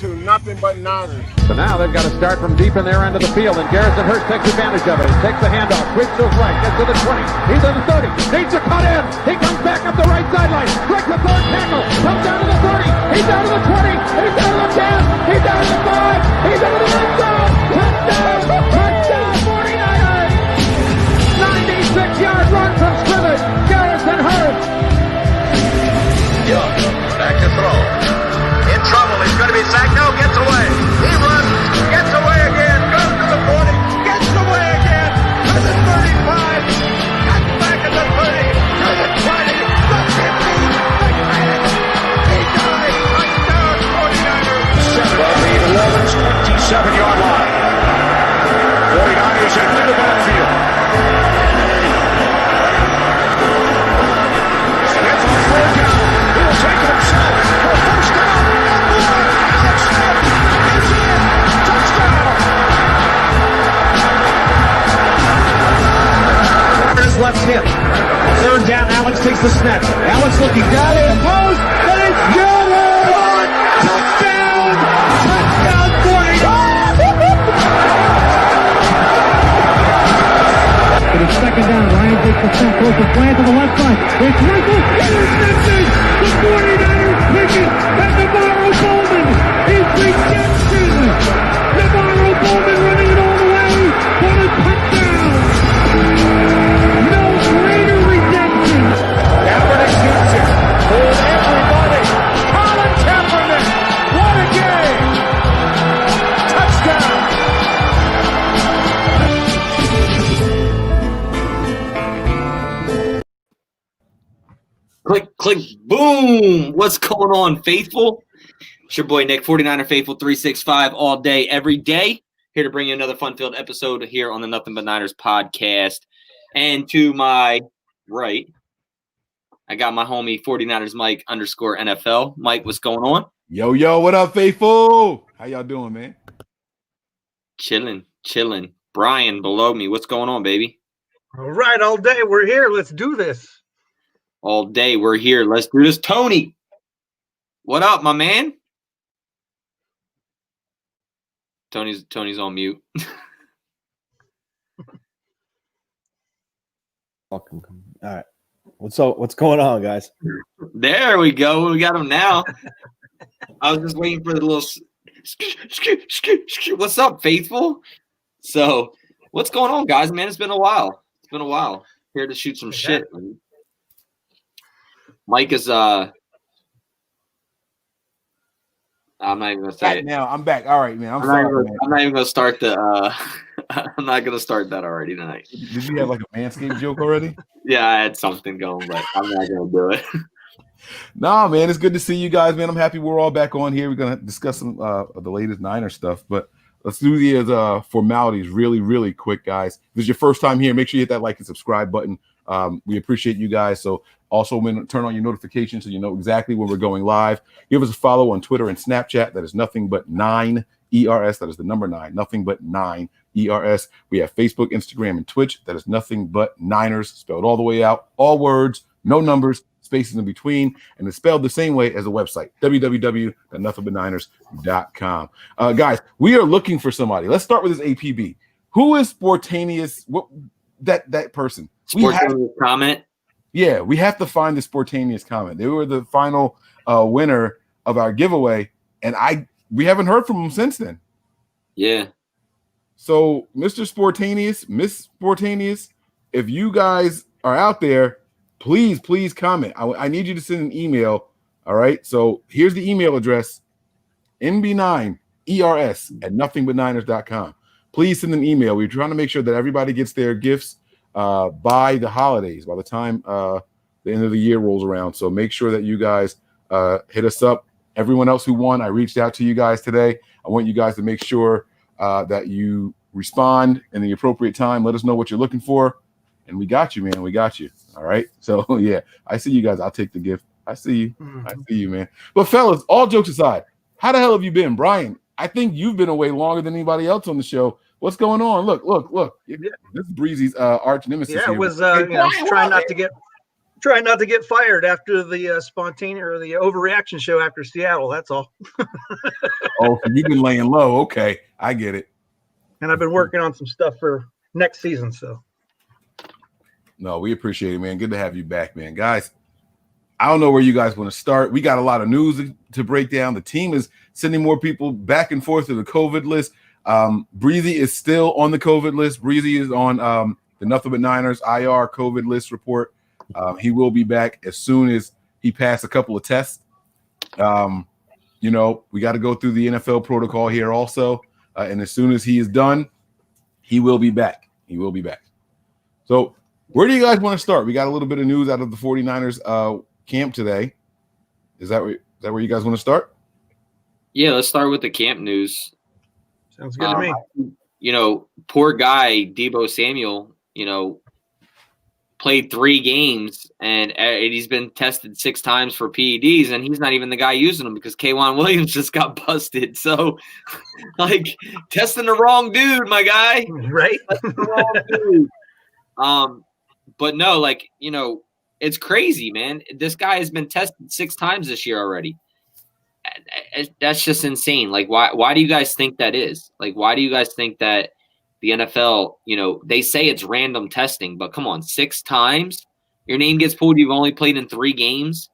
to Nothing But Niners. So now they've got to start from deep in their end of the field, and Garrison Hurst takes advantage of it. He takes the handoff, sweeps to his right, gets to the 20. He's to the 30, needs to cut in. He comes back up the right sideline, breaks the third tackle, comes down to the 30. He's down to the 20. He's down to the 10. He's down to the 5. He's into the end zone. Touchdown! Touchdown! 49ers! 96-yard run from scrimmage. Garrison Hurst. Young, back to throw. In trouble, he's going to be sacked. No, gets away. He runs, gets away again, goes to the 40, gets away again, to the 35, cuts back at the 30, to the 20, the 15, the 10. He died. Touchdown, 49ers. Well, the Ravens 27-yard line. 49ers into the backfield. Smith on third down. He will take it himself for first down and more. Alex Smith is in. Touchdown. His left hip. Third down, Alex takes the snap. Alex looking down in the post, and it's good! Touchdown! Touchdown 49! It is second down. Ryan takes the snap, goes to play to the left side. It's Michael, intercepted! The 49ers pick it, and Navarro Bowman is redemption! Navarro Bowman running it all the way for a touchdown! No greater redemption! Kaepernick shoots it. Fooled everybody. Colin Kaepernick. What a game. Touchdown. Click, click, boom. What's going on, faithful? It's your boy, Nick, 49er Faithful 365 all day, every day. Here to bring you another fun-filled episode here on the Nothing But Niners podcast. And to my right, I got my homie 49ers Mike _NFL. Mike, what's going on? Yo, what up, faithful? How y'all doing, man? Chilling. Brian below me, what's going on, baby? All right, all day. We're here. Let's do this. All day, we're here. Let's do this. Tony, what up, my man? Tony's on mute. Welcome. All right. What's going on, guys? There we go. We got him now. I was just waiting for the little what's up, faithful? So, what's going on, guys? Man, it's been a while. Here to shoot some shit. Mike is I'm not even gonna say it. Now I'm back. All right, man. I'm not even gonna start the I'm not gonna start that already tonight. Did you have like a Manscaped joke already? Yeah, I had something going, but I'm not gonna do it. Nah, man, it's good to see you guys, man. I'm happy we're all back on here. We're gonna discuss some of the latest Niner stuff, but let's do the formalities really, really quick, guys. If this is your first time here, make sure you hit that like and subscribe button. We appreciate you guys. So also turn on your notifications so you know exactly when we're going live. Give us a follow on Twitter and Snapchat. That is Nothing But 9 ERS. That is the number 9. Nothing But 9 ERS. We have Facebook, Instagram, and Twitch. That is Nothing But Niners, spelled all the way out. All words, no numbers, spaces in between, and it's spelled the same way as the website, www.nothingbutniners.com. Guys, we are looking for somebody. Let's start with this APB. Who is Sportaneous? What that person? Sportaneous comment. Yeah, we have to find the Sportaneous comment. They were the final winner of our giveaway, and we haven't heard from them since then. Yeah. So, Mr. Sportaneous, Miss Sportaneous, if you guys are out there, please comment. I need you to send an email. All right. So here's the email address: nb9ers@nothingbutniners.com. Please send an email. We're trying to make sure that everybody gets their gifts by the holidays, by the time the end of the year rolls around. So make sure that you guys hit us up. Everyone else who won, I reached out to you guys today. I want you guys to make sure that you respond in the appropriate time. Let us know what you're looking for. And we got you, man. We got you. All right. So, yeah, I see you guys. I'll take the gift. I see you. I see you, man. But, fellas, all jokes aside, how the hell have you been? Brian, I think you've been away longer than anybody else on the show. What's going on? Look. This is Breezy's arch nemesis. Yeah, here. it was trying Trying not to get fired after the spontaneous or the overreaction show after Seattle. That's all. Oh, so you've been laying low. Okay, I get it. And I've been working on some stuff for next season. So No, we appreciate it, man. Good to have you back, man. Guys, I don't know where you guys want to start. We got a lot of news to break down. The team is sending more people back and forth to the COVID list. Breezy is still on the COVID list. Breezy is on the Nothing But Niners IR COVID list report. He will be back as soon as he passed a couple of tests. You know, we got to go through the NFL protocol here also. And as soon as he is done, he will be back. He will be back. So where do you guys want to start? We got a little bit of news out of the 49ers camp today. Is that where you guys want to start? Yeah, let's start with the camp news. sounds good to me. You know, poor guy, Deebo Samuel, you know, played 3 games and he's been tested 6 times for PEDs, and he's not even the guy using them because K'Wan Williams just got busted. So, like, testing the wrong dude, my guy. Right? The wrong dude. But no, like, you know, it's crazy, man. This guy has been tested 6 times this year already. That's just insane. Like, why do you guys think that is? Like, why do you guys think that the NFL, you know, they say it's random testing, but come on, 6 times your name gets pulled. You've only played in 3 games.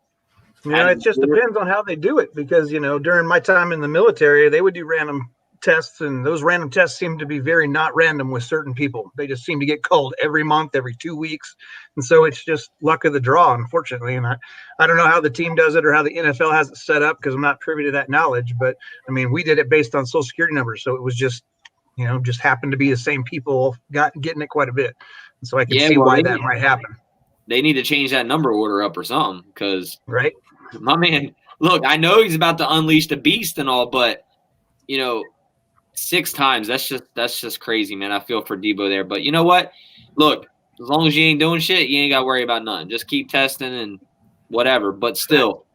You know, it just depends on how they do it because, you know, during my time in the military, they would do random tests, and those random tests seem to be very not random with certain people. They just seem to get called every month, every 2 weeks. And so it's just luck of the draw, unfortunately. And I don't know how the team does it or how the NFL has it set up because I'm not privy to that knowledge. But, I mean, we did it based on Social Security numbers. So it was just, you know, just happened to be the same people getting it quite a bit. And so I can see why that might happen. They need to change that number order up or something because, right, my man, look, I know he's about to unleash the beast and all, but, you know, 6 times, that's just crazy, man. I feel for Deebo there. But you know what? Look, as long as you ain't doing shit, you ain't got to worry about nothing. Just keep testing and whatever. But still,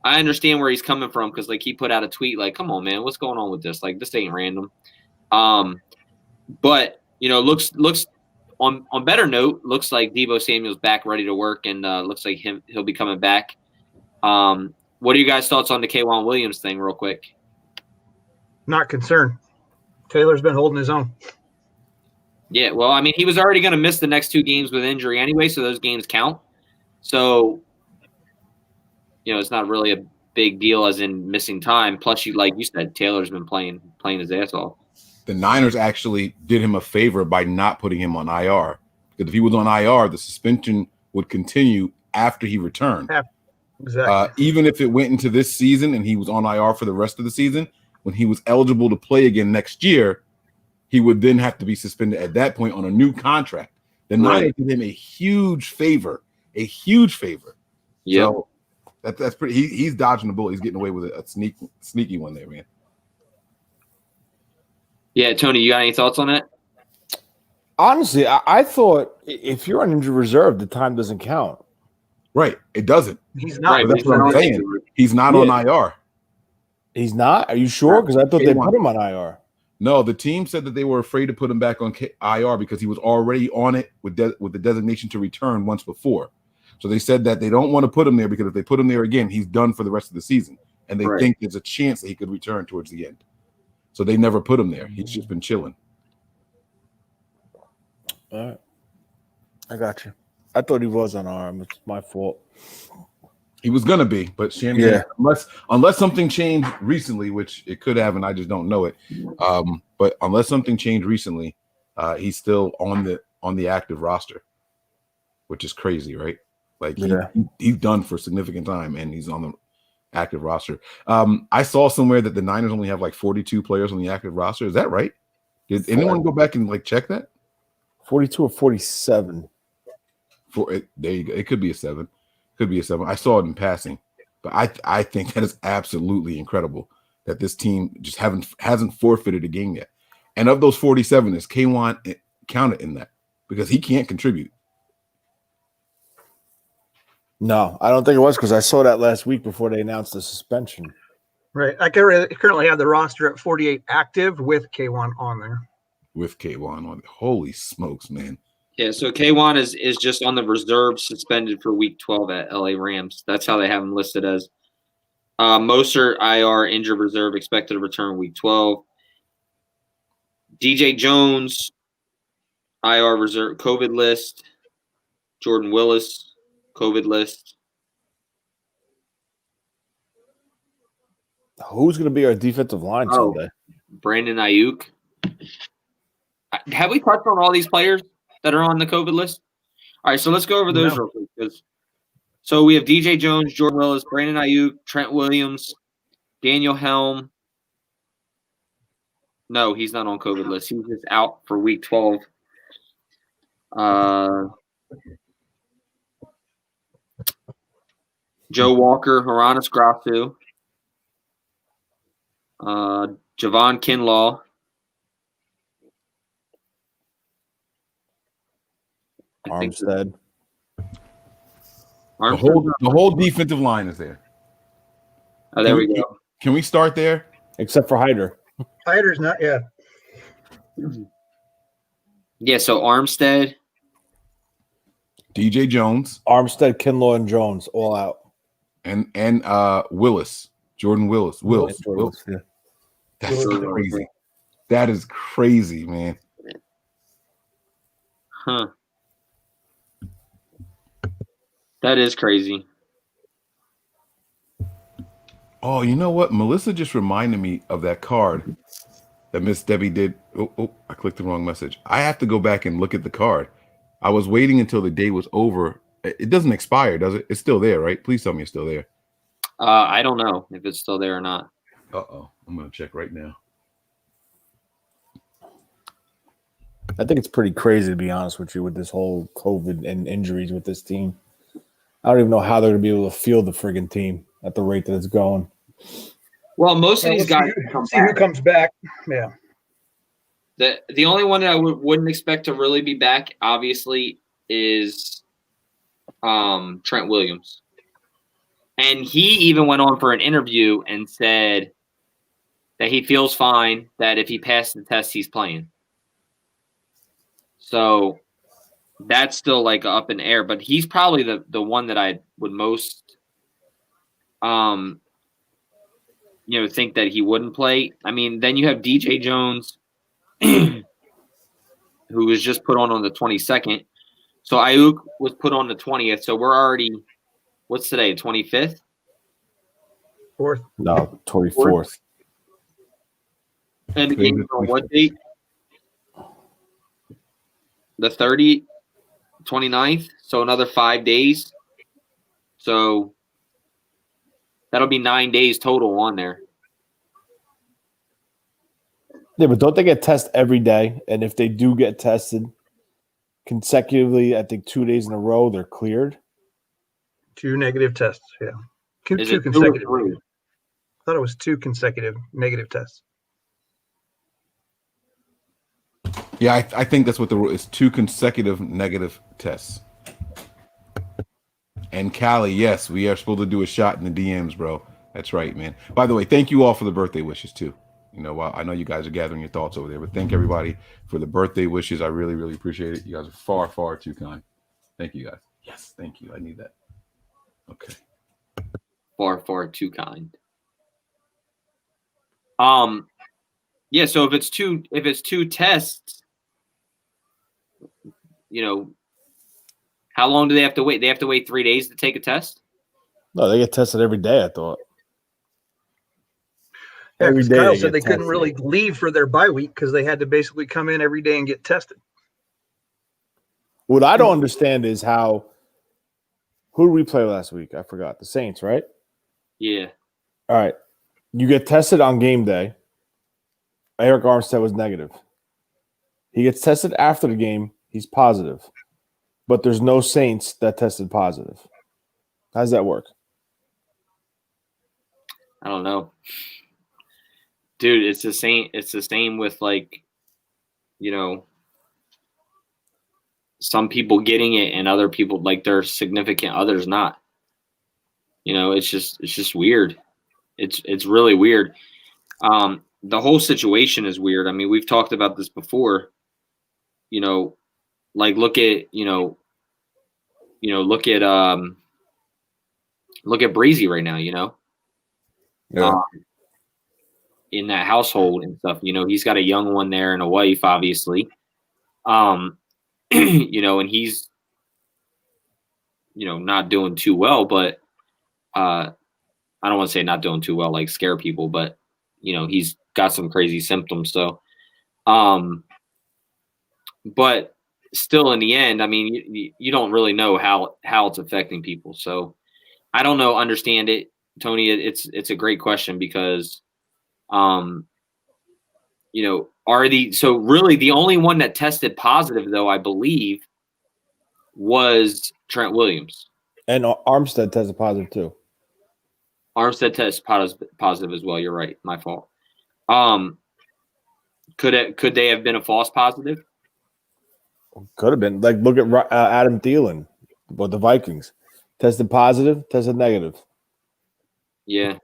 I understand where he's coming from because, like, he put out a tweet like, come on, man, what's going on with this? Like, this ain't random. But, you know, looks on better note, looks like Deebo Samuel's back ready to work, and looks like he'll be coming back. What are you guys' thoughts on the K'Wan Williams thing real quick? Not concerned. Taylor's been holding his own. Yeah, well, I mean, he was already going to miss the next 2 games with injury anyway, so those games count. So, you know, it's not really a big deal as in missing time. Plus, like you said, Taylor's been playing his ass off. The Niners actually did him a favor by not putting him on IR. Because if he was on IR, the suspension would continue after he returned. Exactly. Even if it went into this season and he was on IR for the rest of the season, when he was eligible to play again next year, he would then have to be suspended at that point on a new contract. The Niners did him a huge favor. Yeah. So that's pretty. He's dodging the bullet. He's getting away with a sneaky one there, man. Yeah, Tony, you got any thoughts on that? Honestly, I thought if you're on injured reserve, the time doesn't count. Right. It doesn't. He's not. Right, that's what I'm saying. He's not on IR. He's not? Are you sure? Because I thought they put him on IR. No, the team said that they were afraid to put him back on IR because he was already on it with the designation to return once before. So they said that they don't want to put him there because if they put him there again, he's done for the rest of the season. And they think there's a chance that he could return towards the end. So they never put him there. He's just been chilling. All right. I got you. I thought he was on IR. It's my fault. He was gonna be, but Shanahan, unless something changed recently, which it could have, and I just don't know it. But unless something changed recently, he's still on the active roster, which is crazy, right? Like he's done for a significant time, and he's on the active roster. I saw somewhere that the Niners only have like 42 players on the active roster. Is that right? Did anyone go back and like check that? 42 or 47. There you go. It could be a 7. Could be a 7. I saw it in passing, but I think that is absolutely incredible that this team just hasn't forfeited a game yet. And of those 47, is K'Wan counted in that because he can't contribute? No, I don't think it was because I saw that last week before they announced the suspension. Right. I currently have the roster at 48 active with K'Wan on there. With K'Wan on. Holy smokes, man. Yeah, so K1 is just on the reserve, suspended for Week 12 at LA Rams. That's how they have him listed as. Mostert, IR, injured reserve, expected to return Week 12. DJ Jones, IR reserve, COVID list. Jordan Willis, COVID list. Who's going to be our defensive line Sunday? Brandon Ayuk. Have we touched on all these players that are on the COVID list? All right, so let's go over those real quick. So we have DJ Jones, Jordan Willis, Brandon Ayuk, Trent Williams, Daniel Helm. No, he's not on COVID list. He's just out for Week 12. Joe Walker, Haranis Grasu, Javon Kinlaw. Armstead. The whole defensive line is there. Oh, there we go. Can we start there? Except for Hyder. Hyder's not, yeah. Yeah, so Armstead. DJ Jones. Armstead, Kinlaw, and Jones all out. And Willis. Jordan Willis. Willis. Yeah. That's crazy. That is crazy, man. Huh. That is crazy. Oh, you know what? Melissa just reminded me of that card that Miss Debbie did. Oh, I clicked the wrong message. I have to go back and look at the card. I was waiting until the day was over. It doesn't expire, does it? It's still there, right? Please tell me it's still there. I don't know if it's still there or not. Uh-oh. I'm going to check right now. I think it's pretty crazy, to be honest with you, with this whole COVID and injuries with this team. I don't even know how they're going to be able to field the friggin' team at the rate that it's going. Well, most of these guys see who comes back. Yeah. The only one that I wouldn't expect to really be back, obviously, is Trent Williams. And he even went on for an interview and said that he feels fine, that if he passed the test, he's playing. So that's still like up in the air, but he's probably the one that I would most think that he wouldn't play. I mean, then you have DJ Jones, who was just put on the 22nd. So Ayuk was put on the 20th. So we're already, what's today, 25th? 4th. No, 24th. And the game's on what date? The 29th. So another 5 days. So that'll be 9 days total on there. Yeah, but don't they get tested every day? And if they do get tested consecutively, I think 2 days in a row, they're cleared. 2 negative tests, yeah. Is Two it consecutive. 2 or 3? I thought it was 2 consecutive negative tests. Yeah, I think that's what the rule is. 2 consecutive negative tests. And Callie, yes, we are supposed to do a shot in the DMs, bro. That's right, man. By the way, thank you all for the birthday wishes too. You know, I know you guys are gathering your thoughts over there, but thank everybody for the birthday wishes. I really, really appreciate it. You guys are far, far too kind. Thank you, guys. Yes, thank you. I need that. Okay. Far, far too kind. Yeah, so if it's two tests, how long do they have to wait? They have to wait 3 days to take a test? No, they get tested every day, I thought. Yeah, Every because day Kyle they said get they couldn't tested. really leave for their bye week because they had to basically come in every day and get tested. What I don't understand is who did we play last week? I forgot. The Saints, right? Yeah. All right. You get tested on game day. Eric Armstead was negative. He gets tested after the game. He's positive. But there's no Saints that tested positive. How does that work? I don't know. Dude, it's the same with some people getting it and other people, like their significant others not. It's just weird. It's really weird. The whole situation is weird. I mean, we've talked about this before. like look at Breezy right now. Yeah. In that household and stuff. He's got a young one there and a wife, obviously. And he's not doing too well, but I don't want to say not doing too well, like scare people, but he's got some crazy symptoms. So, but still, in the end, I mean, you don't really know how it's affecting people. So, I don't know. Understand it, Tony. It's a great question because, so really the only one that tested positive, though, I believe, was Trent Williams. And Armstead tested positive too. Armstead tested positive as well. You're right. My fault. Could they have been a false positive? Could have been. Like, look at Adam Thielen with the Vikings. Tested positive, tested negative. Yeah.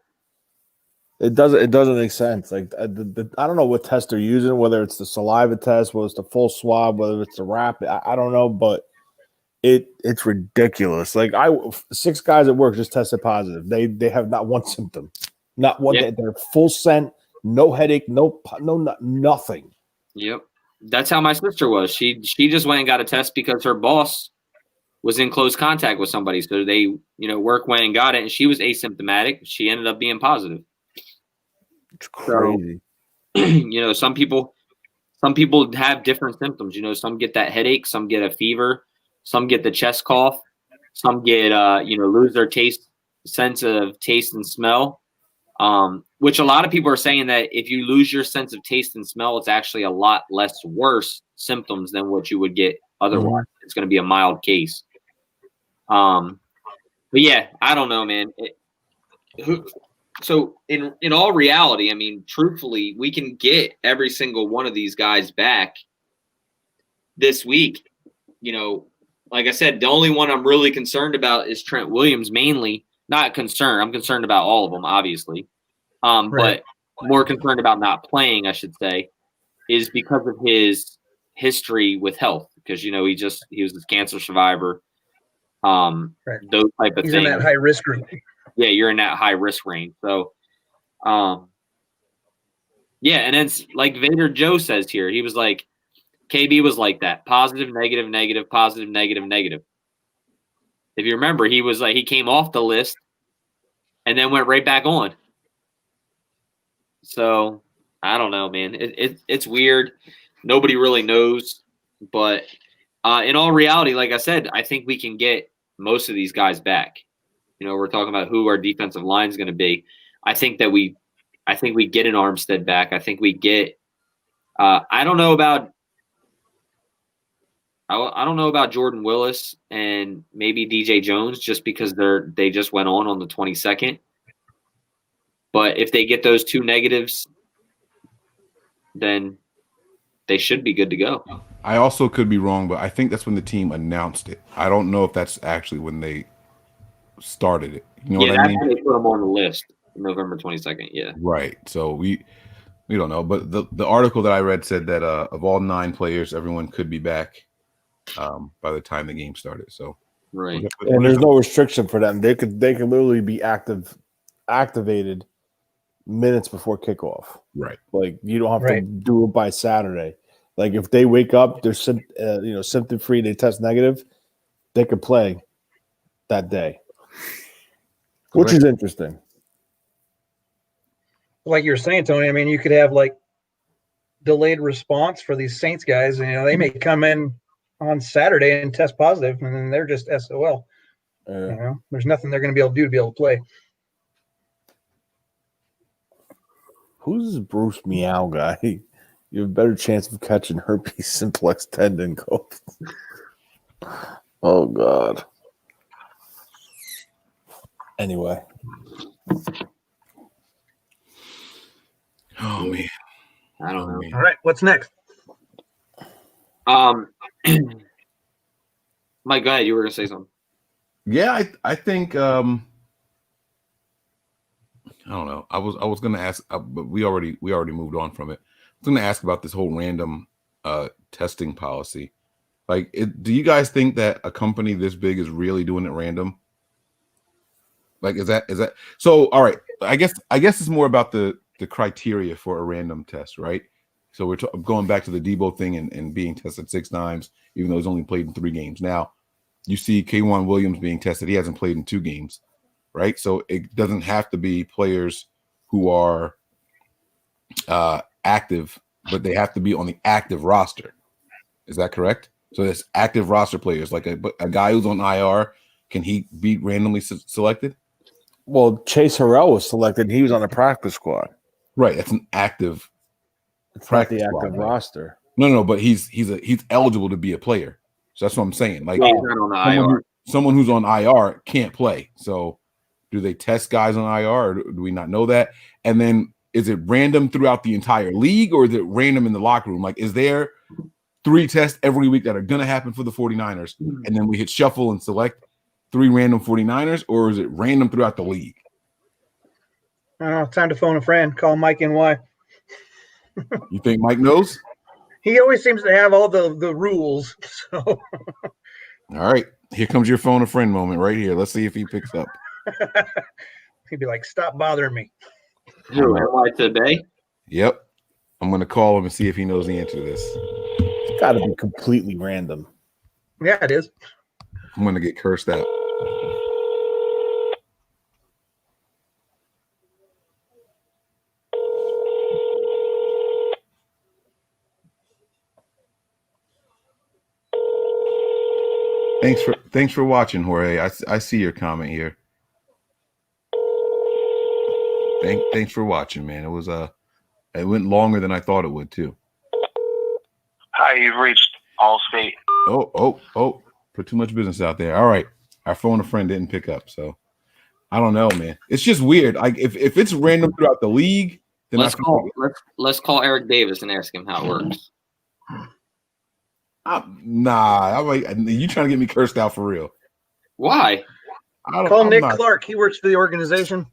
It doesn't make sense. Like, I don't know what test they're using, whether it's the saliva test, whether it's the full swab, whether it's the rapid. I don't know, but it's ridiculous. Like, 6 guys at work just tested positive. They have not one symptom, not one. Yeah. They're full scent, no headache, no nothing. Yep. That's how my sister was. She just went and got a test because her boss was in close contact with somebody. So they, work went and got it, and she was asymptomatic. She ended up being positive. It's crazy. So, some people have different symptoms. Some get that headache, some get a fever, some get the chest cough, some get lose their sense of taste and smell. Which a lot of people are saying that if you lose your sense of taste and smell, it's actually a lot less worse symptoms than what you would get otherwise. Mm-hmm. It's going to be a mild case. But yeah, I don't know, man. So in all reality, I mean, truthfully, we can get every single one of these guys back this week. Like I said, the only one I'm really concerned about is Trent Williams, mainly. Not concerned. I'm concerned about all of them, obviously. Right. But more concerned about not playing, I should say, is because of his history with health. Because, he was a cancer survivor. Right. Those type of things. He's in that high risk group. Yeah, you're in that high risk range. So, yeah, and it's like Vader Joe says here. He was like, KB was like that. Positive, negative, negative, positive, negative, negative. If you remember, he was like, he came off the list and then went right back on. So I don't know, man. It's weird. Nobody really knows. But in all reality, like I said, I think we can get most of these guys back. We're talking about who our defensive line is going to be. I think we get an Armstead back. I think we get. I don't know about Jordan Willis and maybe DJ Jones just because they just went on the 22nd. But if they get those 2 negatives, then they should be good to go. I also could be wrong, but I think that's when the team announced it. I don't know if that's actually when they started it. You know what I mean? They put them on the list November 22nd. Yeah. Right. So we don't know. But the article that I read said that of all 9 players, everyone could be back by the time the game started. So right. And there's no restriction for them. They could literally be activated minutes before kickoff. Right. Like you don't have to do it by Saturday. Like if they wake up, they're symptom free, they test negative, they could play that day, which is interesting. Like you're saying, Tony, I mean, you could have like delayed response for these Saints guys, and they may come in on Saturday and test positive, and then they're just SOL. There's nothing they're going to be able to do to be able to play. Who's this Bruce Meow guy? You have a better chance of catching herpes simplex tendon cold. Oh God. Anyway. Oh man. I don't know. All right, what's next? Mike, go ahead. You were gonna say something. Yeah, I think I don't know. I was gonna ask, but we already moved on from it. I was gonna ask about this whole random testing policy. Like, do you guys think that a company this big is really doing it random? Like, is that so? All right, I guess it's more about the criteria for a random test, right? So we're going back to the Debo thing and being tested 6 times, even though he's only played in 3 games. Now, you see K'Wan Williams being tested; he hasn't played in 2 games, right? So it doesn't have to be players who are active, but they have to be on the active roster. Is that correct? So there's active roster players, like a guy who's on IR. Can he be randomly selected? Well, Chase Harrell was selected. He was on the practice squad. Right, that's an active. It's not the squad, active right? roster. No, but he's eligible to be a player. So that's what I'm saying. Like, He's not on the IR. Someone who's on IR can't play. So do they test guys on IR, or do we not know that? And then is it random throughout the entire league, or is it random in the locker room? Like, is there 3 tests every week that are going to happen for the 49ers, and then we hit shuffle and select 3 random 49ers, or is it random throughout the league? I don't know. Time to phone a friend. Call Mike NY. You think Mike knows? He always seems to have all the rules. So, all right, here comes your phone a friend moment right here. Let's see if he picks up. he'd be like, "Stop bothering me." Who, NY today? Yep, I'm going to call him and see if he knows the answer to this. It's got to be completely random. Yeah, it is. I'm going to get cursed out. Thanks for watching, Jorge. I see your comment here. Thanks for watching, man. It was it went longer than I thought it would too. Hi, you've reached Allstate. Oh, put too much business out there. All right. Our phone a friend didn't pick up, so I don't know, man. It's just weird. Like, if it's random throughout the league, then let's call Eric Davis and ask him how it works. Nah, I'm like, you trying to get me cursed out for real? Why? Call Nick Clark. He works for the organization.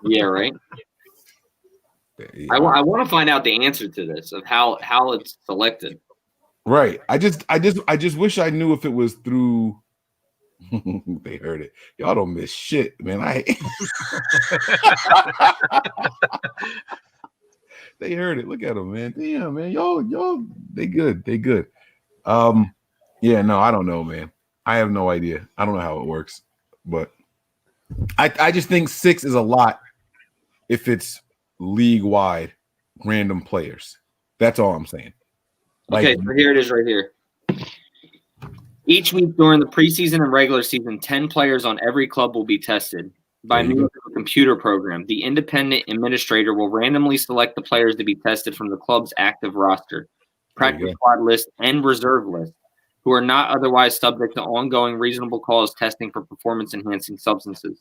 Yeah, right. Yeah. I want to find out the answer to this of how it's selected. Right. I just wish I knew if it was through. They heard it. Y'all don't miss shit, man. They heard it. Look at them, man. Damn, man. Y'all, they good. Yeah, no, I don't know, man. I have no idea. I don't know how it works, but I just think 6 is a lot if it's league wide random players. That's all I'm saying. Okay, so here it is right here. Each week during the preseason and regular season, 10 players on every club will be tested by means of a computer program. The independent administrator will randomly select the players to be tested from the club's active roster, practice squad list, and reserve list, who are not otherwise subject to ongoing reasonable cause testing for performance-enhancing substances.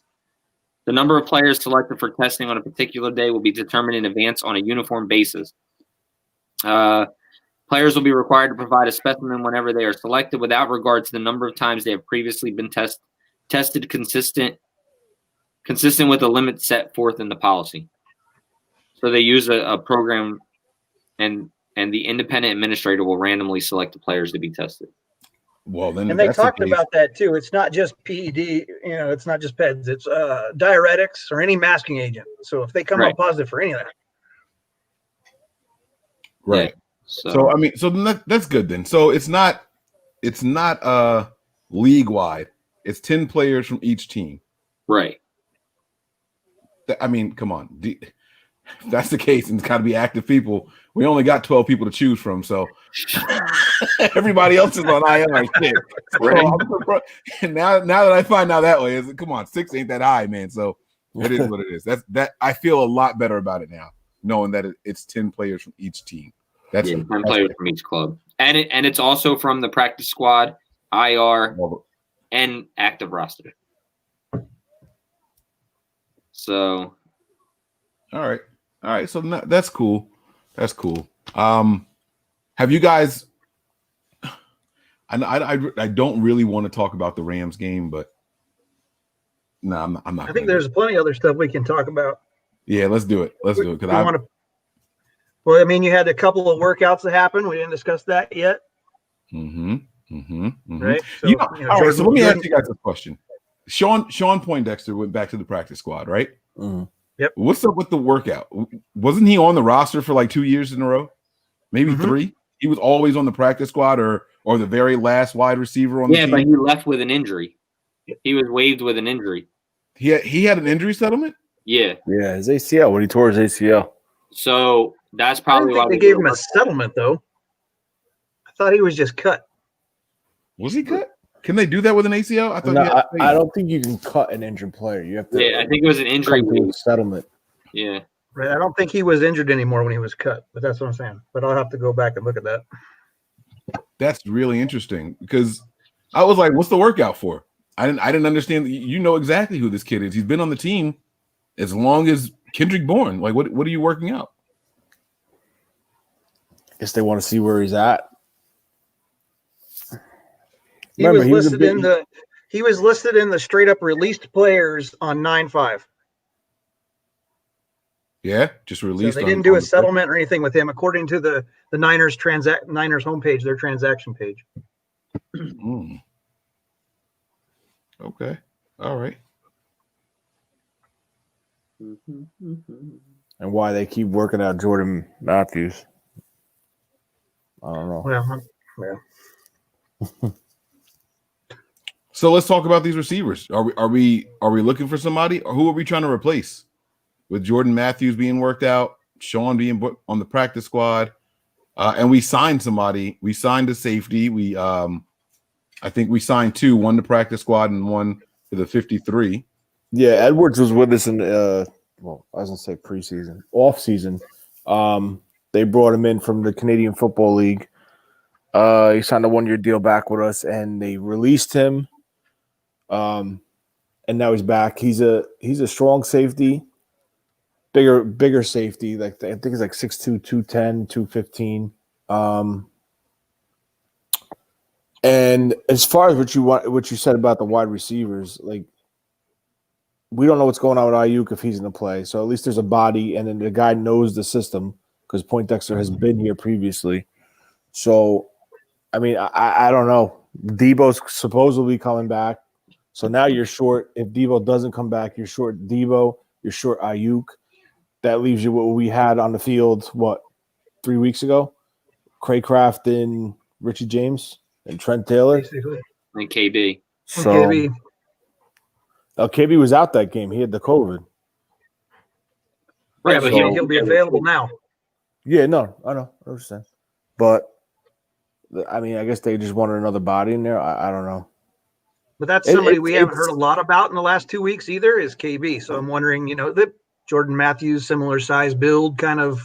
The number of players selected for testing on a particular day will be determined in advance on a uniform basis. Players will be required to provide a specimen whenever they are selected without regard to the number of times they have previously been tested consistent with the limit set forth in the policy. So they use a program, and the independent administrator will randomly select the players to be tested. Well, then, and they talked about that too. It's not just PED, it's not just PEDs. It's diuretics or any masking agent. So if they come up positive for any of that, right. Yeah. So I mean, so that's good then. So it's not league wide. It's 10 players from each team. Right. I mean, come on. If that's the case, and it's got to be active people. We only got 12 people to choose from, so everybody else is on IR shit. Right. So and now that I find out that way, come on, 6 ain't that high, man. So it is what it is. That I feel a lot better about it now, knowing that it's 10 players from each team. That's 10 players from each club, and it's also from the practice squad, IR, and active roster. So, all right. So that's cool. That's cool. Have you guys? I don't really want to talk about the Rams game, but no, I'm not. I think there's plenty of other stuff we can talk about. Yeah, let's do it. Let's do it because I want to. Well, I mean, you had a couple of workouts that happened. We didn't discuss that yet. Mm-hmm. right? So, all right. So Jordan- let me ask you guys a question. Sean Poindexter went back to the practice squad, right? Yep. What's up with the workout? Wasn't he on the roster for like 2 years in a row? Maybe 3? He was always on the practice squad or the very last wide receiver on the team. Yeah, but he left with an injury. He was waived with an injury. He had an injury settlement? Yeah. Yeah, his ACL, when he tore his ACL. So that's I probably didn't why think they gave him a settlement, though. I thought he was just cut. Was he cut? Can they do that with an ACL? I thought No, I don't think you can cut an injured player. You have to. Yeah, I think it was an injury. come to a settlement. Yeah. Right. I don't think he was injured anymore when he was cut, but that's what I'm saying. But I'll have to go back and look at that. That's really interesting because I was like, what's the workout for? I didn't understand. You know exactly who this kid is. He's been on the team as long as Kendrick Bourne. Like, what are you working out? Guess they want to see where he's at. He was listed in the straight up released players on 9/5. Yeah, just released. So they didn't do a settlement or anything with him, according to the Niners homepage, their transaction page. Okay. All right. And why they keep working out Jordan Matthews. I don't know. Well, yeah. So let's talk about these receivers. Are we looking for somebody, or who are we trying to replace? With Jordan Matthews being worked out, Sean being on the practice squad, and we signed somebody. We signed a safety. I think we signed 2, one to practice squad and one to the 53. Yeah, Edwards was with us in I was gonna say preseason, off season. They brought him in from the Canadian Football League. He signed a 1-year deal back with us, and they released him. And now he's back. He's a strong safety, bigger safety. Like I think he's like 6'2", 210, 215. And as far as what you said about the wide receivers, like we don't know what's going on with Ayuk if he's going to play. So at least there's a body, and then the guy knows the system because Poindexter has been here previously. So, I mean, I don't know. Debo's supposedly coming back. So now you're short. If Debo doesn't come back, you're short Debo. You're short Ayuk. That leaves you what we had on the field, 3 weeks ago? Craycraft and Richie James and Trent Taylor. Basically. And KB. So KB. KB was out that game. He had the COVID. Right, Yeah, but so he'll be available now. Yeah, no, I know. I understand. But, I mean, I guess they just wanted another body in there. I don't know. But that's somebody we haven't heard a lot about in the last 2 weeks either is KB. So I'm wondering, that Jordan Matthews, similar size build, kind of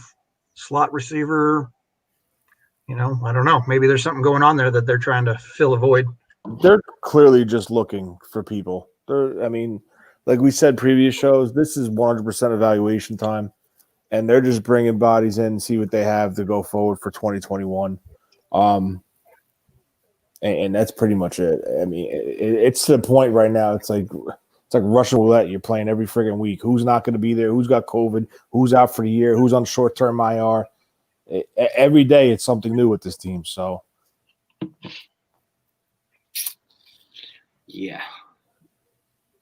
slot receiver. I don't know. Maybe there's something going on there that they're trying to fill a void. They're clearly just looking for people. Like we said previous shows, this is 100% evaluation time, and they're just bringing bodies in and see what they have to go forward for 2021. And that's pretty much it. I mean, it's to the point right now. It's like Russian roulette. You're playing every friggin' week. Who's not going to be there? Who's got COVID? Who's out for the year? Who's on short-term IR? Every day it's something new with this team. So, yeah,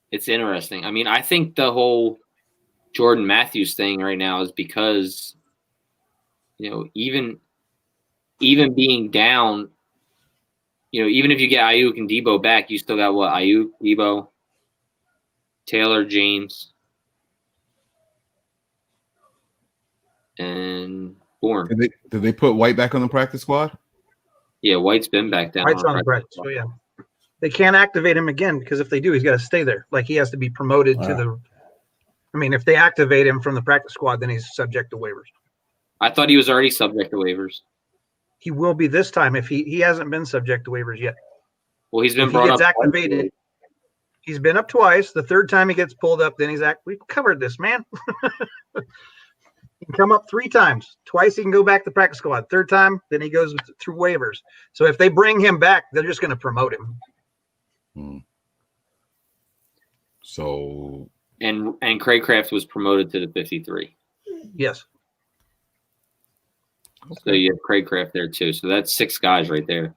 it's interesting. I mean, I think the whole Jordan Matthews thing right now is because, even being down, even if you get Ayuk and Debo back, you still got Ayuk, Debo, Taylor, James, and Bourne. Did they put White back on the practice squad? Yeah, White's been back down. White's on the practice. So yeah, they can't activate him again because if they do, he's got to stay there. Like he has to be promoted to the. I mean, if they activate him from the practice squad, then he's subject to waivers. I thought he was already subject to waivers. He will be this time if he hasn't been subject to waivers yet. Well, he's been if brought he gets up activated. He's been up twice. The third time he gets pulled up, then he's We've covered this, man. He can come up 3 times. Twice he can go back to practice squad. Third time, then he goes through waivers. So if they bring him back, they're just going to promote him. So and Craycraft was promoted to the 53. Yes. So you have Craycraft there too. So that's 6 guys right there.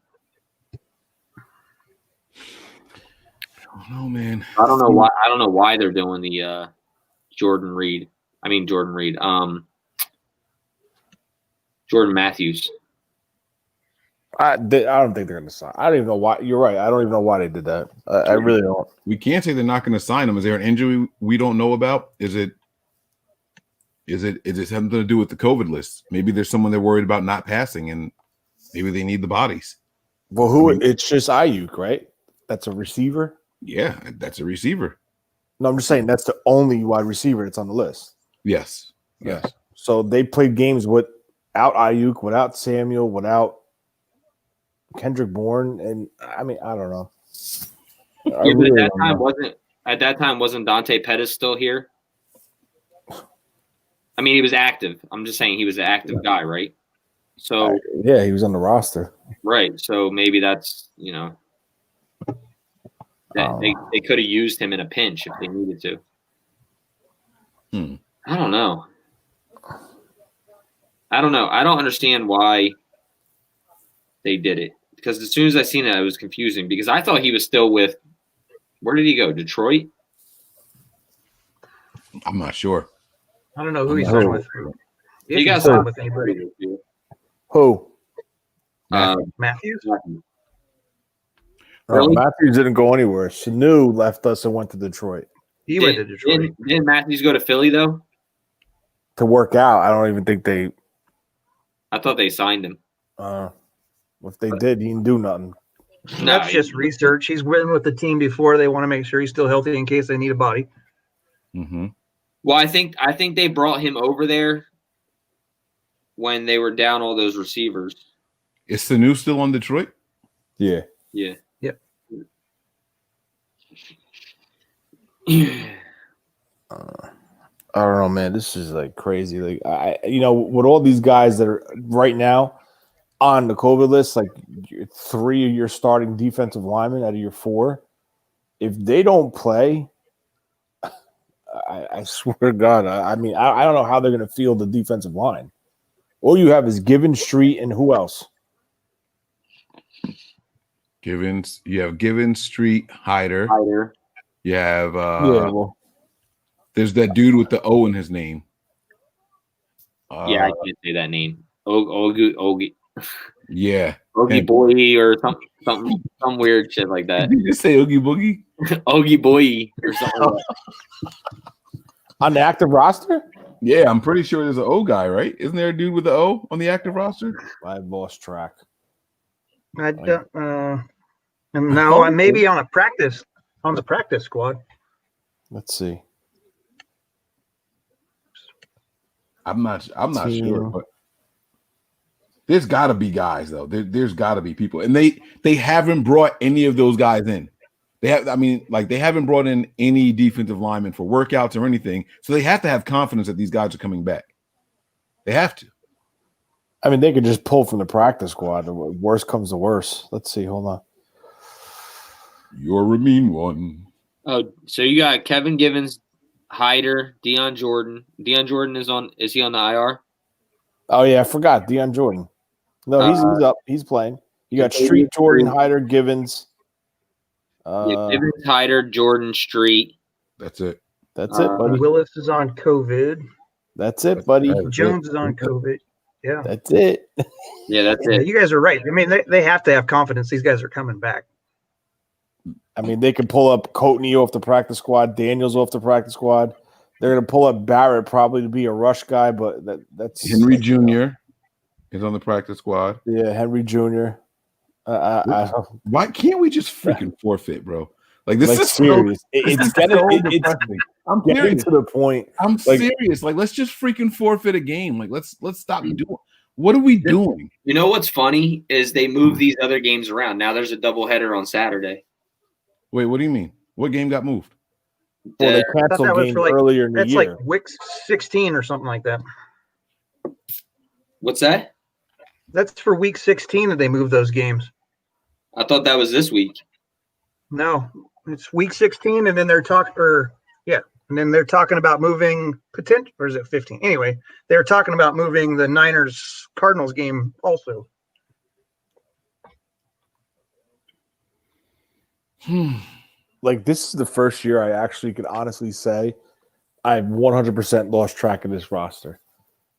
Oh man. I don't know why. I don't know why they're doing the Jordan Reed. Jordan Matthews. I don't think they're going to sign. I don't even know why. You're right. I don't even know why they did that. I really don't. We can't say they're not going to sign him. Is there an injury we don't know about? Is it something to do with the COVID list? Maybe there's someone they're worried about not passing, and maybe they need the bodies. Well, it's just Ayuk, right? That's a receiver. Yeah, that's a receiver. No, I'm just saying that's the only wide receiver that's on the list. Yes. Yeah. So they played games without Ayuk, without Samuel, without Kendrick Bourne, and I mean, I don't know. At that time wasn't Dante Pettis still here? I mean, he was active. I'm just saying he was an active guy, right? So yeah, he was on the roster. Right. So maybe that's that they could have used him in a pinch if they needed to. I don't know. I don't understand why they did it. Because as soon as I seen it, it was confusing because I thought he was still with – where did he go? Detroit? I'm not sure. I don't know who he's signed with. He got signed with anybody. Who? Matthews? Really? Matthews didn't go anywhere. Sanu left us and went to Detroit. He went to Detroit. Didn't Matthews go to Philly, though? To work out. I don't even think they – I thought they signed him. if they did, he didn't do nothing. That's just research. He's been with the team before. They want to make sure he's still healthy in case they need a body. Mm-hmm. Well, I think they brought him over there when they were down all those receivers. Is Sanu still on Detroit? Yeah. Yeah. Yep. I don't know, man. This is like crazy. Like with all these guys that are right now on the COVID list, like 3 of your starting defensive linemen out of your 4, if they don't play, I swear to God, I don't know how they're going to field the defensive line. All you have is Given, Street, and who else? Givens. You have Givens, Street, Hyder. You have there's that dude with the O in his name. I can't say that name. Ogie. Yeah. Ogie Boy or some weird shit like that. Did you just say Oogie Boogie? Ogie Boy or something like that. On the active roster? Yeah, I'm pretty sure there's an O guy, right? Isn't there a dude with the O on the active roster? I've lost track. I don't. And now I may be on the practice squad. Let's see. I'm not sure, but there's got to be guys though. There's got to be people, and they haven't brought any of those guys in. They haven't brought in any defensive linemen for workouts or anything, so they have to have confidence that these guys are coming back. They have to. I mean, they could just pull from the practice squad. Worst comes to worst. Let's see. Hold on. You're a mean one. Oh, so you got Kevin Givens, Hyder, Deion Jordan. Deion Jordan is he on the IR? Oh yeah, I forgot Deion Jordan. No, he's up. He's playing. You got Street, Jordan, Hyder, Givens. Givens, Hyder, Jordan, Street. That's it. That's it, buddy. Willis is on COVID. That's it, buddy. Jones is on COVID. Yeah. That's it. Yeah, that's it. You guys are right. I mean, they have to have confidence. These guys are coming back. I mean, they can pull up Coatney off the practice squad, Daniels off the practice squad. They're going to pull up Barrett probably to be a rush guy, but that's Henry Jr. is on the practice squad. Yeah, Henry Jr. Why can't we just freaking forfeit, bro? Like this is serious. It's I'm getting serious. to the point. I'm serious. Like, let's just freaking forfeit a game. Like, let's stop doing. What are we doing? You know what's funny is they move these other games around. Now there's a doubleheader on Saturday. Wait, what do you mean? What game got moved? Well, they canceled games earlier in the year. That's like week 16 or something like that. What's that? That's for week 16 that they moved those games. I thought that was this week. No, it's week 16, and then they're talking about moving potential, or is it 15? Anyway, they're talking about moving the Niners Cardinals game also. like this is the first year I actually could honestly say I've 100% lost track of this roster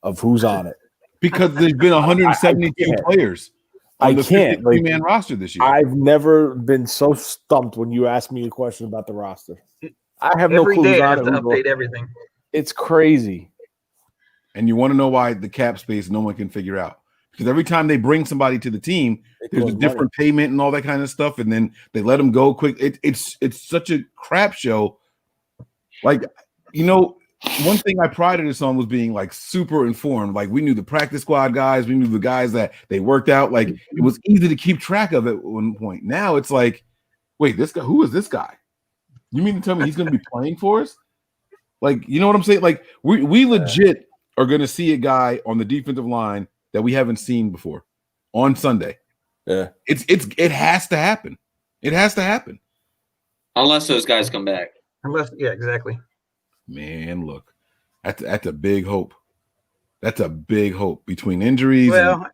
of who's on it. Because there's been 172 players on the 53-man roster this year. I've never been so stumped when you ask me a question about the roster. I have no clue. Every day I have to update everything. It's crazy. And you want to know why the cap space no one can figure out. Because every time they bring somebody to the team, there's a different payment and all that kind of stuff, and then they let them go quick. It's such a crap show. Like, one thing I prided us on was being like super informed. Like we knew the practice squad guys, we knew the guys that they worked out. Like it was easy to keep track of at one point. Now it's like, wait, this guy, who is this guy? You mean to tell me he's going to be playing for us? Like, you know what I'm saying? Like we legit are going to see a guy on the defensive line that we haven't seen before on Sunday. Yeah, it has to happen. It has to happen. Unless those guys come back. Yeah, exactly. Man, look, that's a big hope. That's a big hope between injuries. Well,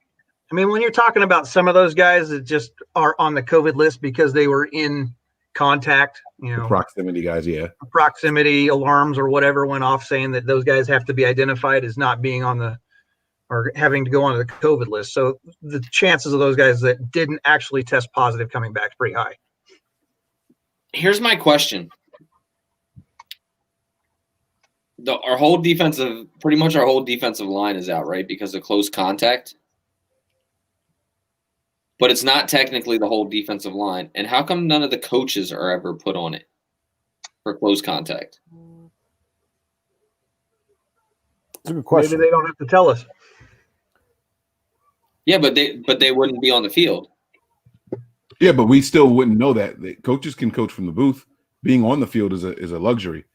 I mean, when you're talking about some of those guys that just are on the COVID list because they were in contact, the proximity guys, proximity alarms or whatever went off saying that those guys have to be identified as not being on the or having to go onto the COVID list. So the chances of those guys that didn't actually test positive coming back is pretty high. Here's my question. Our whole defensive line is out, right? Because of close contact. But it's not technically the whole defensive line. And how come none of the coaches are ever put on it for close contact? That's a good question. Maybe they don't have to tell us. Yeah, but they wouldn't be on the field. Yeah, but we still wouldn't know that. The coaches can coach from the booth. Being on the field is a luxury.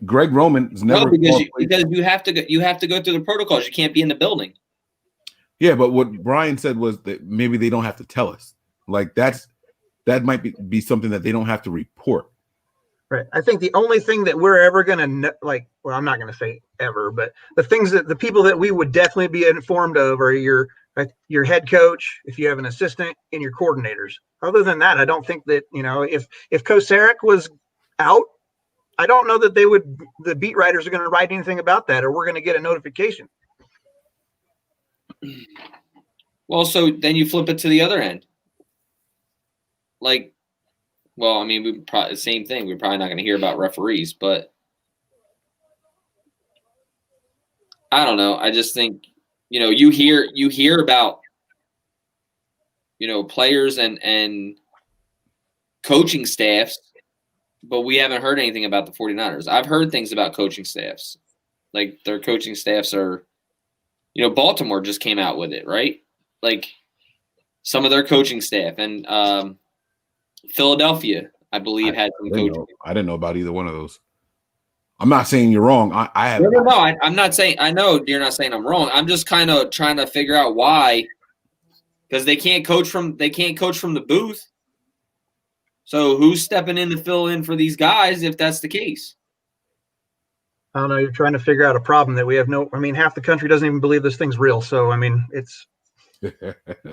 Greg Roman is never because you have to go through the protocols. You can't be in the building. Yeah, but what Brian said was that maybe they don't have to tell us. Like that might be something that they don't have to report. Right. I think the only thing that we're ever going to know, well, I'm not going to say ever, but the people that we would definitely be informed of are your head coach, if you have an assistant, and your coordinators. Other than that, I don't think that, if Kosaric was out, I don't know that the beat writers are going to write anything about that, or we're going to get a notification. Well, so then you flip it to the other end. Same thing. We're probably not going to hear about referees, but I don't know. I just think, you hear about, players and coaching staffs, but we haven't heard anything about the 49ers. I've heard things about coaching staffs. Like their coaching staffs are, Baltimore just came out with it, right? Like some of their coaching staff and Philadelphia, I believe, had some coaching. I didn't know about either one of those. I'm not saying you're wrong. I have. No. I'm not saying. I know you're not saying I'm wrong. I'm just kind of trying to figure out why, because they can't coach from the booth. So who's stepping in to fill in for these guys if that's the case? I don't know. You're trying to figure out a problem that we have half the country doesn't even believe this thing's real. So, it's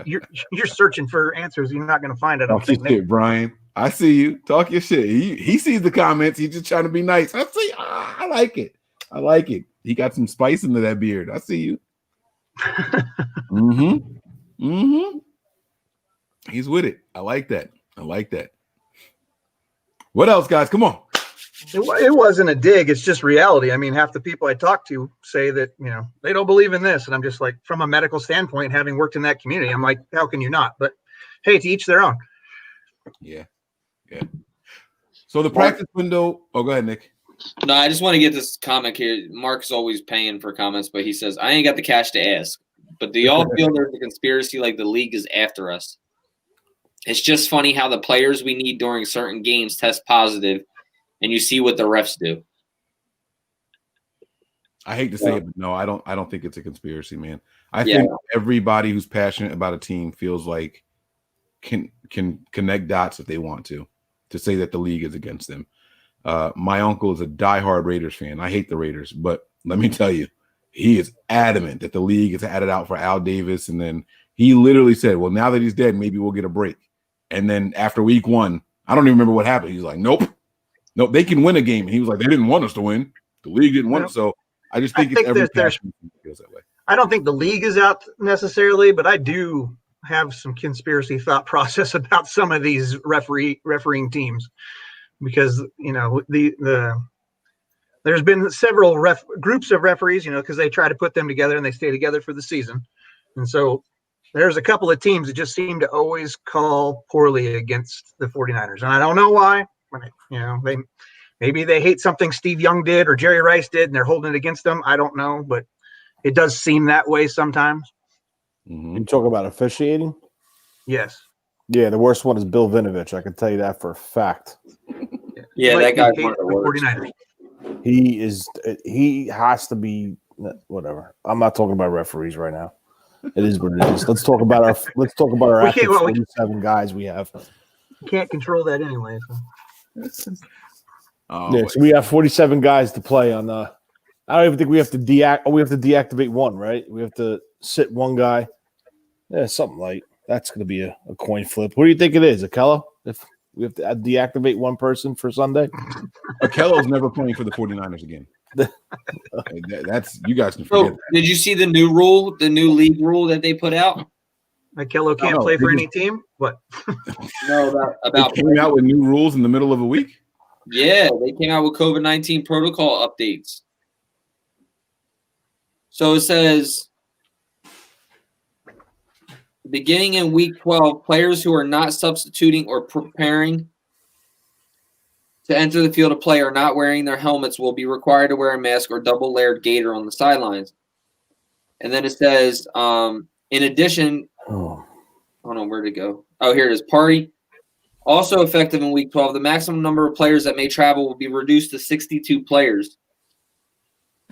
you're searching for answers. You're not going to find it. Talk your shit, Brian. I see you. Talk your shit. He sees the comments. He's just trying to be nice. I see. I like it. I like it. He got some spice into that beard. I see you. He's with it. I like that. What else, guys? Come on. It wasn't a dig. It's just reality. Half the people I talk to say that, they don't believe in this. And I'm just like, from a medical standpoint, having worked in that community, I'm like, how can you not? But hey, to each their own. Yeah. So the practice window. Oh, go ahead, Nick. No, I just want to get this comment here. Mark's always paying for comments, but he says, I ain't got the cash to ask. But do y'all feel there's a conspiracy like the league is after us? It's just funny how the players we need during certain games test positive, and you see what the refs do. I hate to say it, but no, I don't think it's a conspiracy, man. I think everybody who's passionate about a team feels like can connect dots if they want to say that the league is against them. My uncle is a diehard Raiders fan. I hate the Raiders, but let me tell you, he is adamant that the league is added out for Al Davis, and then he literally said, well, now that he's dead, maybe we'll get a break. And then after week 1, I don't even remember what happened. He's like, nope, No, they can win a game. And he was like, they didn't want us to win. The league didn't want us. So I just think, it's every passion feels that way. I don't think the league is out necessarily, but I do have some conspiracy thought process about some of these refereeing teams, because there's been several groups of referees, because they try to put them together and they stay together for the season, and so there's a couple of teams that just seem to always call poorly against the 49ers, and I don't know why. Maybe they hate something Steve Young did or Jerry Rice did, and they're holding it against them. I don't know, but it does seem that way sometimes. Mm-hmm. You talk about officiating? Yes. Yeah, the worst one is Bill Vinovich. I can tell you that for a fact. Yeah, that guy's one of the the worst. 49ers. He has to be whatever. I'm not talking about referees right now. It is what it is. Let's talk about our active 47 guys we have. You can't control that anyway. So. So we have 47 guys to play on the. I don't even think we have to deactivate one, right? We have to sit one guy. Yeah, something like that's going to be a coin flip. What do you think it is, Akello? If we have to deactivate one person for Sunday? Akello's never playing for the 49ers again. That's you guys can forget. Did you see the new rule, the new league rule that they put out? Kello can't play for any team? What? No, about they came out with new rules in the middle of a week? Yeah, they came out with COVID-19 protocol updates. So it says, beginning in week 12, players who are not substituting or preparing to enter the field of play or not wearing their helmets will be required to wear a mask or double-layered gaiter on the sidelines. And then it says, in addition, hold on, where'd it go? Oh, here it is. Party. Also effective in week 12, the maximum number of players that may travel will be reduced to 62 players.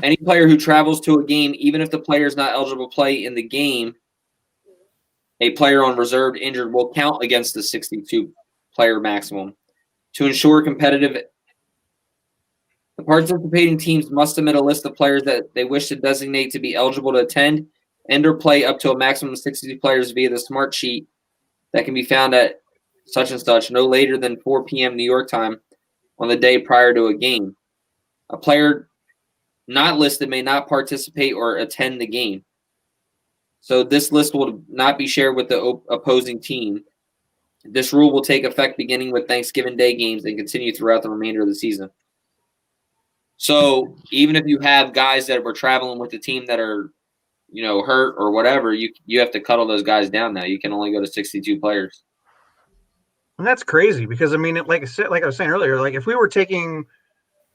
Any player who travels to a game, even if the player is not eligible to play in the game, a player on reserve injured will count against the 62-player maximum. To ensure competitive, the participating teams must submit a list of players that they wish to designate to be eligible to attend and or play up to a maximum of 62 players via the smart sheet that can be found at such and such no later than 4 p.m. New York time on the day prior to a game. A player not listed may not participate or attend the game. So this list will not be shared with the opposing team. This rule will take effect beginning with Thanksgiving Day games and continue throughout the remainder of the season. So even if you have guys that were traveling with the team that are, hurt or whatever, you have to cut all those guys down now. You can only go to 62 players. And that's crazy because, like I was saying earlier, like if we were taking,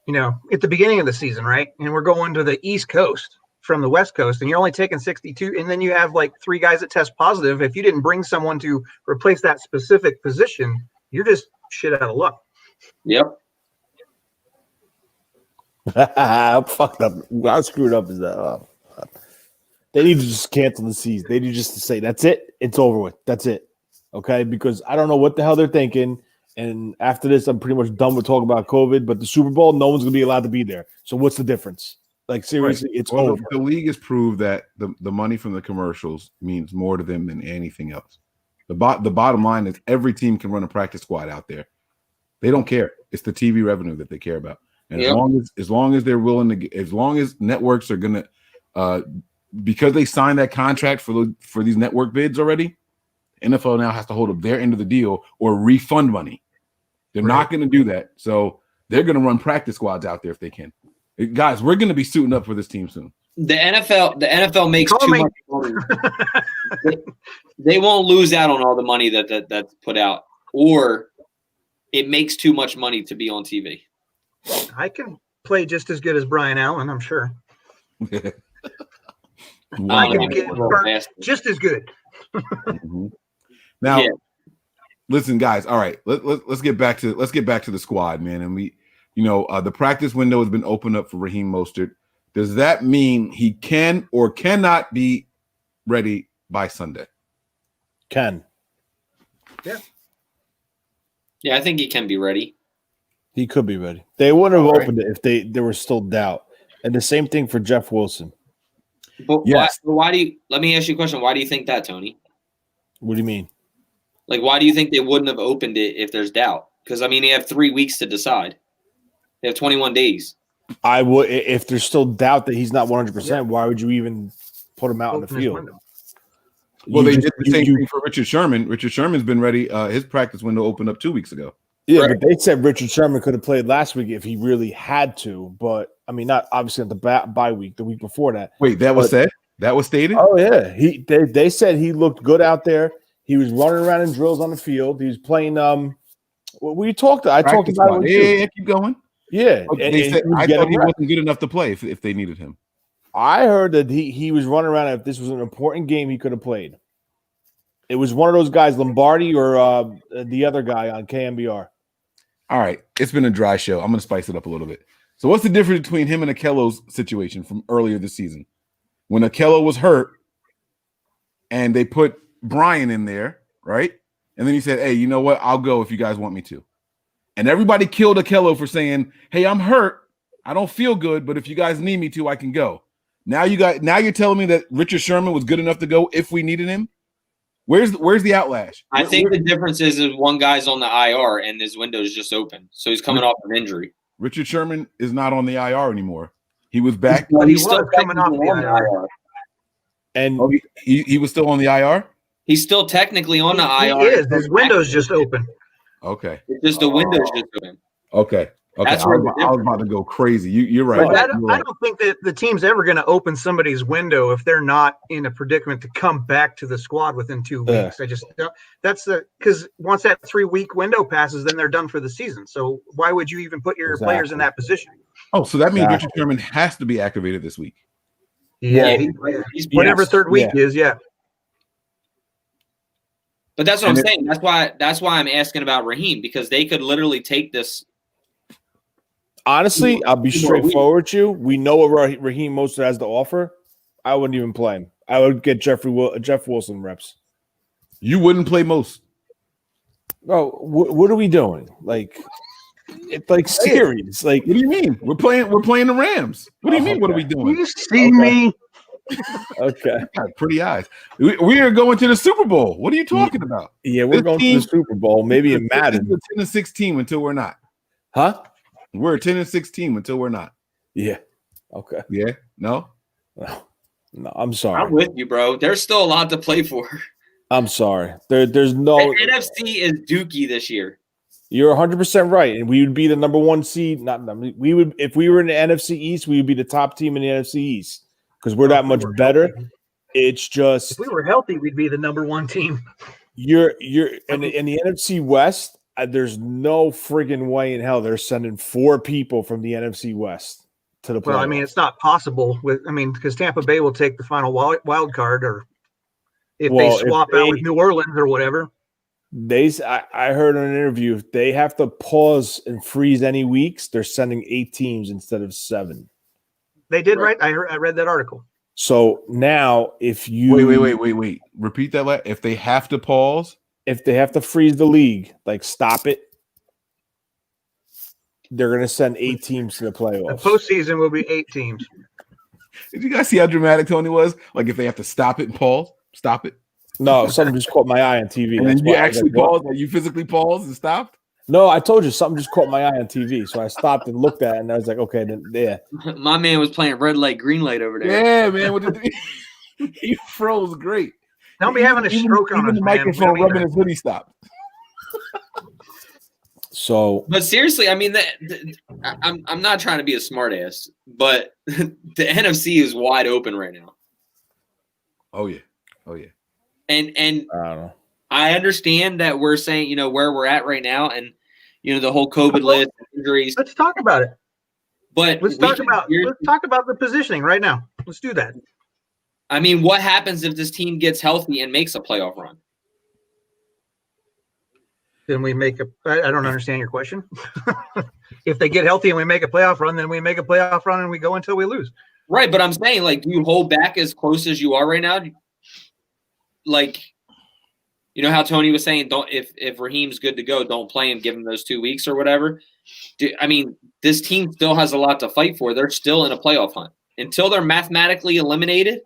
at the beginning of the season, right, and we're going to the East Coast from the West Coast, and you're only taking 62, and then you have like 3 guys that test positive. If you didn't bring someone to replace that specific position, you're just shit out of luck. Yep. I'm fucked up. I screwed up. Is that they need to just cancel the season. They need just to say that's it. It's over with. That's it. Okay, because I don't know what the hell they're thinking. And after this, I'm pretty much done with talking about COVID. But the Super Bowl, no one's gonna be allowed to be there. So what's the difference? Like seriously, it's over. The league has proved that the money from the commercials means more to them than anything else. The bottom line is every team can run a practice squad out there. They don't care. It's the TV revenue that they care about. And as long as they're willing to, as long as networks are gonna, because they signed that contract for these network bids already, NFL now has to hold up their end of the deal or refund money. They're not going to do that, so they're going to run practice squads out there if they can. Guys, we're going to be suiting up for this team soon. The NFL makes too much money. They won't lose out on all the money that's put out, or it makes too much money to be on TV. I can play just as good as Brian Allen, I'm sure. I can get just as good. Mm-hmm. Now, listen, guys. All right, let's get back to the squad, man. And we, the practice window has been opened up for Raheem Mostert. Does that mean he can or cannot be ready by Sunday? Can. Yeah. Yeah, I think he can be ready. He could be ready. They wouldn't have opened it if there was still doubt. And the same thing for Jeff Wilson. But why do you? Let me ask you a question. Why do you think that, Tony? What do you mean? Like, why do you think they wouldn't have opened it if there's doubt? Because, you have 3 weeks to decide. They have 21 days. I would, if there's still doubt that he's not 100%. Why would you even put him out in the Open his field? window. Well, You they just- did the same thing for Richard Sherman. Richard Sherman's been ready. His practice window opened up 2 weeks ago. Yeah, Right. but they said Richard Sherman could have played last week if he really had to. But I mean, not obviously at the bye week, the week before that. Wait, that was said? That was stated? Oh yeah, they said he looked good out there. He was running around in drills on the field. He was playing. We talked. I talked Practice about it squad. with you. Yeah, keep going. Yeah, Okay, and they said, he was I getting thought he reps. wasn't good enough to play if they needed him. I heard that he was running around. If this was an important game, he could have played. It was one of those guys, Lombardi or the other guy on KMBR. All right, it's been a dry show. I'm going to spice it up a little bit. So what's the difference between him and Akello's situation from earlier this season? When Akello was hurt and they put Brian in there, right? And then he said, hey, you know what? I'll go if you guys want me to. And everybody killed Akello for saying, hey, I'm hurt. I don't feel good, but if you guys need me to, I can go. Now you're telling me that Richard Sherman was good enough to go if we needed him? Where's the outlash? I think the difference is one guy's on the IR and his window is just open. So he's coming off an injury. Richard Sherman is not on the IR anymore. He was back. But He was coming off technically the on IR. And Oh, he was still on the IR? He's still technically on the He IR. is. His window's just open. Okay. It's just the window's just open. Okay. That's I where was about to go crazy. You're right. But I You're right. don't think that the team's ever going to open somebody's window if they're not in a predicament to come back to the squad within 2 Yeah. weeks. That's because once that 3-week window passes, then they're done for the season. So why would you even put your players in that position? Oh, so that means Exactly. Richard Sherman has to be activated this week. Yeah, He's whatever Yes. third week is. Yeah. But that's what And I'm saying. That's why I'm asking about Raheem, because they could literally take this. honestly, I'll be 2 more weeks. straightforward with you. We know what Raheem Mostert has to offer. I wouldn't even play him. I would get Jeff Wilson reps. You wouldn't play most. Bro, what are we doing? Like, it's like serious. Like, What do you mean? We're playing the Rams. What do you mean? What are we doing? You see me? okay, Got pretty eyes. We are going to the Super Bowl. What are you talking about? yeah, we're This going team- to the Super Bowl, maybe in This is Madden, a 10-6 team until we're not. huh? We're a 10-6 team until we're not. Yeah. Okay. Yeah? No? No, I'm sorry. I'm with you, bro. There's still a lot to play for. I'm sorry. There's no. The NFC is dookie this year. You're 100% right, and we would be the number one seed. We would if we were in the NFC East, we would be the top team in the NFC East because we're that much better. It's just If we were healthy, we'd be the number one team. you're in the NFC West. There's no friggin' way in hell they're sending 4 people from the NFC West to the playoffs. Well, I mean, it's not possible because Tampa Bay will take the final wild card, or if Well, they swap out with New Orleans or whatever. I heard in an interview if they have to pause and freeze any weeks, they're sending 8 teams instead of 7. They did, right? I read that article. So now, if you Wait. Repeat that. If they have to pause, if they have to freeze the league, like stop it, they're going to send 8 teams to the The playoffs. postseason will be 8 teams. did you guys see how dramatic Tony was? Like if they have to stop it and pause, stop it. No, something just caught my eye on TV. And That's then you why I was actually like, what? paused, like you physically paused and stopped. No, I told you something just caught my eye on TV, so I stopped and looked at it, and I was like, okay, then yeah. My man was playing red light, green light over there. Yeah, man. He froze great. Don't be having a stroke on even us, the man. microphone rubbing his hoodie stopped. So But seriously, I mean, I'm not trying to be a smartass, but the NFC is wide open right now, Oh yeah. and I don't know. I understand that we're saying where we're at right now, and the whole COVID list, injuries, Let's talk about it. but Let's talk about the positioning right now. Let's do that. I mean, what happens if this team gets healthy and makes a playoff run? Then we make I don't understand your question. If they get healthy and we make a playoff run, then we make a playoff run and we go until we lose. Right, but I'm saying, like, do you hold back as close as you are right now? Like, how Tony was saying, if Raheem's good to go, don't play him, give him those 2 weeks or whatever. I mean, this team still has a lot to fight for. They're still in a playoff hunt. Until they're mathematically eliminated,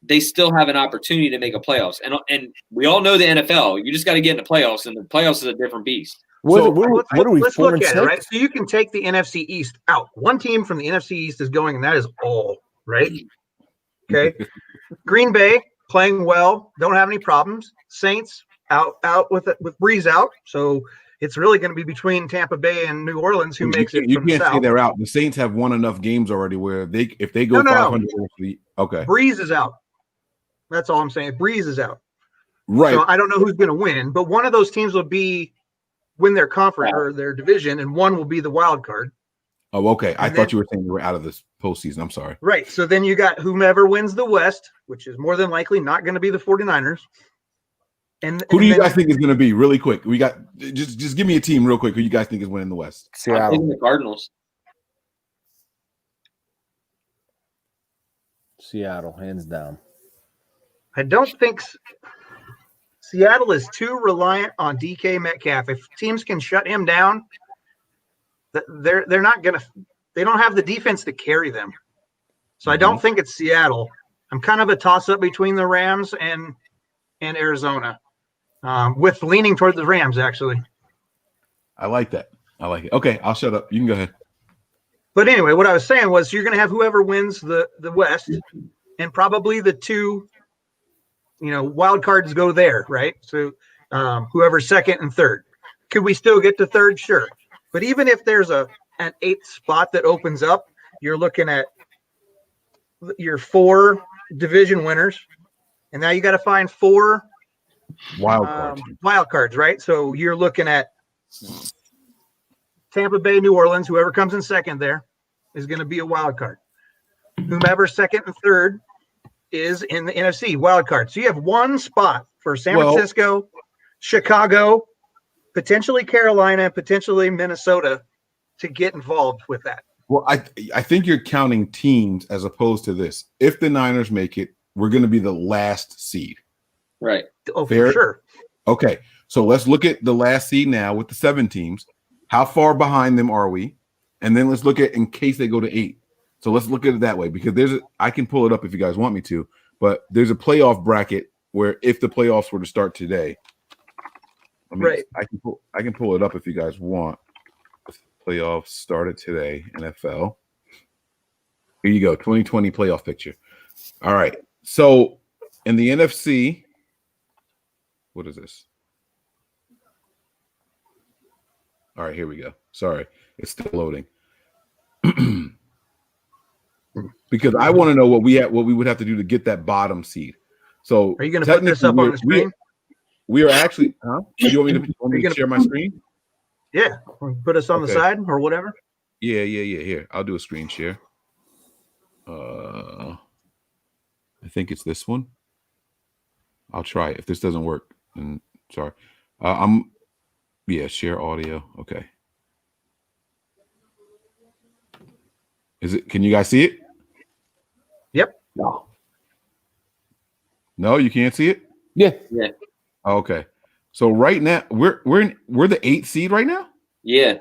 they still have an opportunity to make a playoffs. And we all know the NFL. You just got to get in the playoffs, and the playoffs is a different beast. What are we? Let's 4 look and at 6? it, right? So you can take the NFC East out. One team from the NFC East is going, and that is all, right? Okay. Green Bay playing well, don't have any problems. Saints out with Breeze out, so it's really going to be between Tampa Bay and New Orleans who makes it You from the can't say south. they're out. The Saints have won enough games already where if they go No. 500, okay, Breeze is out. That's all I'm saying. Breeze is out. right. So I don't know who's going to win, but one of those teams will win their conference or their division, and one will be the wild card. Oh, okay. I And thought then- you were saying they were out of this postseason. I'm sorry. Right. So then you got whomever wins the West, which is more than likely not going to be the 49ers. Who do you guys think is going to be really quick? We got just give me a team real quick. Who you guys think is winning the West? I'm Seattle. thinking the Cardinals. Seattle, hands down. I don't think Seattle is too reliant on DK Metcalf. If teams can shut him down, they're not going to. They don't have the defense to carry them. So I don't think it's Seattle. I'm kind of a toss-up between the Rams and Arizona, with leaning toward the Rams, actually. I like that. I like it. Okay, I'll shut up. You can go ahead. But anyway, what I was saying was you're going to have whoever wins the West, and probably the two, wild cards go there, right? So whoever's second and third. Could we still get to third? Sure. But even if there's an eighth spot that opens up, you're looking at your 4 division winners, and now you got to find 4 wild cards, right? So you're looking at Tampa Bay, New Orleans. Whoever comes in second there is going to be a wild card. Whomever second and third is in the NFC wild card. So you have one spot for San Francisco, Chicago, potentially Carolina, potentially Minnesota to get involved with that. Well, I think you're counting teams as opposed to this. If the Niners make it, we're going to be the last seed. Right. Oh, Fair? for sure. Okay, so let's look at the last seed now with the 7 teams. How far behind them are we? And then let's look at in case they go to 8. So let's look at it that way because I can pull it up if you guys want me to, but there's a playoff bracket where if the playoffs were to start today, Right. I can pull it up if you guys want. Playoffs started today, NFL. Here you go, 2020 playoff picture. All right. So in the NFC, what is this? All right, here we go. Sorry, it's still loading. Because I want to know what we would have to do to get that bottom seed. So Are you going to put this up on the screen? We are actually. Huh? You want me to share my screen? Yeah. Put us on the side or whatever. Yeah. Here, I'll do a screen share. I think it's this one. I'll try it. If this doesn't work, then sorry. Share audio. Okay. Can you guys see it? Yep. No, you can't see it? Yeah. Okay. So right now we're the 8th seed right now? Yeah.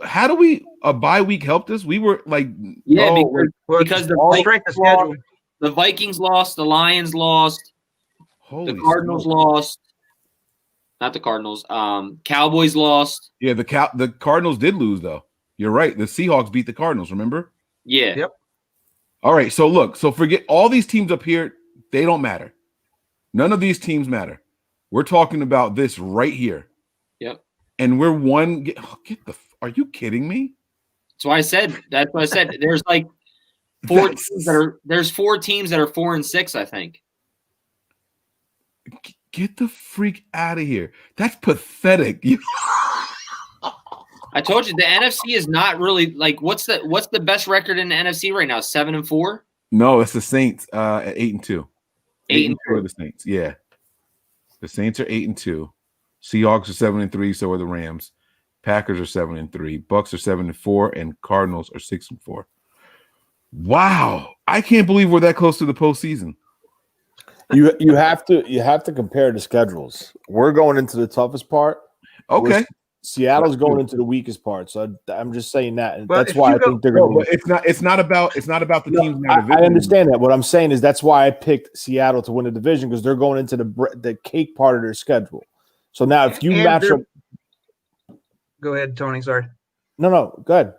How do we a bye week helped us? We were like because the Vikings lost, the Lions lost, the Cardinals lost. Not the Cardinals. Cowboys lost. Yeah, the Cardinals did lose though. You're right. The Seahawks beat the Cardinals, remember? Yeah. Yep. All right. So look, forget all these teams up here, they don't matter. None of these teams matter. We're talking about this right here. Yep. And we're one. Are you kidding me? That's why I said. There's like 4 teams there's 4 teams that are 4 and 6, I think. Get the freak out of here. That's pathetic. I told you the NFC is not really like what's the best record in the NFC right now? 7-4? No, it's the Saints at 8-2. 8-2 are the Saints. Yeah. The Saints are 8-2. Seahawks are 7-3, so are the Rams. Packers are 7-3. Bucks are 7-4, and Cardinals are 6-4. Wow. I can't believe we're that close to the postseason. You have to compare the schedules. We're going into the toughest part. Okay. Seattle's going into the weakest part. So I'm just saying that. Well, that's why I think they're going to win. It's not about the teams in our division. I understand that. What I'm saying is that's why I picked Seattle to win the division because they're going into the cake part of their schedule. So now if you match up Go ahead, Tony. Sorry. No, go ahead.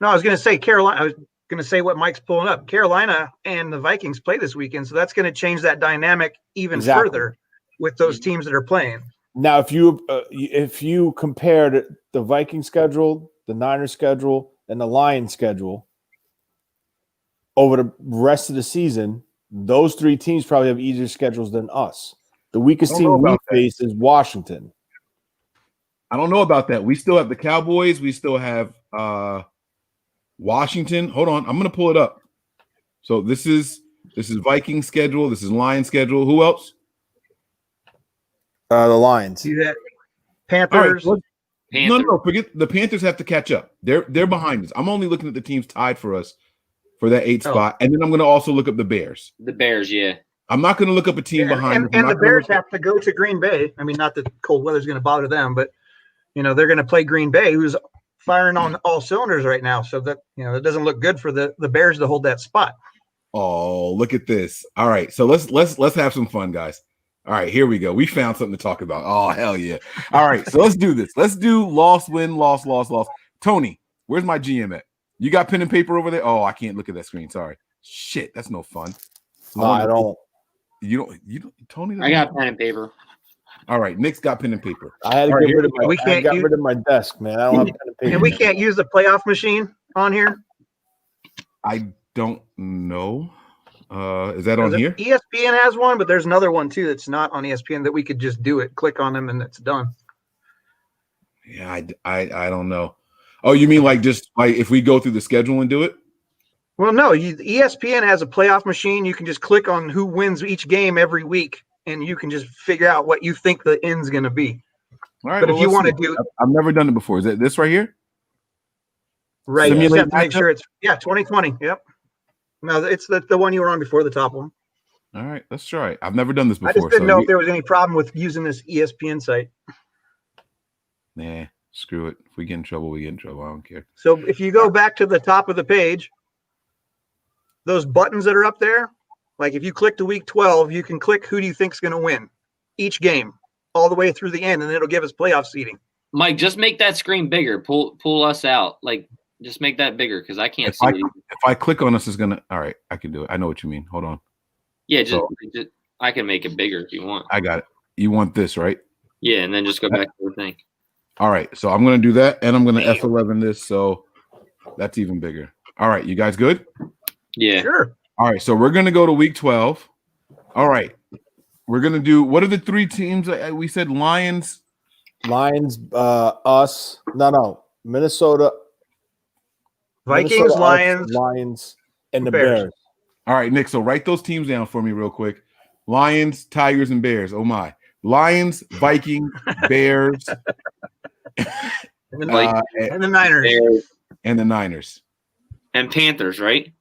No, I was going to say Carolina. I was going to say what Mike's pulling up. Carolina and the Vikings play this weekend, so that's going to change that dynamic even further with those teams that are playing. Now, if you compared the Viking schedule, the Niners schedule, and the Lions schedule over the rest of the season, those three teams probably have easier schedules than us. The weakest team we face is Washington. I don't know about that. We still have the Cowboys. We still have Washington. Hold on, I'm going to pull it up. So this is Viking schedule. This is Lions schedule. Who else? The Lions. You had Panthers. All right, no, forget the Panthers have to catch up. They're behind us. I'm only looking at the teams tied for us for that 8th spot, and then I'm going to also look up the Bears. The Bears, yeah. I'm not going to look up a team behind us. And the Bears have to go to Green Bay. I mean, not that cold weather's going to bother them, but they're going to play Green Bay, who's firing on all cylinders right now. So that it doesn't look good for the Bears to hold that spot. Oh, look at this! All right, so let's have some fun, guys. All right, here we go. We found something to talk about. Oh, hell yeah! All right, so let's do this. Let's do loss, win, loss, loss, loss. Tony, where's my GM at? You got pen and paper over there? Oh, I can't look at that screen. Sorry. Shit, that's no fun. No, I don't. You don't. Tony. I got pen and paper. All right, Nick's got pen and paper. I had to get rid of rid of my desk, man. I don't have pen and paper. And we can't use the playoff machine on here. I don't know. Is that on here? ESPN has one, but there's another one too that's not on ESPN that we could just do it. Click on them and it's done. Yeah, I don't know. Oh, you mean like just like if we go through the schedule and do it? Well, no. ESPN has a playoff machine. You can just click on who wins each game every week, and you can just figure out what you think the end's going to be. All right. But if you want to do, I've never done it before. Is it this right here? Right. You just have to make sure it's 2020. Yep. No, it's the one you were on before, the top one. All right, let's try it. I've never done this before. I just didn't know if there was any problem with using this ESPN site. Nah, screw it. If we get in trouble, we get in trouble. I don't care. So if you go back to the top of the page, those buttons that are up there, like if you click to week 12, you can click who do you think is going to win each game all the way through the end, and it'll give us playoff seeding. Mike, just make that screen bigger. Pull us out. Like, just make that bigger because I can't see it. If I click on this, it's gonna. All right, I can do it. I know what you mean. Hold on. Yeah, just I can make it bigger if you want. I got it. You want this, right? Yeah, and then just go back to the thing. All right, so I'm gonna do that, and I'm gonna F11 this, so that's even bigger. All right, you guys good? Yeah. Sure. All right, so we're gonna go to week 12. All right, we're gonna do. What are the three teams we said? Lions, us. No, Minnesota. Vikings, Lions, and the Bears. All right, Nick. So write those teams down for me real quick. Lions, Tigers, and Bears. Oh my! Lions, Vikings, Bears, and the Niners. Bears. And the Niners. And Panthers, right?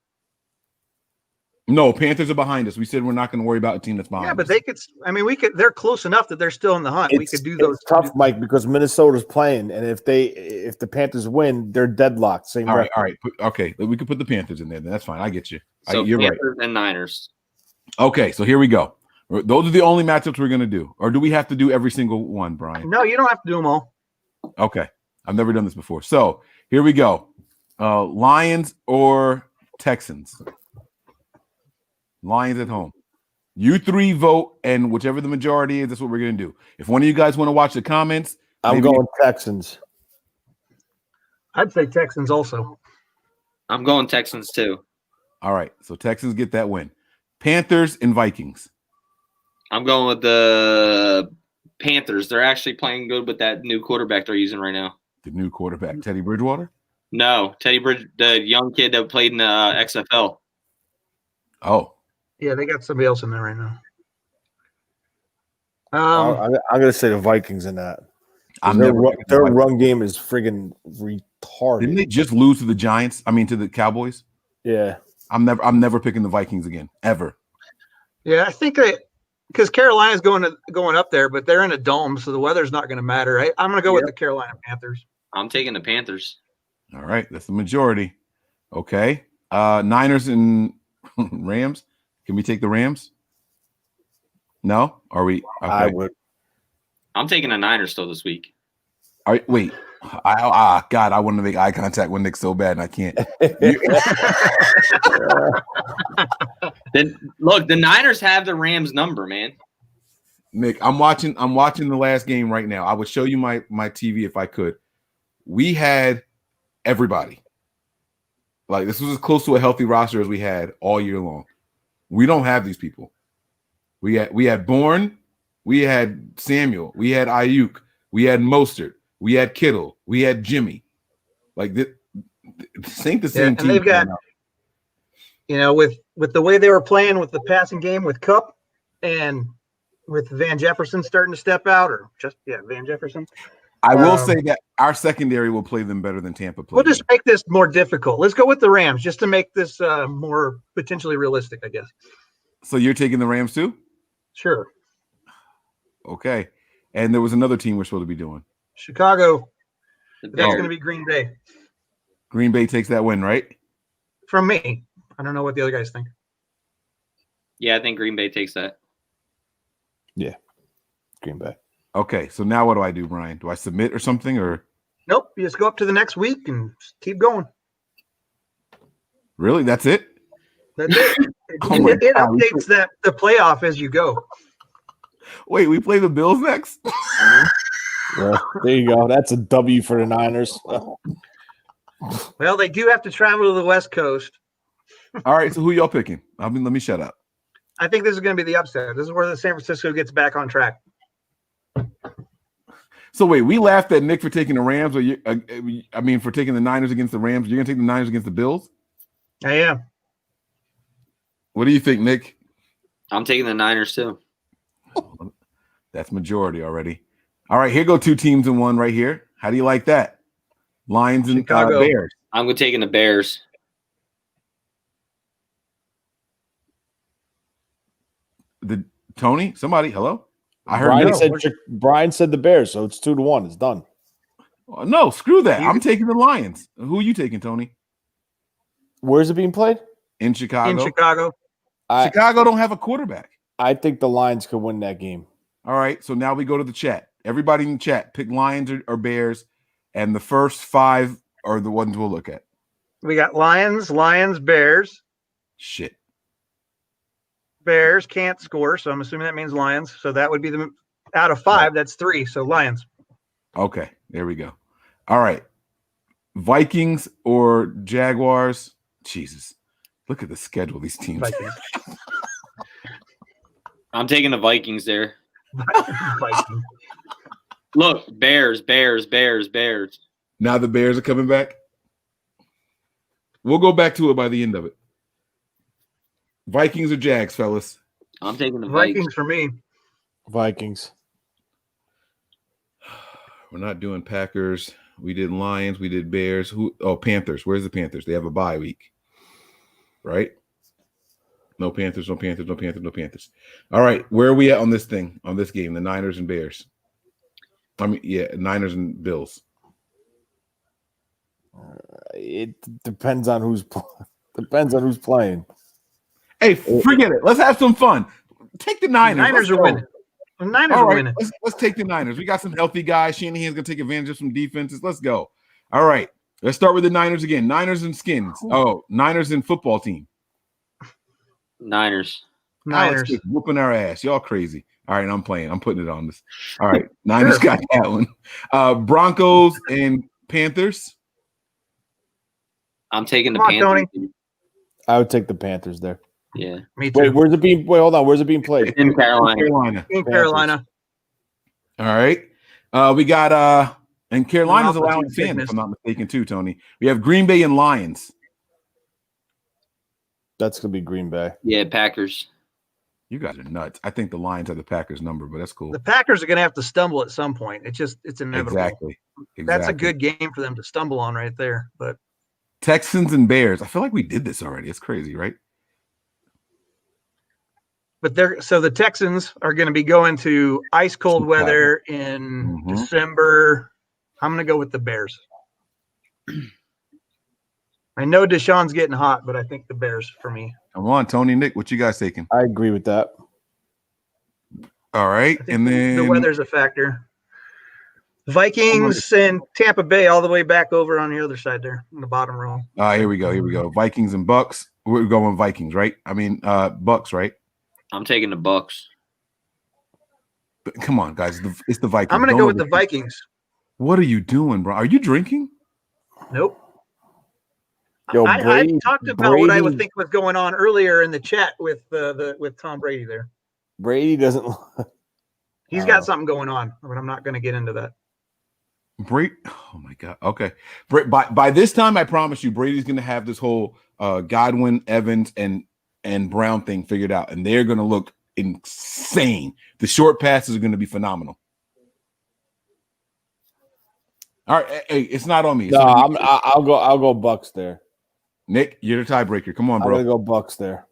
No, Panthers are behind us. We said we're not going to worry about a team that's behind. Yeah, but us. they could. I mean, we could. They're close enough that they're still in the hunt. We could do those. It's tough, Mike, because Minnesota's playing, and if the Panthers win, they're deadlocked. Same. All right. Okay, we could put the Panthers in there. Then that's fine. I get you. So you're Panthers right. and Niners. Okay, so here we go. Those are the only matchups we're going to do, or do we have to do every single one, Brian? No, you don't have to do them all. Okay, I've never done this before. So here we go. Lions or Texans. Lions at home. You three vote, and whichever the majority is, that's what we're going to do. If one of you guys want to watch the comments, I'm going Texans. I'd say Texans also. I'm going Texans too. All right, so Texans get that win. Panthers and Vikings. I'm going with the Panthers. They're actually playing good with that new quarterback they're using right now. The new quarterback, Teddy Bridgewater? No, Teddy Bridge, the young kid that played in the XFL. Oh. Yeah, they got somebody else in there right now. I'm going to say the Vikings in that. Their run game is friggin' retarded. Didn't they just lose to the Giants? I mean, to the Cowboys? Yeah. I'm never picking the Vikings again, ever. Yeah, I think because Carolina's going up there, but they're in a dome, so the weather's not going to matter. I'm going to go with the Carolina Panthers. I'm taking the Panthers. All right, that's the majority. Okay. Niners and Rams. Can we take the Rams? No? Are we? Okay. I would. I'm taking the Niners still this week. All right, wait. God, I want to make eye contact with Nick so bad, and I can't. Then look, the Niners have the Rams number, man. Nick, I'm watching the last game right now. I would show you my TV if I could. We had everybody. Like, this was as close to a healthy roster as we had all year long. We don't have these people. We had Bourne, we had Samuel, we had Ayuk, we had Mostert, we had Kittle, we had Jimmy. Like, this ain't the same team. And they've got, with the way they were playing with the passing game with Kupp and with Van Jefferson starting to step out, Van Jefferson. I will say that our secondary will play them better than Tampa played. We'll just make this more difficult. Let's go with the Rams just to make this more potentially realistic, I guess. So you're taking the Rams too? Sure. Okay. And there was another team we're supposed to be doing. Chicago. That's going to be Green Bay. Green Bay takes that win, right? From me. I don't know what the other guys think. Yeah, I think Green Bay takes that. Yeah. Green Bay. Okay, so now what do I do, Brian? Do I submit or something, or? Nope, you just go up to the next week and keep going. Really? That's it? That's it. It updates the playoff as you go. Wait, we play the Bills next? Well, there you go. That's a W for the Niners. Well, they do have to travel to the West Coast. All right, so who y'all picking? Let me shut up. I think this is going to be the upset. This is where the San Francisco gets back on track. So wait, we laughed at Nick for taking the Rams, or for taking the Niners against the Rams. You're gonna take the Niners against the Bills? I am. What do you think, Nick? I'm taking the Niners too. That's majority already. All right, here go two teams in one right here. How do you like that? Lions and Bears. I'm taking the Bears. Tony, somebody, hello? I heard Brian said the Bears, so it's 2-1. It's done. No, screw that. I'm taking the Lions. Who are you taking, Tony? Where's it being played? In Chicago. In Chicago. Chicago don't have a quarterback. I think the Lions could win that game. All right, so now we go to the chat. Everybody in the chat, pick Lions or Bears, and the first 5 are the ones we'll look at. We got Lions, Bears. Shit. Bears can't score, so I'm assuming that means Lions. So that would be out of 5, that's 3. So Lions. Okay, there we go. All right. Vikings or Jaguars? Jesus. Look at the schedule of these teams. Vikings. I'm taking the Vikings there. Vikings. Look, Bears. Now the Bears are coming back. We'll go back to it by the end of it. Vikings or Jags, fellas? I'm taking the Vikings for me. Vikings. We're not doing Packers. We did Lions. We did Bears. Panthers. Where's the Panthers? They have a bye week, right? No Panthers. All right, where are we at on this thing, on this game? The Niners and Bears. Niners and Bills. It depends on who's playing. Hey, forget it. Let's have some fun. Take the Niners. Niners are winning. The Niners are winning. Let's take the Niners. We got some healthy guys. Shanahan's going to take advantage of some defenses. Let's go. All right. Let's start with the Niners again. Niners and Skins. Oh, Niners and football team. Niners. Niners. Whooping our ass. Y'all crazy. All right, I'm playing. I'm putting it on this. All right. Niners got that one. Broncos and Panthers. I'm taking the Come on, Panthers. Tony. I would take the Panthers there. Yeah. Me too. Where's it being played? In Carolina. In Carolina. All right. We got and Carolina's Altitude allowing fans, sickness. if I'm not mistaken, too, Tony. We have Green Bay and Lions. That's gonna be Green Bay. Yeah, Packers. You guys are nuts. I think the Lions have the Packers number, but that's cool. The Packers are going to have to stumble at some point. It's inevitable. Exactly. That's a good game for them to stumble on right there. But Texans and Bears. I feel like we did this already. It's crazy, right? so the Texans are going to be going to ice cold weather in December. I'm going to go with the Bears. I know Deshaun's getting hot, but I think the Bears for me. Come on, Tony, Nick, what you guys taking? I agree with that. All right, I think the weather's a factor. Vikings and Tampa Bay all the way back over on the other side there in the bottom row. Here we go. Vikings and Bucks. We're going Vikings, right? I mean, Bucks, right? I'm taking the Bucks. Come on, guys. It's the Vikings. I'm going to go with the Vikings. What are you doing, bro? Are you drinking? Nope. Yo, I talked about what I would think was going on earlier in the chat with Tom Brady there. Brady doesn't. He's got something going on, but I'm not going to get into that. Brady. Oh my God. Okay. By this time, I promise you, Brady's going to have this whole Godwin, Evans, and Brown thing figured out, and they're going to look insane. The short passes are going to be phenomenal. All right. Hey, it's not on me. No, I'll go Bucks there. Nick, you're the tiebreaker. Come on, bro. I'm gonna go Bucks there.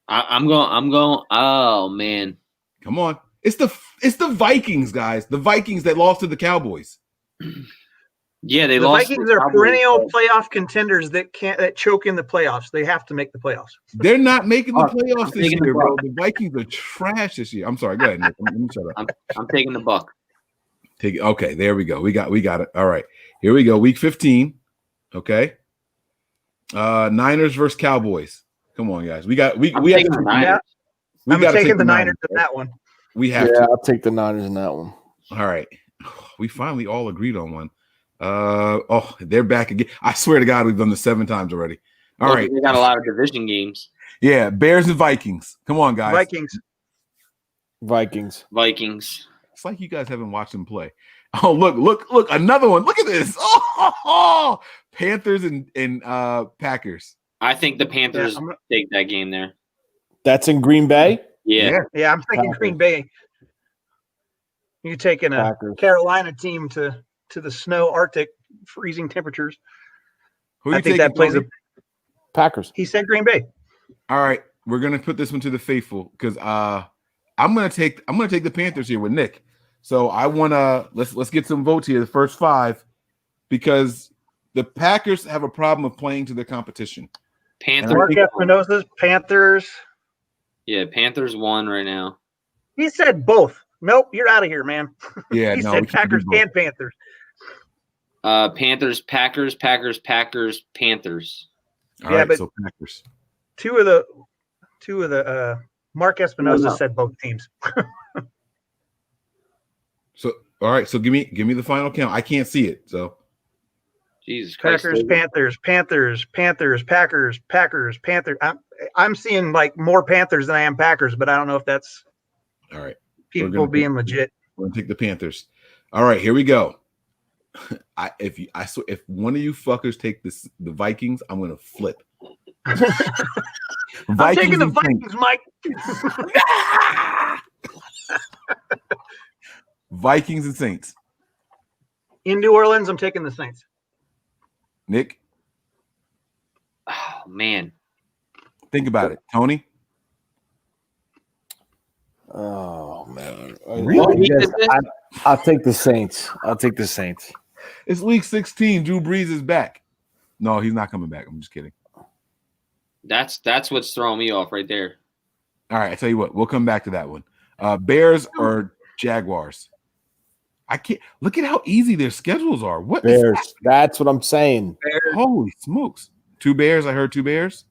I'm going. Oh man, come on. It's the Vikings, guys. The Vikings that lost to the Cowboys. Yeah, the lost. Vikings are perennial playoff contenders that choke in the playoffs. They have to make the playoffs. They're not making the playoffs this year, bro. The Vikings are trash this year. I'm sorry. Go ahead, Nick. Let me shut up. I'm taking the Buck. Okay, there we go. We got it. All right, here we go. Week 15. Okay. Niners versus Cowboys. Come on, guys. We have I'm taking the Niners in that one. We have to. I'll take the Niners in that one. All right. We finally all agreed on one. They're back again. I swear to God, we've done this 7 times already. All right. We got a lot of division games. Yeah, Bears and Vikings. Come on, guys. Vikings. It's like you guys haven't watched them play. Oh, look, another one. Look at this. Oh, Panthers and Packers. I think the Panthers take that game there. That's in Green Bay? Yeah, I'm thinking Green Bay. You're taking a Packers. Carolina team to the snow Arctic freezing temperatures. Who I think that plays a Packers. He said Green Bay. All right, we're gonna put this one to the faithful because I'm gonna take the Panthers here with Nick. So I wanna let's get some votes here. The first 5, because the Packers have a problem of playing to their competition. Panthers. Espinosa's Panthers. Yeah, Panthers won right now. He said both. Nope, you're out of here, man. Yeah, he said Packers and Panthers. Panthers, Packers, Panthers. All right, so Packers. Two of the Mark Espinosa said both teams. So all right, so give me the final count. I can't see it. So Jesus Christ. Packers, Packers. I'm seeing like more Panthers than I am Packers, but I don't know if that's all right. People being legit. We're gonna take the Panthers. All right, here we go. If one of you fuckers take the Vikings, I'm gonna flip. I'm taking the Vikings, Mike. Vikings and Saints. In New Orleans, I'm taking the Saints. Nick? Oh, man. Think about it. Tony? Oh, man. Really? I'll take the Saints. It's week 16. Drew Brees is back. No, he's not coming back. I'm just kidding. That's what's throwing me off right there. All right, I tell you what. We'll come back to that one. Bears or Jaguars? I can't look at how easy their schedules are. What Bears? That's what I'm saying. Bears. Holy smokes! 2 Bears. I heard 2 Bears.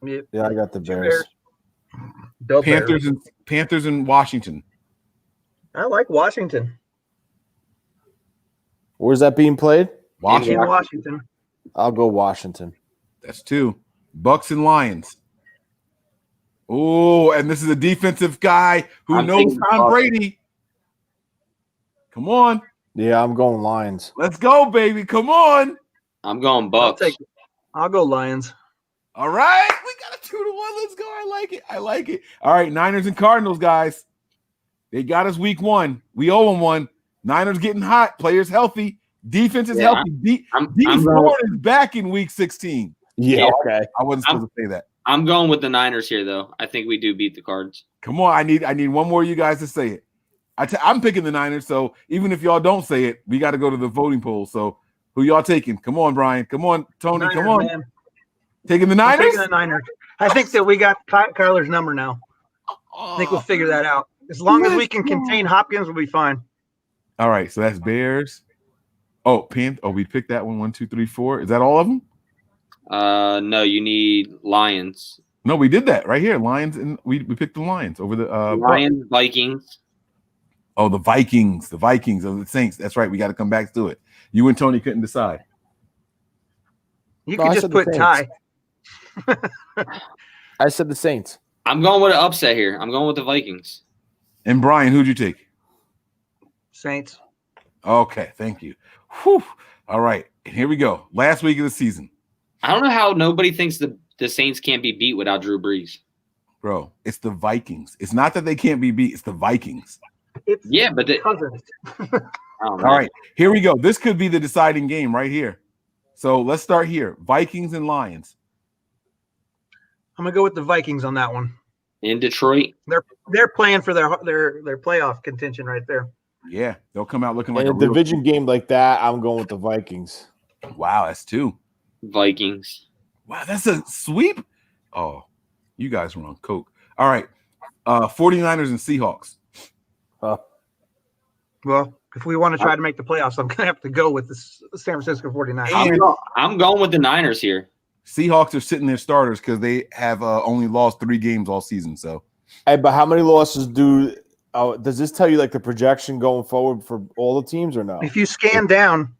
Yeah, I got the Bears. Panthers and Washington. I like Washington. Where's that being played? Washington. I'll go Washington. That's 2. Bucks and Lions. Oh, and this is a defensive guy who knows Tom Brady. Come on. Yeah, I'm going Lions. Let's go, baby. Come on. I'm going Bucks. I'll go Lions. All right. We got a 2-1. Let's go. I like it. All right. Niners and Cardinals, guys. They got us week 1. We owe them one. Niners getting hot. Players healthy. Defense is healthy. D Ford is back in week 16. Yeah, okay. I wasn't supposed to say that. I'm going with the Niners here, though. I think we do beat the Cards. Come on. I need one more of you guys to say it. I'm picking the Niners, so even if y'all don't say it, we got to go to the voting poll. So who y'all taking? Come on, Brian. Come on, Tony. Niners, come on. Man. Taking the Niners? Taking the Niners. I think that we got Kyler's number now. I think we'll figure that out. As long as we can contain Hopkins, we'll be fine. All right, so that's Bears Oh, we picked that one. 1, 2, 3, 4. Is that all of them? No, you need Lions. No, we did that right here. Lions, and we picked the Lions over the Lions, Vikings. Oh, the Vikings of the Saints. That's right. We got to come back to it. You and Tony couldn't decide. You No, could I just said the put tie. I said the Saints. I'm going with an upset here. I'm going with the Vikings. And Brian, who'd you take? Saints. Okay, thank you. Whew. All right, and here we go. Last week of the season. I don't know how nobody thinks the Saints can't be beat without Drew Brees. Bro, it's the Vikings. It's not that they can't be beat. It's the Vikings. It's but Cousins. All right, here we go. This could be the deciding game right here. So let's start here. Vikings and Lions. I'm gonna go with the Vikings on that one. In Detroit. They're playing for their playoff contention right there. Yeah, they'll come out looking like In a division game like that, I'm going with the Vikings. Wow, that's 2. Vikings. Wow, that's a sweep. Oh, you guys were on coke. All right, 49ers and Seahawks. Well, if we want to try to make the playoffs, I'm gonna have to go with the San Francisco 49ers. I'm going with the Niners here. Seahawks are sitting their starters because they have only lost 3 games all season. So, Hey, but how many losses does this tell you like the projection going forward for all the teams or no? If you scan down,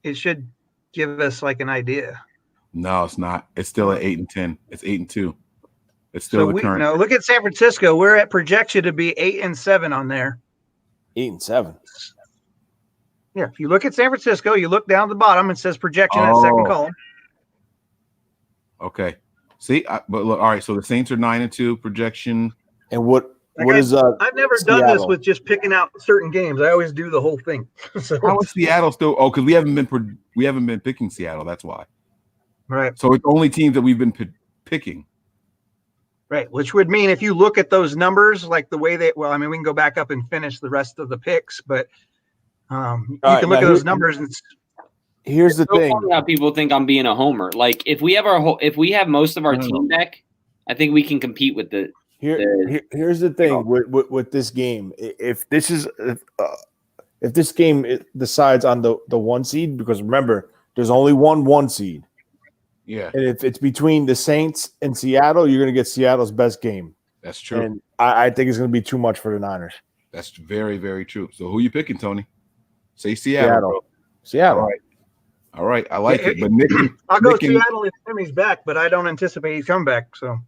it should give us like an idea. no, it's not. It's still at 8-10. It's 8-2. It's still the current. No, look at San Francisco. We're at projection to be 8-7 on there. 8-7. Yeah, if you look at San Francisco, you look down at the bottom, it says projection in that second column. Okay. See, but look, all right. So the Saints are 9-2 projection. And what Like is I've never done this Seattle? with just picking out certain games. I always do the whole thing. So How is Seattle still? Oh, because we haven't been picking Seattle. That's why. right, So it's only teams that we've been picking. right. Which would mean if you look at those numbers, like the way we can go back up and finish the rest of the picks, but you right, can look now at those numbers and Here's the So thing. funny how people think I'm being a homer. Like if we have most of our team back, I think we can compete with the. Here's the thing with this game. If this game decides on the 1 seed, because remember, there's only one seed. Yeah, And if it's between the Saints and Seattle, you're going to get Seattle's best game. that's true. And I think it's going to be too much for the Niners. That's very, very true. So who you picking, Tony? Say Seattle. Seattle. All right. I like it. But Nick, I'll go Nick and- Seattle if Jimmy's back, but I don't anticipate he's come back. So,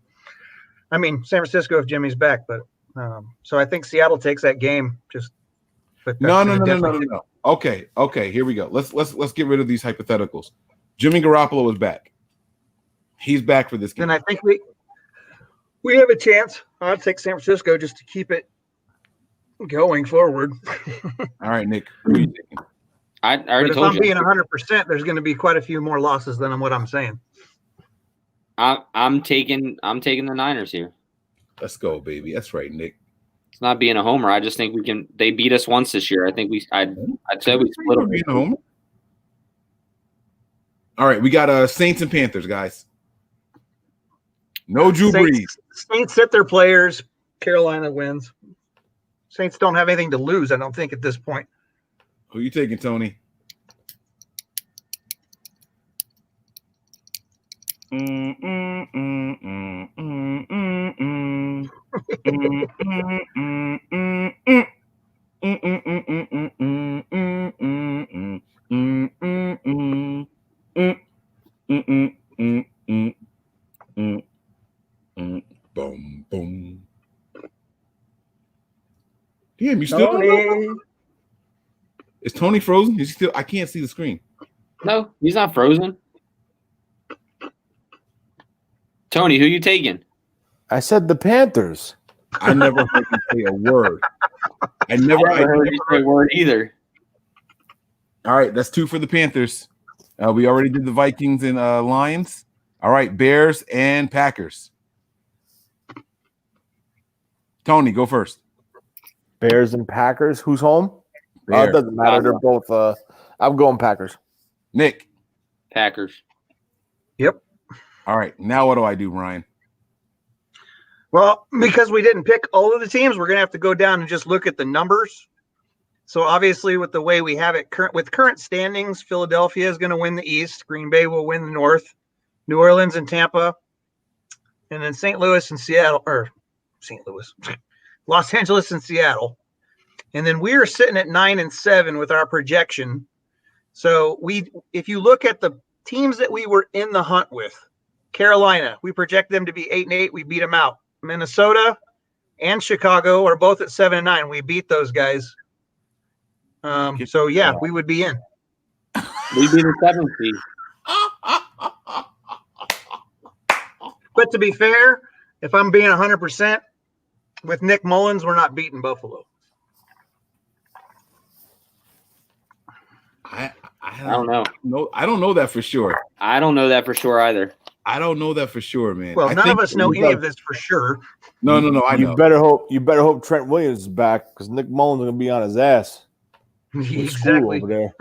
I mean, San Francisco if Jimmy's back, but so I think Seattle takes that game. No. Okay. Here we go. Let's get rid of these hypotheticals. Jimmy Garoppolo is back. He's back for this game. Then I think we have a chance. I'll take San Francisco just to keep it going forward. All right, Nick. Who are you taking? I But already if told I'm you. being 100%, there's going to be quite a few more losses than what I'm saying. I'm taking the Niners here. Let's go, baby. That's right, Nick. It's not being a homer. I just think we can. They beat us once this year. I think I'd say we split them. Being a homer. All right, we got Saints and Panthers, guys. No Drew Brees. Saints sit their players. Carolina wins. Saints don't have anything to lose, I don't think, at this point. Who you taking, Tony? Boom, boom. Damn, you still don't know? Is Tony frozen? Is he still? I can't see the screen. No, he's not frozen. Tony, who you taking? I said the Panthers. I never heard him say a word. I never heard you say a word either. All right, that's 2 for the Panthers. We already did the Vikings and Lions. All right, Bears and Packers. Tony, go first. Bears and Packers. Who's home? It doesn't matter. They're both. I'm going Packers. Nick. Packers. Yep. All right, now what do I do, Ryan? Well, because we didn't pick all of the teams, we're going to have to go down and just look at the numbers. So obviously, with the way we have it with current standings, Philadelphia is going to win the East. Green Bay will win the North. New Orleans and Tampa, and then St. Louis and Seattle, or St. Louis, Los Angeles and Seattle. And then we are sitting at 9-7 with our projection. So if you look at the teams that we were in the hunt with, Carolina, we project them to be 8-8. We beat them out. Minnesota and Chicago are both at 7-9. We beat those guys. So yeah, we would be in. We'd be the 7th seed. But to be fair, if I'm being 100%, with Nick Mullins, we're not beating Buffalo. I don't know. No, I don't know that for sure. I don't know that for sure either. I don't know that for sure, man. Well, none of us know any of this for sure. No. I know. You better hope Trent Williams is back because Nick Mullins is gonna be on his ass. Exactly. Over there.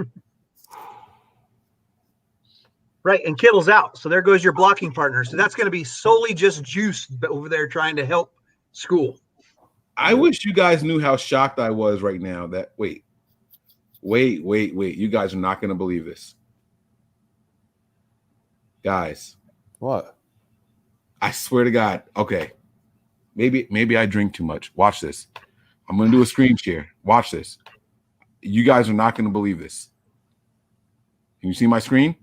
Right, and Kittle's out, so there goes your blocking partner. So that's going to be solely just Juice over there trying to help School. I wish you guys knew how shocked I was right now. That wait. You guys are not going to believe this, guys. What? I swear to God. Okay, maybe I drink too much. Watch this. I'm going to do a screen share. Watch this. You guys are not going to believe this. Can you see my screen?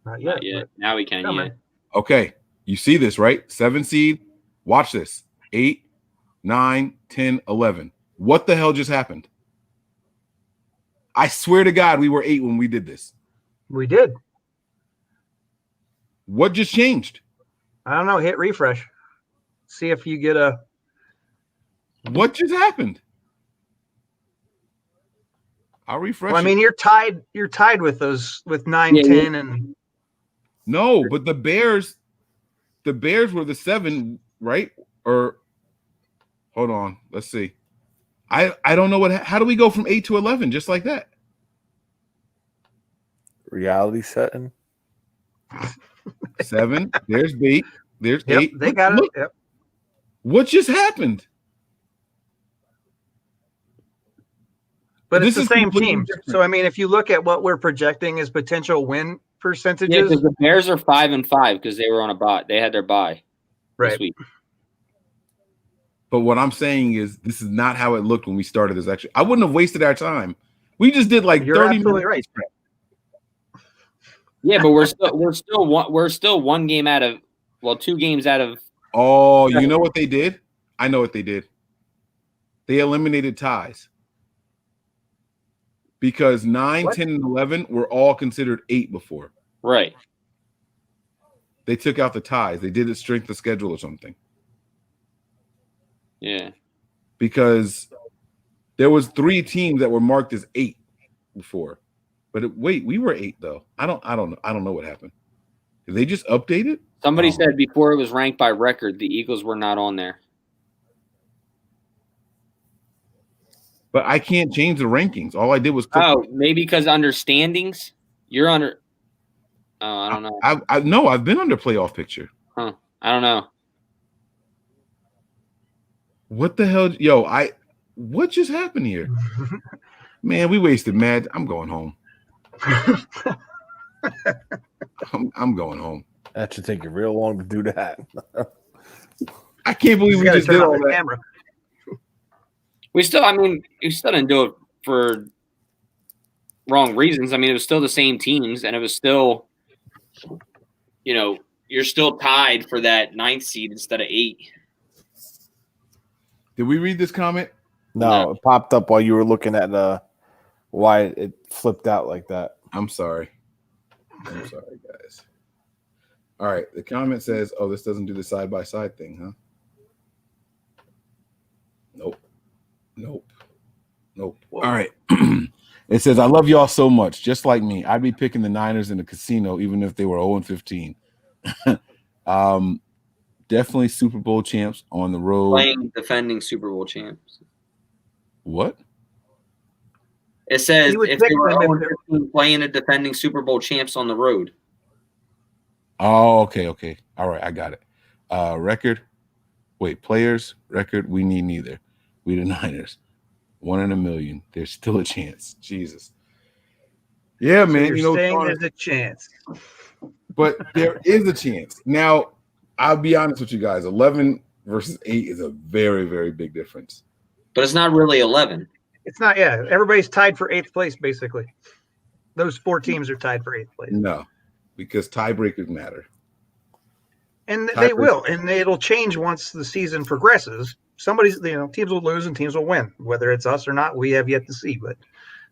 Not yet. Yeah, now we can. Yeah. Okay, you see this, right? 7 seed. Watch this. 8, 9, 10, 11. What the hell just happened? I swear to God, we were 8 when we did this. We did. What just changed? I don't know. Hit refresh. See if you get a. What just happened? I'll refresh. Well, I mean, you're tied. You're tied with those with 9, 10, and. No, but the Bears were the 7, right? Or hold on, let's see. I don't know how do we go from 8 to 11 just like that? Reality setting. 7. There's 8. There's 8. They got it. Yep. What just happened? But it's the same team. So I mean, if you look at what we're projecting as potential win percentages, yeah, because the Bears are 5-5 because they were on a bye. They had their bye this week. But what I'm saying is, this is not how it looked when we started this. Actually, I wouldn't have wasted our time. We just did like 30 minutes. Right. Yeah, but we're still one game out of 2 games out of. Oh, you know what they did? I know what they did. They eliminated ties because 9, 10, and 11 were all considered 8 before. Right. They took out the ties. They did it strength of schedule or something. Yeah. Because there was 3 teams that were marked as 8 before. But we were 8 though. I don't know what happened. Did they just update it? Somebody said before it was ranked by record, the Eagles were not on there. But I can't change the rankings. All I did was click. Oh, maybe because under standings, you're under. Oh, I don't know. No, I've been under playoff picture. Huh. I don't know. What the hell? What just happened here? Man, we wasted mad. I'm going home. I'm going home. That should take you real long to do that. I can't believe we just did all that. Camera. We still didn't do it for wrong reasons. I mean, it was still the same teams, and it was still, you're still tied for that 9th seed instead of 8. Did we read this comment? No, it popped up while you were looking at why it flipped out like that. I'm sorry, guys. All right, the comment says, "Oh, this doesn't do the side-by-side thing, huh?" Nope. All right. It says, "I love y'all so much. Just like me, I'd be picking the Niners in the casino even if they were 0-15. Definitely Super Bowl champs on the road. Playing defending Super Bowl champs. What? It says if they were 0-15 playing a defending Super Bowl champs on the road. Oh, okay. All right, I got it. Record. Wait, players, record. We need neither. We the Niners. 1 in a million. There's still a chance. Jesus. Yeah, So man. you're saying Sean, there's a chance. but there is a chance. Now, I'll be honest with you guys. 11 versus 8 is a very, very big difference. But it's not really 11. It's not. Yeah, everybody's tied for 8th place basically. Those 4 teams are tied for 8th place. No, because tiebreakers matter. And they will, and it'll change once the season progresses. Teams will lose and teams will win. Whether it's us or not, we have yet to see. But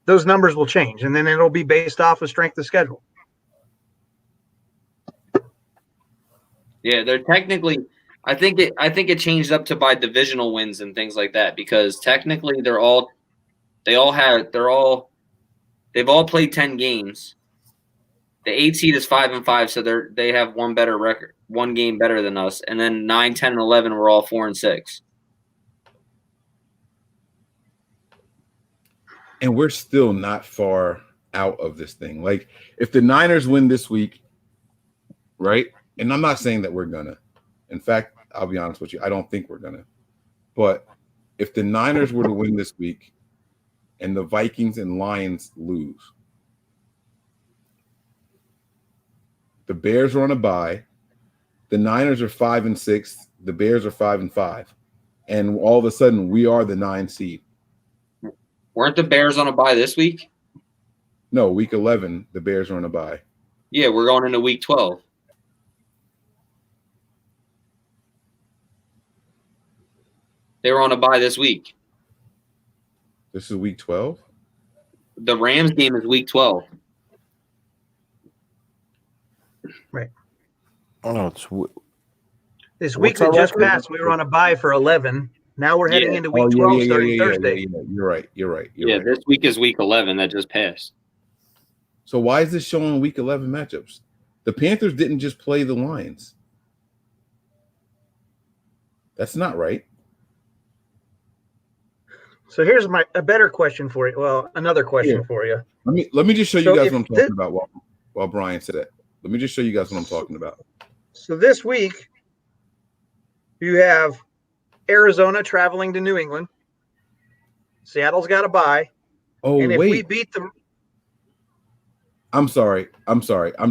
those numbers will change, and then it'll be based off of strength of schedule. Yeah, they're technically. I think it changed up to by divisional wins and things like that because technically they've all played 10 games. The 8 seed is 5-5, so they have one better record, one game better than us, and then 9, 10, and 11 were all 4-6. And we're still not far out of this thing. Like, if the Niners win this week, right? And I'm not saying that we're gonna. In fact, I'll be honest with you, I don't think we're gonna. But if the Niners were to win this week and the Vikings and Lions lose, the Bears are on a bye. The Niners are 5-6. The Bears are 5-5. And all of a sudden, we are the 9 seed. Weren't the Bears on a bye this week? No, week 11, the Bears are on a bye. Yeah, we're going into week 12. They were on a bye this week. This is week 12? The Rams game is week 12. Right. Oh no, This week What's our that just record? passed, we were on a bye for 11. Now we're heading into week 12 starting Thursday. You're right. You're right. This week is week 11 that just passed. So why is this showing week 11 matchups? The Panthers didn't just play the Lions. That's not right. So here's a better question for you. Well, another question for you. Let me just show you So guys if what I'm talking about while Brian said that. Let me just show you guys what I'm talking about. So this week, you have Arizona traveling to New England. Seattle's got a bye. Oh, and if wait. we beat them, I'm sorry. I'm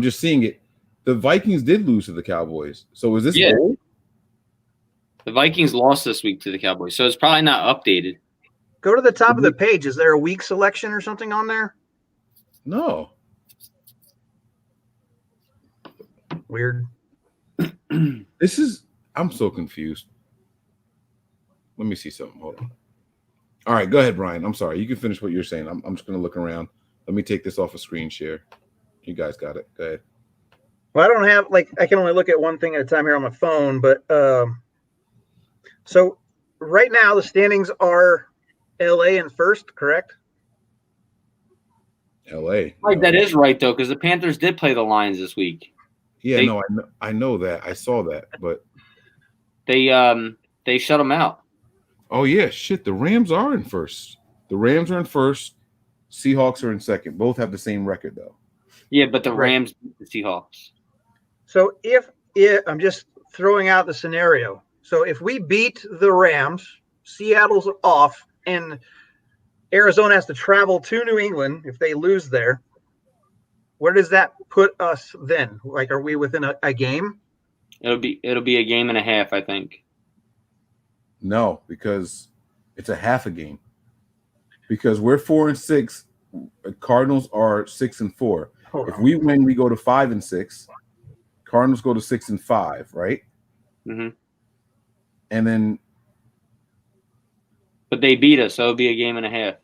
just seeing it. The Vikings did lose to the Cowboys. So is this old? The Vikings lost this week to the Cowboys, so it's probably not updated. go to the top of the page. Is there a week selection or something on there? No. Weird. I'm so confused. Let me see something. Hold on. All right, go ahead, Brian. I'm sorry. You can finish what you're saying. I'm just going to look around. Let me take this off a screen share. You guys got it. Go ahead. Well, I don't have I can only look at one thing at a time here on my phone, but so right now the standings are LA in first, correct? LA. Right, that is right though, because the Panthers did play the Lions this week. Yeah, I know that. I saw that, but they shut them out. Oh yeah, shit. The Rams are in first. The Rams are in first. Seahawks are in second. Both have the same record though. Yeah, but the Rams beat the Seahawks. So if I'm just throwing out the scenario. So if we beat the Rams, Seattle's off, and Arizona has to travel to New England if they lose there, where does that put us then? Like, are we within a game? It'll be a game and a half, I think. No, because it's a half a game. Because we're 4-6, Cardinals are 6-4. If we win, we go to 5-6. Cardinals go to 6-5, right? Mm-hmm. And then, but they beat us, so it'll be a game and a half.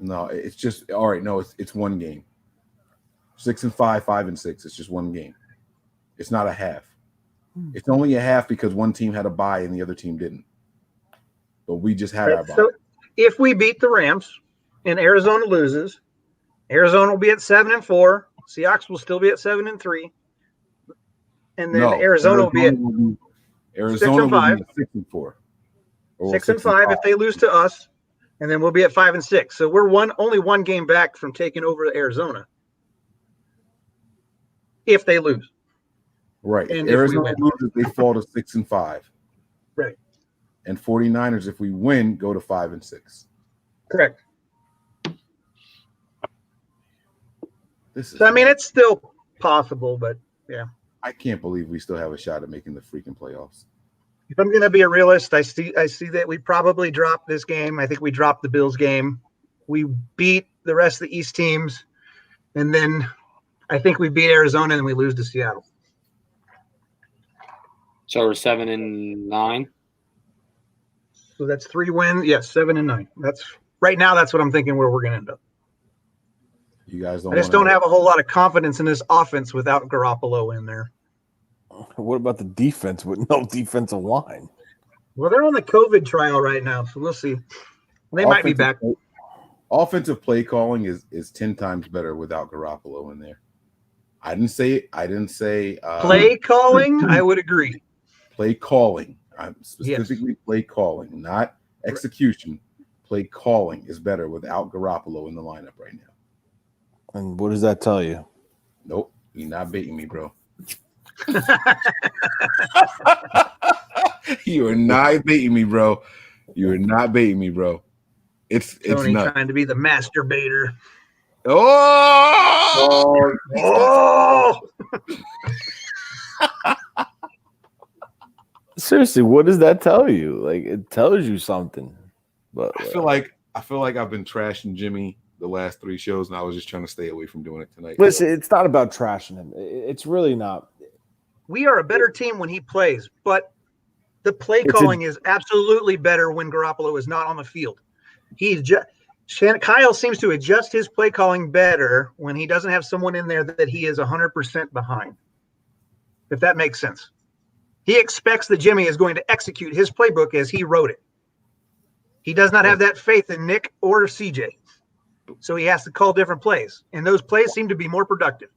no, it's just all right. No, it's one game. 6-5, 5-6. It's just one game. It's not a half. It's only a half because one team had a bye and the other team didn't. But we just had our bye. So if we beat the Rams and Arizona loses, Arizona will be at 7-4. Seahawks will still be at 7-3. And then Arizona will be at 6-5. 6-4. 6-5 if they lose to us, and then we'll be at 5-6. So we're only one game back from taking over Arizona if they lose. Right. And Arizona loses, they fall to 6-5. Right. and 49ers, if we win, go to 5-6. Correct. This is So I mean, it's still possible, but yeah. I can't believe we still have a shot at making the freaking playoffs. If I'm going to be a realist, I see that we probably dropped this game. I think we dropped the Bills game. We beat the rest of the East teams, and then I think we beat Arizona and we lose to Seattle. So we're 7-9. So that's 3 wins. Yes, 7-9. That's right now. That's what I'm thinking where we're going to end up. You guys don't. I just don't have a whole lot of confidence in this offense without Garoppolo in there. What about the defense with no defensive line? Well, they're on the COVID trial right now, so we'll see. They might be back. Offensive play calling is 10 times better without Garoppolo in there. I didn't say Play calling. I would agree. Play calling. I'm specifically play calling, not execution. Play calling is better without Garoppolo in the lineup right now. And what does that tell you? Nope, you're not baiting me, bro. You are not baiting me, bro. You are not baiting me, bro. It's Tony nuts. trying to be the masturbator. Oh! Seriously, what does that tell you? Like, it tells you something. But I feel like I've been trashing Jimmy the last 3 shows, and I was just trying to stay away from doing it tonight. Listen, it's not about trashing him. It's really not. We are a better team when he plays, but the play calling is absolutely better when Garoppolo is not on the field. Kyle seems to adjust his play calling better when he doesn't have someone in there that he is 100% behind, if that makes sense. He expects that Jimmy is going to execute his playbook as he wrote it. He does not have that faith in Nick or CJ. So he has to call different plays, and those plays seem to be more productive.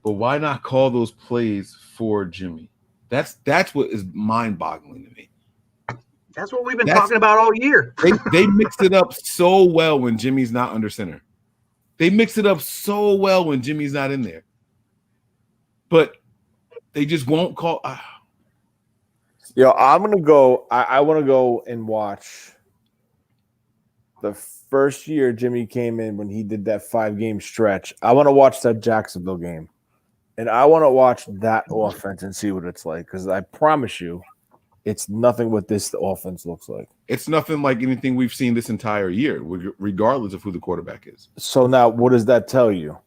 But why not call those plays for Jimmy? That's what is mind-boggling to me. That's what we've been talking about all year. They mixed it up so well when Jimmy's not under center. They mix it up so well when Jimmy's not in there. But they just won't call. Yo, I'm going to go. I want to go and watch the first year Jimmy came in when he did that 5-game stretch. I want to watch that Jacksonville game. And I want to watch that offense and see what it's like. Because I promise you, it's nothing what this offense looks like. It's nothing like anything we've seen this entire year, regardless of who the quarterback is. So now, what does that tell you?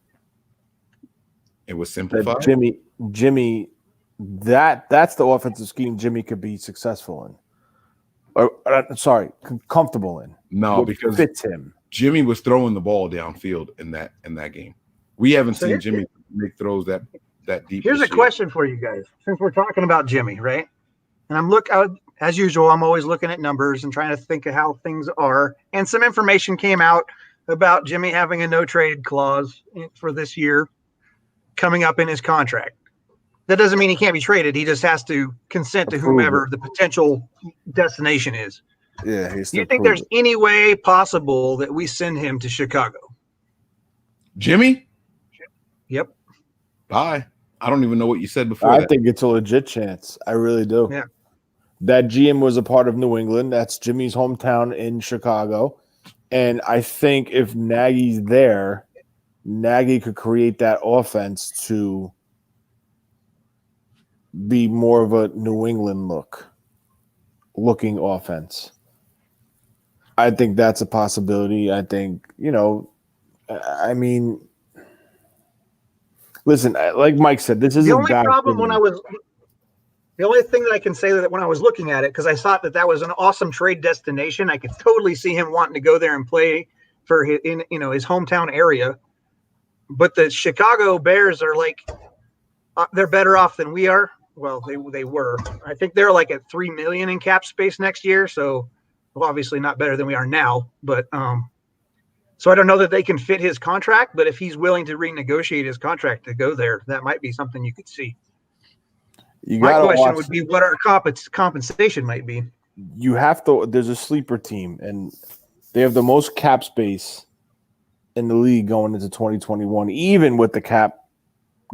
It was simplified. Jimmy, that's the offensive scheme Jimmy could be successful in. Comfortable in. No, because fits him. Jimmy was throwing the ball downfield in that game. We haven't seen Jimmy make throws that deep. Here's a question for you guys, since we're talking about Jimmy, right? And as usual, I'm always looking at numbers and trying to think of how things are. And some information came out about Jimmy having a no trade clause for this year coming up in his contract. That doesn't mean he can't be traded. He just has to consent to whomever the potential destination is. Yeah. Do you think there's any way possible that we send him to Chicago? Jimmy? Yep. Bye. I don't even know what you said before. I think it's a legit chance. I really do. Yeah. That GM was a part of New England. That's Jimmy's hometown in Chicago. And I think if Nagy's there, Nagy could create that offense to be more of a New England looking offense. I think that's a possibility. I think, listen, like Mike said, this is the only problem the only thing that I can say that when I was looking at it, because I thought that was an awesome trade destination, I could totally see him wanting to go there and play for his hometown area. But the Chicago Bears are they're better off than we are. Well, they were. I think they're like at $3 million in cap space next year. So obviously not better than we are now. But so I don't know that they can fit his contract. But if he's willing to renegotiate his contract to go there, that might be something you could see. My question would be what our compensation might be. You have to. There's a sleeper team, and they have the most cap space in the league going into 2021, even with the cap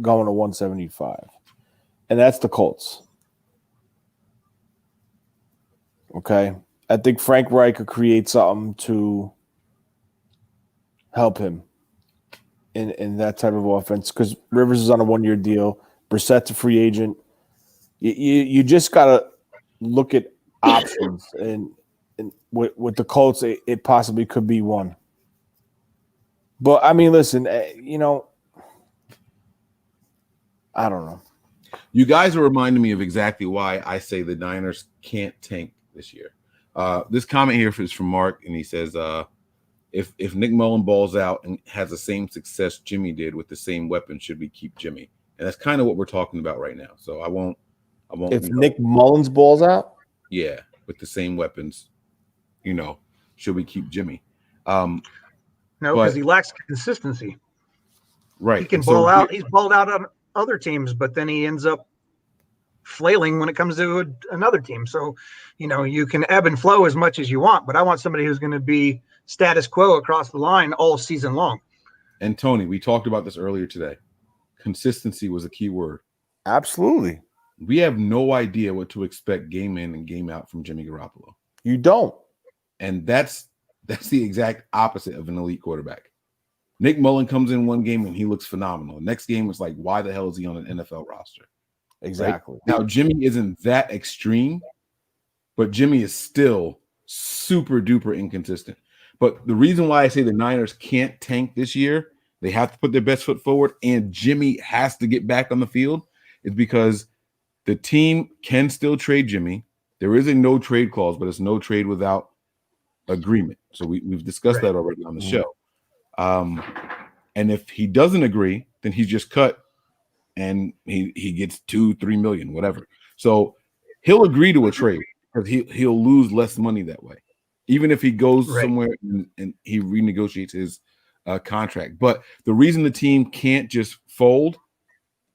going to 175. And that's the Colts. Okay. I think Frank Reich could create something to help him in that type of offense because Rivers is on a 1-year deal. Brissett's a free agent. You just got to look at options. And with the Colts, it possibly could be one. But, I mean, listen, I don't know. You guys are reminding me of exactly why I say the Niners can't tank this year. This comment here is from Mark, and he says, if Nick Mullen balls out and has the same success Jimmy did with the same weapon, should we keep Jimmy? And that's kind of what we're talking about right now. So I won't. If Nick Mullins balls out, yeah, with the same weapons, should we keep Jimmy? No, because he lacks consistency. Right, he can ball out. He's balled out on other teams, but then he ends up flailing when it comes to another team. So, you can ebb and flow as much as you want, but I want somebody who's going to be status quo across the line all season long. And Tony, we talked about this earlier today. Consistency was a key word. Absolutely. We have no idea what to expect game in and game out from Jimmy Garoppolo. You don't. And that's the exact opposite of an elite quarterback. Nick Mullen comes in one game and he looks phenomenal. Next game is like, why the hell is he on an NFL roster? Exactly. Right? Now, Jimmy isn't that extreme, but Jimmy is still super duper inconsistent. But the reason why I say the Niners can't tank this year, they have to put their best foot forward, and Jimmy has to get back on the field, is because the team can still trade Jimmy. There is a no trade clause, but it's no trade without agreement. So we've discussed that already on the show. And if he doesn't agree, then he's just cut and he gets $2-3 million, whatever. So he'll agree to a trade because he'll lose less money that way, even if he goes somewhere and he renegotiates his contract. But the reason the team can't just fold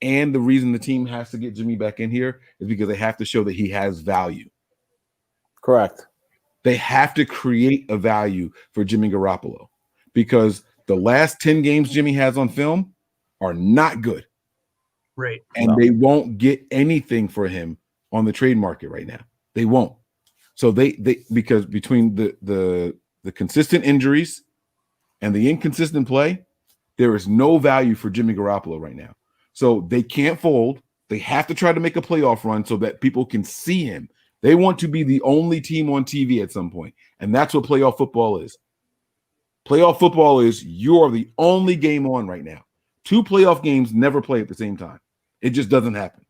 and the reason the team has to get Jimmy back in here is because they have to show that he has value. Correct. They have to create a value for Jimmy Garoppolo because the last 10 games Jimmy has on film are not good. Right. And they won't get anything for him on the trade market right now. They won't. So they because between the consistent injuries and the inconsistent play, there is no value for Jimmy Garoppolo right now. So they can't fold. They have to try to make a playoff run so that people can see him. They want to be the only team on TV at some point. And that's what playoff football is. Playoff football is you're the only game on right now. 2 playoff games never play at the same time. It just doesn't happen.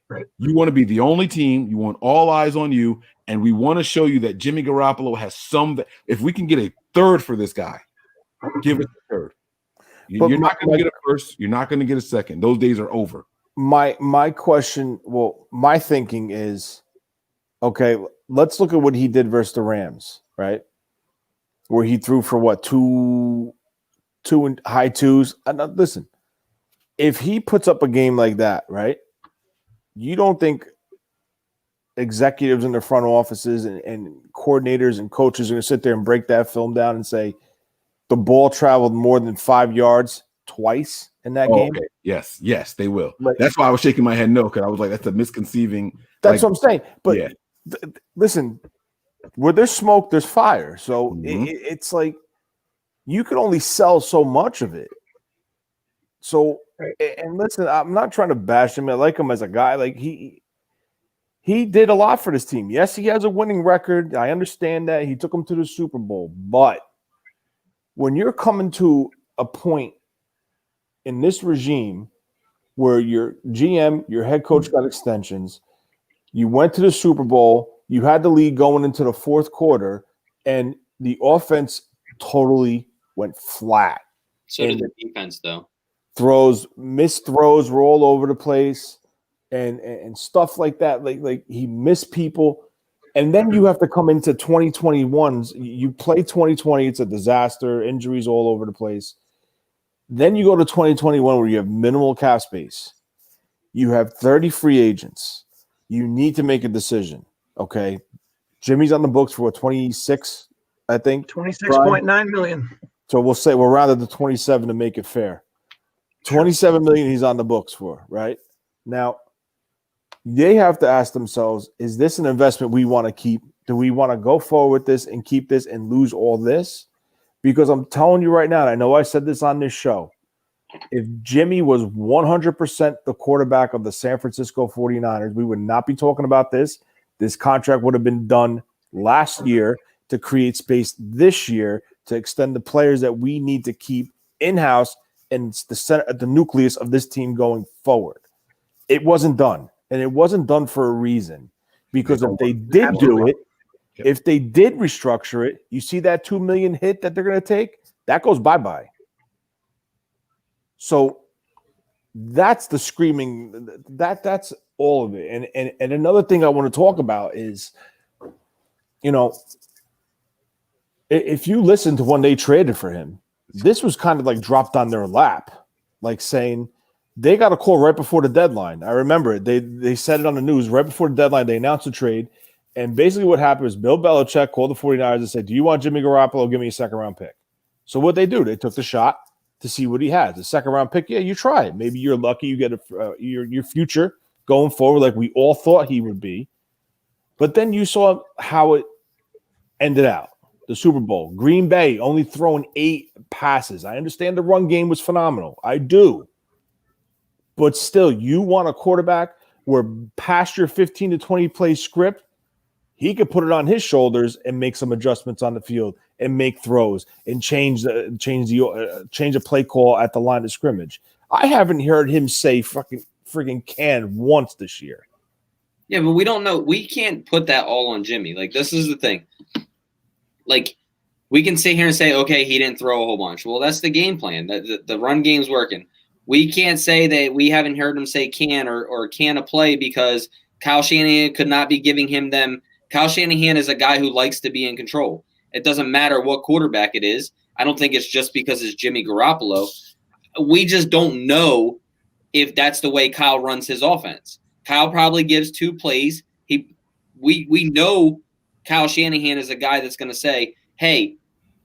Right. You want to be the only team. You want all eyes on you. And we want to show you that Jimmy Garoppolo has if we can get a third for this guy, give us a third. You're not going to get a first. You're not going to get a second. Those days are over. My question, my thinking is, okay, let's look at what he did versus the Rams, right? Where he threw for what, two and high twos. Listen, if he puts up a game like that, right? You don't think executives in the front offices and coordinators and coaches are going to sit there and break that film down and say the ball traveled more than 5 yards twice in that game? Okay. Yes, they will. That's why I was shaking my head no, because I was like, that's a misconceiving. That's what I'm saying. But listen, where there's smoke, there's fire. So it's like you can only sell so much of it. So, and listen, I'm not trying to bash him. I like him as a guy. Like he did a lot for this team. Yes, he has a winning record. I understand that. He took them to the Super Bowl. But when you're coming to a point in this regime where your GM, your head coach got extensions, you went to the Super Bowl, you had the lead going into the fourth quarter, and the offense totally went flat. So did the defense, though. Missed throws were all over the place and stuff like that. Like he missed people. And then you have to come into 2021s. You play 2020, it's a disaster, injuries all over the place. Then you go to 2021 where you have minimal cap space. You have 30 free agents. You need to make a decision, okay? Jimmy's on the books for 26, I think. 26.9 million. So we'll round it to 27 to make it fair. 27 million he's on the books for, right? Now, They have to ask themselves, is this an investment we want to keep? Do we want to go forward with this and keep this and lose all this? Because I'm telling you right now, and I know I said this on this show, if Jimmy was 100% the quarterback of the San Francisco 49ers, we would not be talking about this. This contract would have been done last year to create space this year to extend the players that we need to keep in-house and the center, the nucleus of this team going forward. It wasn't done, and it wasn't done for a reason. Because if they did do it, if they did restructure it, you see that $2 million hit that they're going to take, that goes bye-bye. So that's the screaming. That's all of it. And another thing I want to talk about is, if you listen to when they traded for him, this was kind of like dropped on their lap, like saying they got a call right before the deadline. I remember it. They said it on the news right before the deadline. They announced the trade. And basically what happened was Bill Belichick called the 49ers and said, do you want Jimmy Garoppolo? Give me a second-round pick. So what they do, they took the shot to see what he has. A second-round pick, yeah, you try it. Maybe you're lucky you get your future going forward like we all thought he would be. But then you saw how it ended out. The Super Bowl. Green Bay only throwing 8 passes. I understand the run game was phenomenal. I do. But still, you want a quarterback where past your 15 to 20 play script, he could put it on his shoulders and make some adjustments on the field and make throws and change a play call at the line of scrimmage. I haven't heard him say freaking can once this year. Yeah, but we don't know. We can't put that all on Jimmy. Like, this is the thing. Like, we can sit here and say, okay, he didn't throw a whole bunch. Well, that's the game plan. The run game's working. We can't say that we haven't heard him say can or can a play because Kyle Shanahan could not be giving him them. Kyle Shanahan is a guy who likes to be in control. It doesn't matter what quarterback it is. I don't think it's just because it's Jimmy Garoppolo. We just don't know if that's the way Kyle runs his offense. Kyle probably gives 2 plays. We know Kyle Shanahan is a guy that's going to say, hey,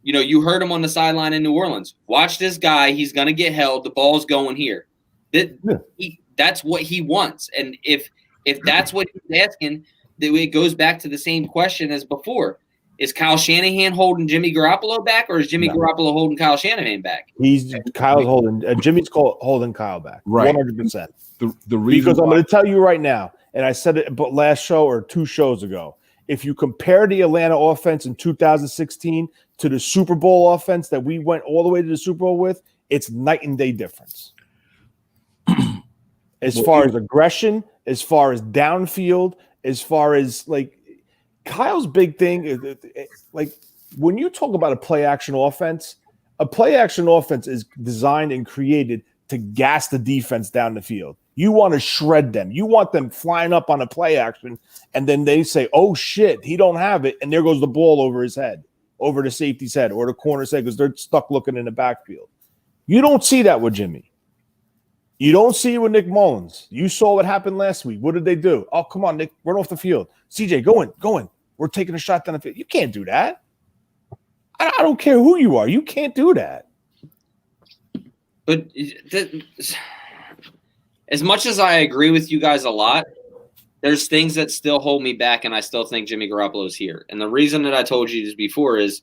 you heard him on the sideline in New Orleans. Watch this guy. He's going to get held. The ball's going here. That's what he wants. And if that's what he's asking, then it goes back to the same question as before. Is Kyle Shanahan holding Jimmy Garoppolo back, or is Jimmy Garoppolo holding Kyle Shanahan back? Kyle's holding Jimmy's holding Kyle back, right? 100%. The reason because I'm going to tell you right now, and I said it but last show or 2 shows ago. If you compare the Atlanta offense in 2016 to the Super Bowl offense that we went all the way to the Super Bowl with, it's night and day difference. As far as aggression, as far as downfield, as far as Kyle's big thing is when you talk about a play action offense is designed and created to gas the defense down the field. You want to shred them. You want them flying up on a play action, and then they say, oh, shit, he don't have it, and there goes the ball over his head, over the safety's head or the corner's head because they're stuck looking in the backfield. You don't see that with Jimmy. You don't see it with Nick Mullins. You saw what happened last week. What did they do? Oh, come on, Nick, run off the field. CJ, go in. We're taking a shot down the field. You can't do that. I don't care who you are. You can't do that. But as much as I agree with you guys a lot, there's things that still hold me back, and I still think Jimmy Garoppolo is here. And the reason that I told you this before is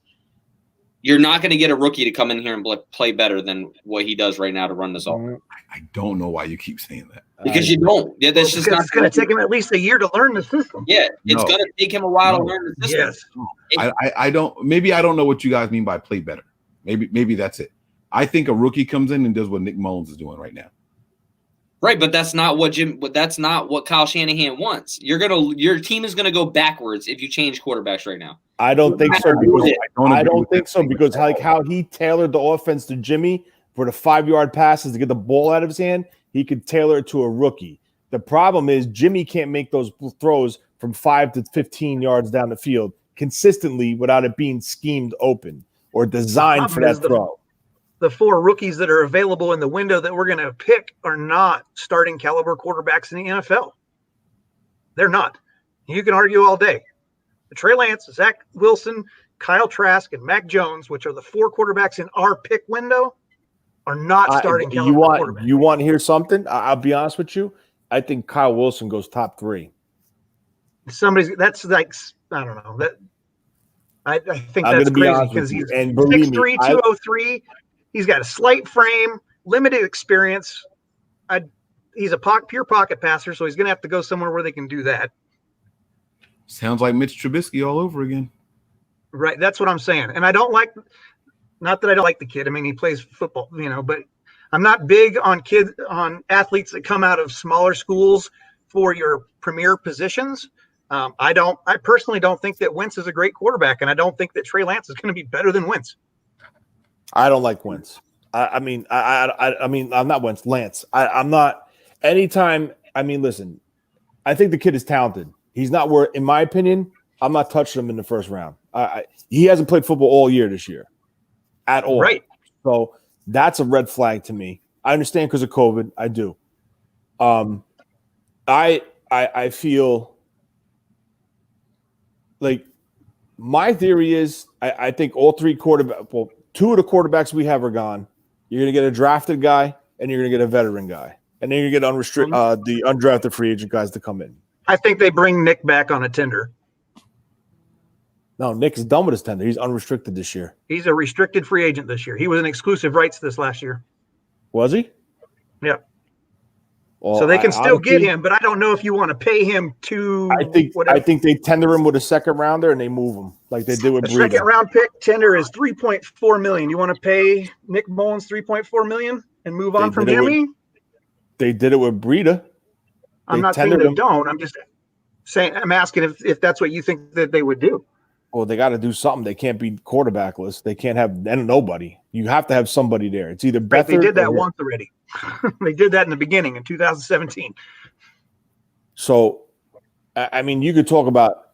you're not going to get a rookie to come in here and play better than what he does right now to run this offense. I don't know why you keep saying that. Because you don't. Yeah, that's just not. It's going to take him at least a year to learn the system. Yeah, it's going to take him a while to learn the system. Yes. I don't. Maybe I don't know what you guys mean by play better. Maybe that's it. I think a rookie comes in and does what Nick Mullins is doing right now. Right, but that's not what that's not what Kyle Shanahan wants. Your team is gonna go backwards if you change quarterbacks right now. I don't think so because I don't think so because like how he tailored the offense to Jimmy for the 5-yard passes to get the ball out of his hand, he could tailor it to a rookie. The problem is Jimmy can't make those throws from 5 to 15 yards down the field consistently without it being schemed open or designed for that throw. The 4 rookies that are available in the window that we're going to pick are not starting caliber quarterbacks in the NFL. They're not. You can argue all day. Trey Lance, Zach Wilson, Kyle Trask, and Mac Jones, which are the 4 quarterbacks in our pick window, are not starting caliber quarterbacks. You want to hear something? I'll be honest with you. I think Kyle Wilson goes top 3. That's like, I don't know. I think I'm that's going to be crazy honest with because you. he's And believe me, 6'3", 203. He's got a slight frame, limited experience. He's a pure pocket passer, so he's going to have to go somewhere where they can do that. Sounds like Mitch Trubisky all over again. Right. That's what I'm saying. And I don't like, not that I don't like the kid. I mean, he plays football, but I'm not big on athletes that come out of smaller schools for your premier positions. I personally don't think that Wentz is a great quarterback, and I don't think that Trey Lance is going to be better than Wentz. I don't like Wentz. I mean, I'm not Wentz, Lance. I'm not. Anytime, listen, I think the kid is talented. He's not worth, in my opinion, I'm not touching him in the first round. He hasn't played football all year this year at all. Right. So that's a red flag to me. I understand because of COVID. I do. I feel like my theory is I think all 3 quarterbacks, well, 2 of the quarterbacks we have are gone. You're going to get a drafted guy and you're going to get a veteran guy. And then you're going to get the undrafted free agent guys to come in. I think they bring Nick back on a tender. No, Nick is done with his tender. He's unrestricted this year. He's a restricted free agent this year. He was an exclusive rights this last year. Was he? Yeah. Well, so they can still get him, but I don't know if you want to pay him to. I think they tender him with a second rounder and they move him like they did with Breida. Second round pick tender is $3.4 million. You want to pay Nick Mullins $3.4 million and move on from Jimmy? They did it with Breida. I'm not saying they don't. I'm just saying, I'm asking if that's what you think that they would do. Well, they got to do something. They can't be quarterbackless. They can't have nobody. You have to have somebody there. It's either Beathard. They did that once already. They did that in the beginning in 2017. So, you could talk about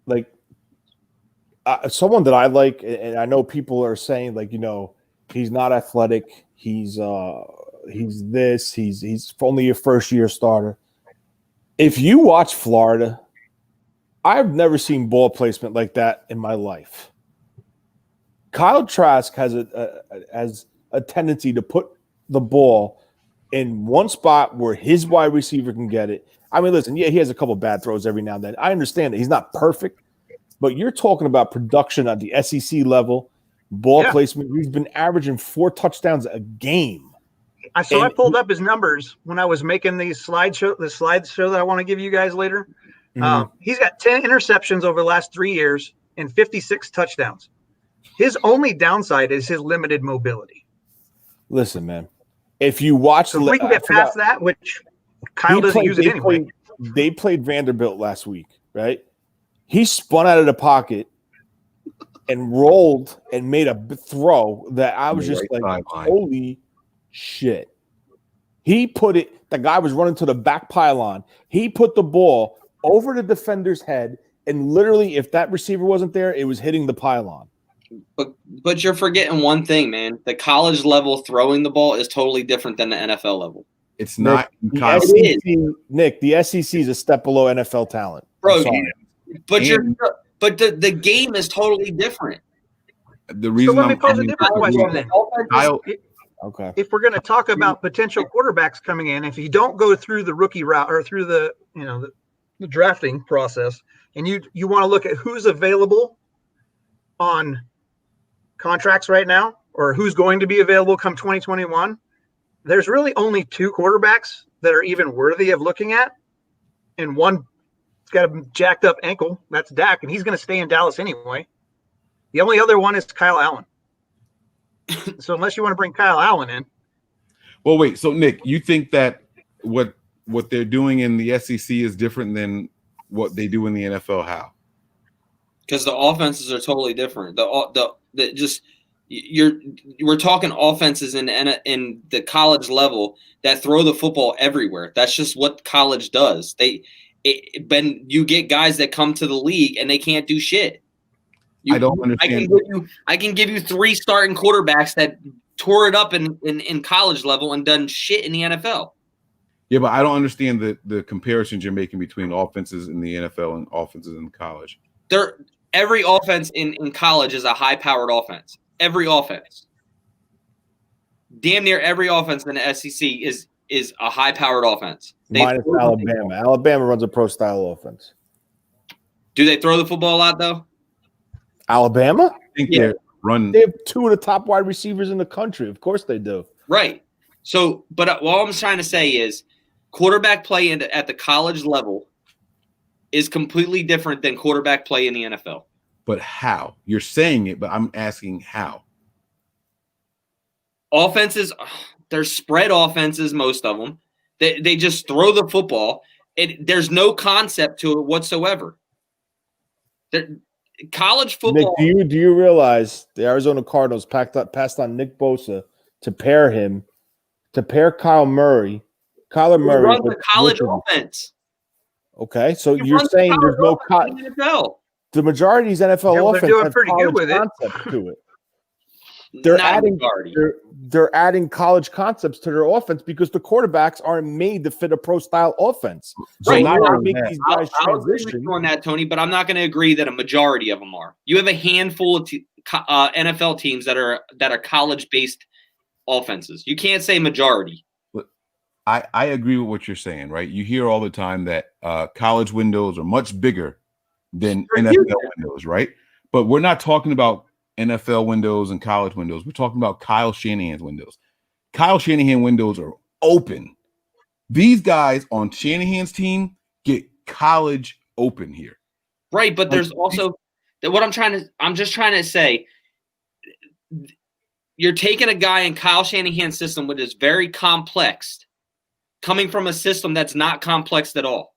like someone that I like, and I know people are saying like, he's not athletic. He's this. He's only a first year starter. If you watch Florida, I've never seen ball placement like that in my life. Kyle Trask has a tendency to put the ball in one spot where his wide receiver can get it. Listen, yeah, he has a couple bad throws every now and then. I understand that he's not perfect, but you're talking about production at the SEC level, ball placement. He's been averaging 4 touchdowns a game. I pulled up his numbers when I was making the slideshow that I want to give you guys later. Mm-hmm. He's got 10 interceptions over the last 3 years and 56 touchdowns. His only downside is his limited mobility. Listen, man, if you watch, so if we can get past that, which Kyle doesn't use it anyway. They played Vanderbilt last week, right? He spun out of the pocket and rolled and made a throw that I was just like, holy shit. He put it, the guy was running to the back pylon. He put the ball over the defender's head, and literally, if that receiver wasn't there, it was hitting the pylon. But you're forgetting one thing, man. The college level throwing the ball is totally different than the NFL level. It's not. Nick, the SEC is a step below NFL talent. Bro, but the game is totally different. The reason so let me pose a different question then. Okay. If we're going to talk about potential quarterbacks coming in, if you don't go through the rookie route or through the drafting process, and you want to look at who's available on contracts right now or who's going to be available come 2021, there's really only 2 quarterbacks that are even worthy of looking at. And one's got a jacked up ankle. That's Dak, and he's going to stay in Dallas anyway. The only other one is Kyle Allen. So unless you want to bring Kyle Allen in. Well, wait. So, Nick, you think that what they're doing in the SEC is different than what they do in the NFL? How? Because the offenses are totally different. We're talking offenses in the college level that throw the football everywhere. That's just what college does. You get guys that come to the league and they can't do shit. I don't understand. I can give you 3 starting quarterbacks that tore it up in college level and done shit in the NFL. Yeah, but I don't understand the comparisons you're making between offenses in the NFL and offenses in college. Every offense in college is a high-powered offense. Every offense. Damn near every offense in the SEC is a high-powered offense. Minus Alabama. Alabama runs a pro-style offense. Do they throw the football a lot, though? Alabama? I think they're running. They have 2 of the top wide receivers in the country. Of course they do. Right. So, but all I'm trying to say is quarterback play at the college level is completely different than quarterback play in the NFL. But how? You're saying it, but I'm asking how. Offenses, they're spread offenses, most of them. They just throw the football. There's no concept to it whatsoever. College football. Nick, do you realize the Arizona Cardinals passed on Nick Bosa to pair Kyler Murray runs a college offense. Okay, so you're saying there's no NFL. The majority of these NFL offenses doing have pretty good with it. concept to it. They're adding college concepts to their offense because the quarterbacks aren't made to fit a pro style offense. So Right. these guys I'll agree with transition. you on that, Tony, but I'm not going to agree that a majority of them are. You have a handful of NFL teams that are college based offenses. You can't say majority. I agree with what you're saying, right? You hear all the time that college windows are much bigger than NFL windows, right? But we're not talking about NFL windows and college windows. We're talking about Kyle Shanahan's windows. Kyle Shanahan windows are open. These guys on Shanahan's team get college open here. Right, but there's also what I'm just trying to say, you're taking a guy in Kyle Shanahan's system which is very complex, coming from a system that's not complex at all.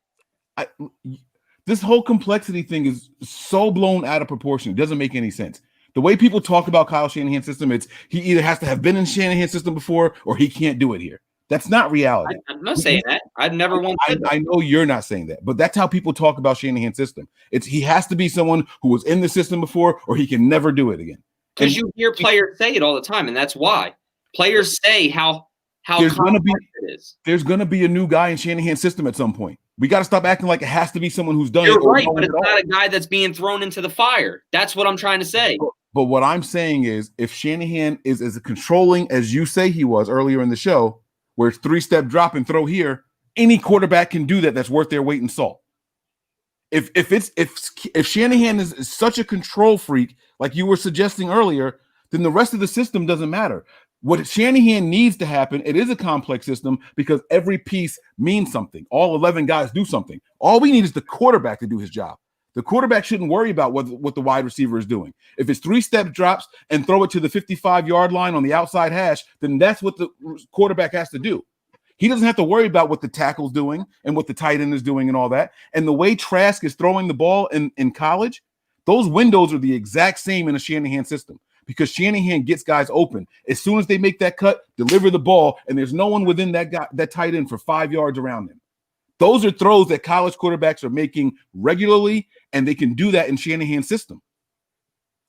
This whole complexity thing is so blown out of proportion. It doesn't make any sense. The way people talk about Kyle Shanahan's system, it's he either has to have been in Shanahan's system before or he can't do it here. That's not reality. I'm not saying that. I've never once said that. I know you're not saying that, but that's how people talk about Shanahan's system. It's he has to be someone who was in the system before or he can never do it again. Because you hear players say it all the time, and that's why. Players say how complex it is. There's going to be a new guy in Shanahan's system at some point. We got to stop acting like it has to be someone who's done it. You're right, but it's not a guy that's being thrown into the fire. That's what I'm trying to say. But what I'm saying is if Shanahan is as controlling as you say he was earlier in the show, where it's 3-step drop and throw here, any quarterback can do that that's worth their weight in salt. If Shanahan is such a control freak, like you were suggesting earlier, then the rest of the system doesn't matter. What Shanahan needs to happen, it is a complex system because every piece means something. All 11 guys do something. All we need is the quarterback to do his job. The quarterback shouldn't worry about what the wide receiver is doing. If it's 3-step drops and throw it to the 55-yard line on the outside hash, then that's what the quarterback has to do. He doesn't have to worry about what the tackle's doing and what the tight end is doing and all that. And the way Trask is throwing the ball in college, those windows are the exact same in a Shanahan system because Shanahan gets guys open. As soon as they make that cut, deliver the ball, and there's no one within that tight end for 5 yards around him. Those are throws that college quarterbacks are making regularly, and they can do that in Shanahan's system.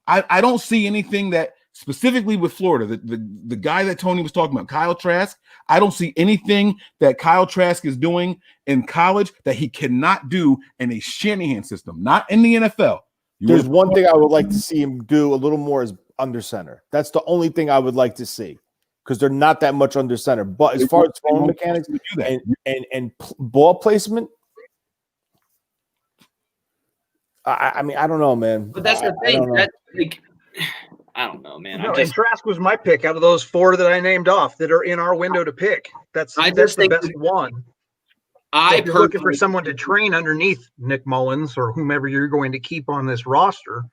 I don't see anything that specifically with Florida, the guy that Tony was talking about, Kyle Trask, I don't see anything that Kyle Trask is doing in college that he cannot do in a Shanahan system, not in the NFL. There's one thing I would like to see him do a little more is under center. That's the only thing I would like to see because they're not that much under center. But as far as throwing mechanics and ball placement, I mean, I don't know, man. But that's the thing. I don't know, man. And Trask was my pick out of those 4 that I named off that are in our window to pick. That's the best one. If you're looking for someone to train underneath Nick Mullins or whomever you're going to keep on this roster,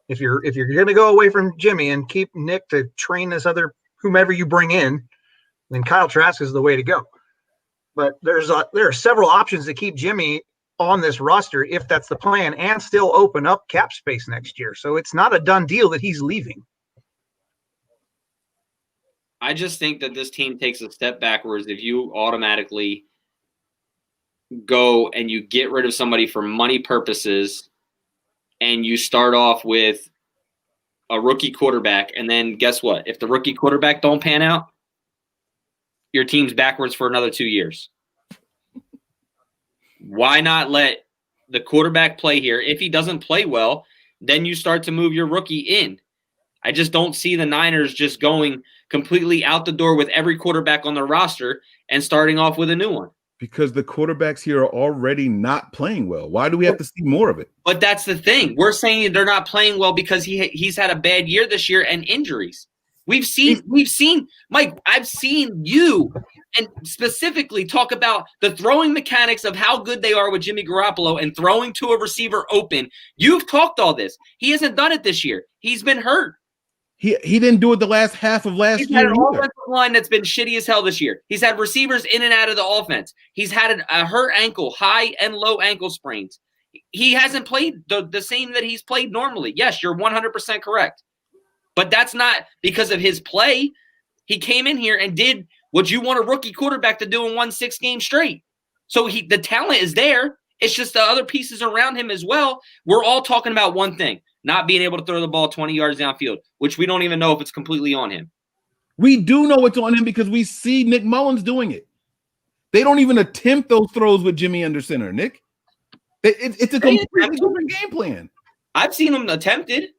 if you're going to go away from Jimmy and keep Nick to train this other whomever you bring in, then Kyle Trask is the way to go. But there are several options to keep Jimmy on this roster if that's the plan and still open up cap space next year. So it's not a done deal that he's leaving. I just think that this team takes a step backwards if you automatically go and you get rid of somebody for money purposes and you start off with a rookie quarterback. And then guess what? If the rookie quarterback don't pan out, your team's backwards for another 2 years. Why not let the quarterback play here? If he doesn't play well, then you start to move your rookie in. I just don't see the Niners just going – completely out the door with every quarterback on the roster and starting off with a new one? Because the quarterbacks here are already not playing well. Why do we have to see more of it? But that's the thing. We're saying they're not playing well because he's had a bad year this year and injuries. We've seen Mike, I've seen you and specifically talk about the throwing mechanics of how good they are with Jimmy Garoppolo and throwing to a receiver open. You've talked all this. He hasn't done it this year. He's been hurt. He didn't do it the last half of last He's year. had an either. offensive line that's been shitty as hell this year. He's had receivers in and out of the offense. He's had a hurt ankle, high and low ankle sprains. He hasn't played the same that he's played normally. Yes, you're 100% correct. But that's not because of his play. He came in here and did what you want a rookie quarterback to do and won 6 games straight. So the talent is there. It's just the other pieces around him as well. We're all talking about one thing, not being able to throw the ball 20 yards downfield, which we don't even know if it's completely on him. We do know it's on him because we see Nick Mullins doing it. They don't even attempt those throws with Jimmy under center, Nick. It's a completely different game plan. I've seen him attempted.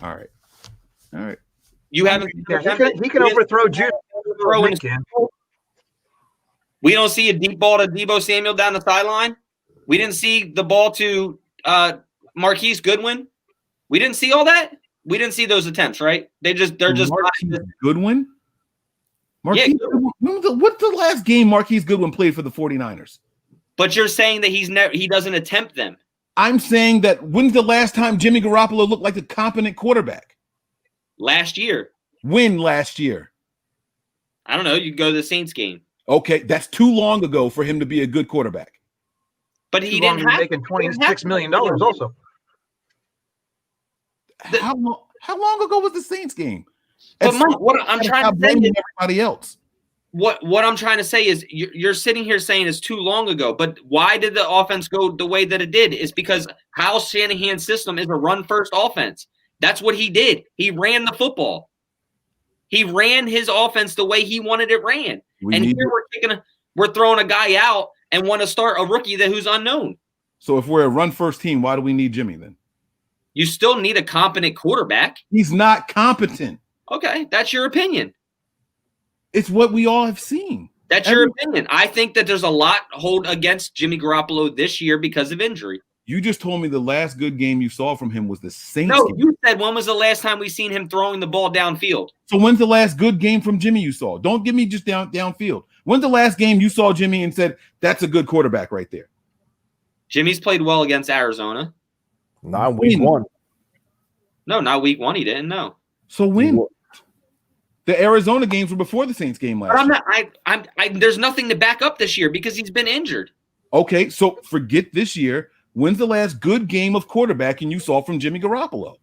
All right. You haven't. He can overthrow Jude. We don't see a deep ball to Deebo Samuel down the sideline. We didn't see the ball to Marquise Goodwin. We didn't see all that. We didn't see those attempts, right? They're just Marquise Goodwin. Marquise Goodwin. What's the last game Marquise Goodwin played for the 49ers? But you're saying that he doesn't attempt them. I'm saying that when's the last time Jimmy Garoppolo looked like a competent quarterback? Last year. When last year? I don't know. You go to the Saints game. Okay, that's too long ago for him to be a good quarterback. But he didn't have making $26 million also. How long ago was the Saints game? But Mike, what I'm trying to say is everybody else. What I'm trying to say is you're sitting here saying it's too long ago, but why did the offense go the way that it did? Is because Kyle Shanahan's system is a run-first offense. That's what he did. He ran the football. He ran his offense the way he wanted it ran. We're throwing a guy out and want to start a rookie who's unknown. So if we're a run-first team, why do we need Jimmy then? You still need a competent quarterback. He's not competent. Okay, that's your opinion. It's what we all have seen. That's your opinion. I think that there's a lot hold against Jimmy Garoppolo this year because of injury. You just told me the last good game you saw from him was the Saints No, game. you said when was the last time we seen him throwing the ball downfield? So when's the last good game from Jimmy you saw? Don't give me just downfield. When's the last game you saw Jimmy and said, that's a good quarterback right there? Jimmy's played well against Arizona. Not week 1. No, not week 1. He didn't. No. So when? The Arizona games were before the Saints game last year. There's nothing to back up this year because he's been injured. Okay, so forget this year. When's the last good game of quarterbacking you saw from Jimmy Garoppolo?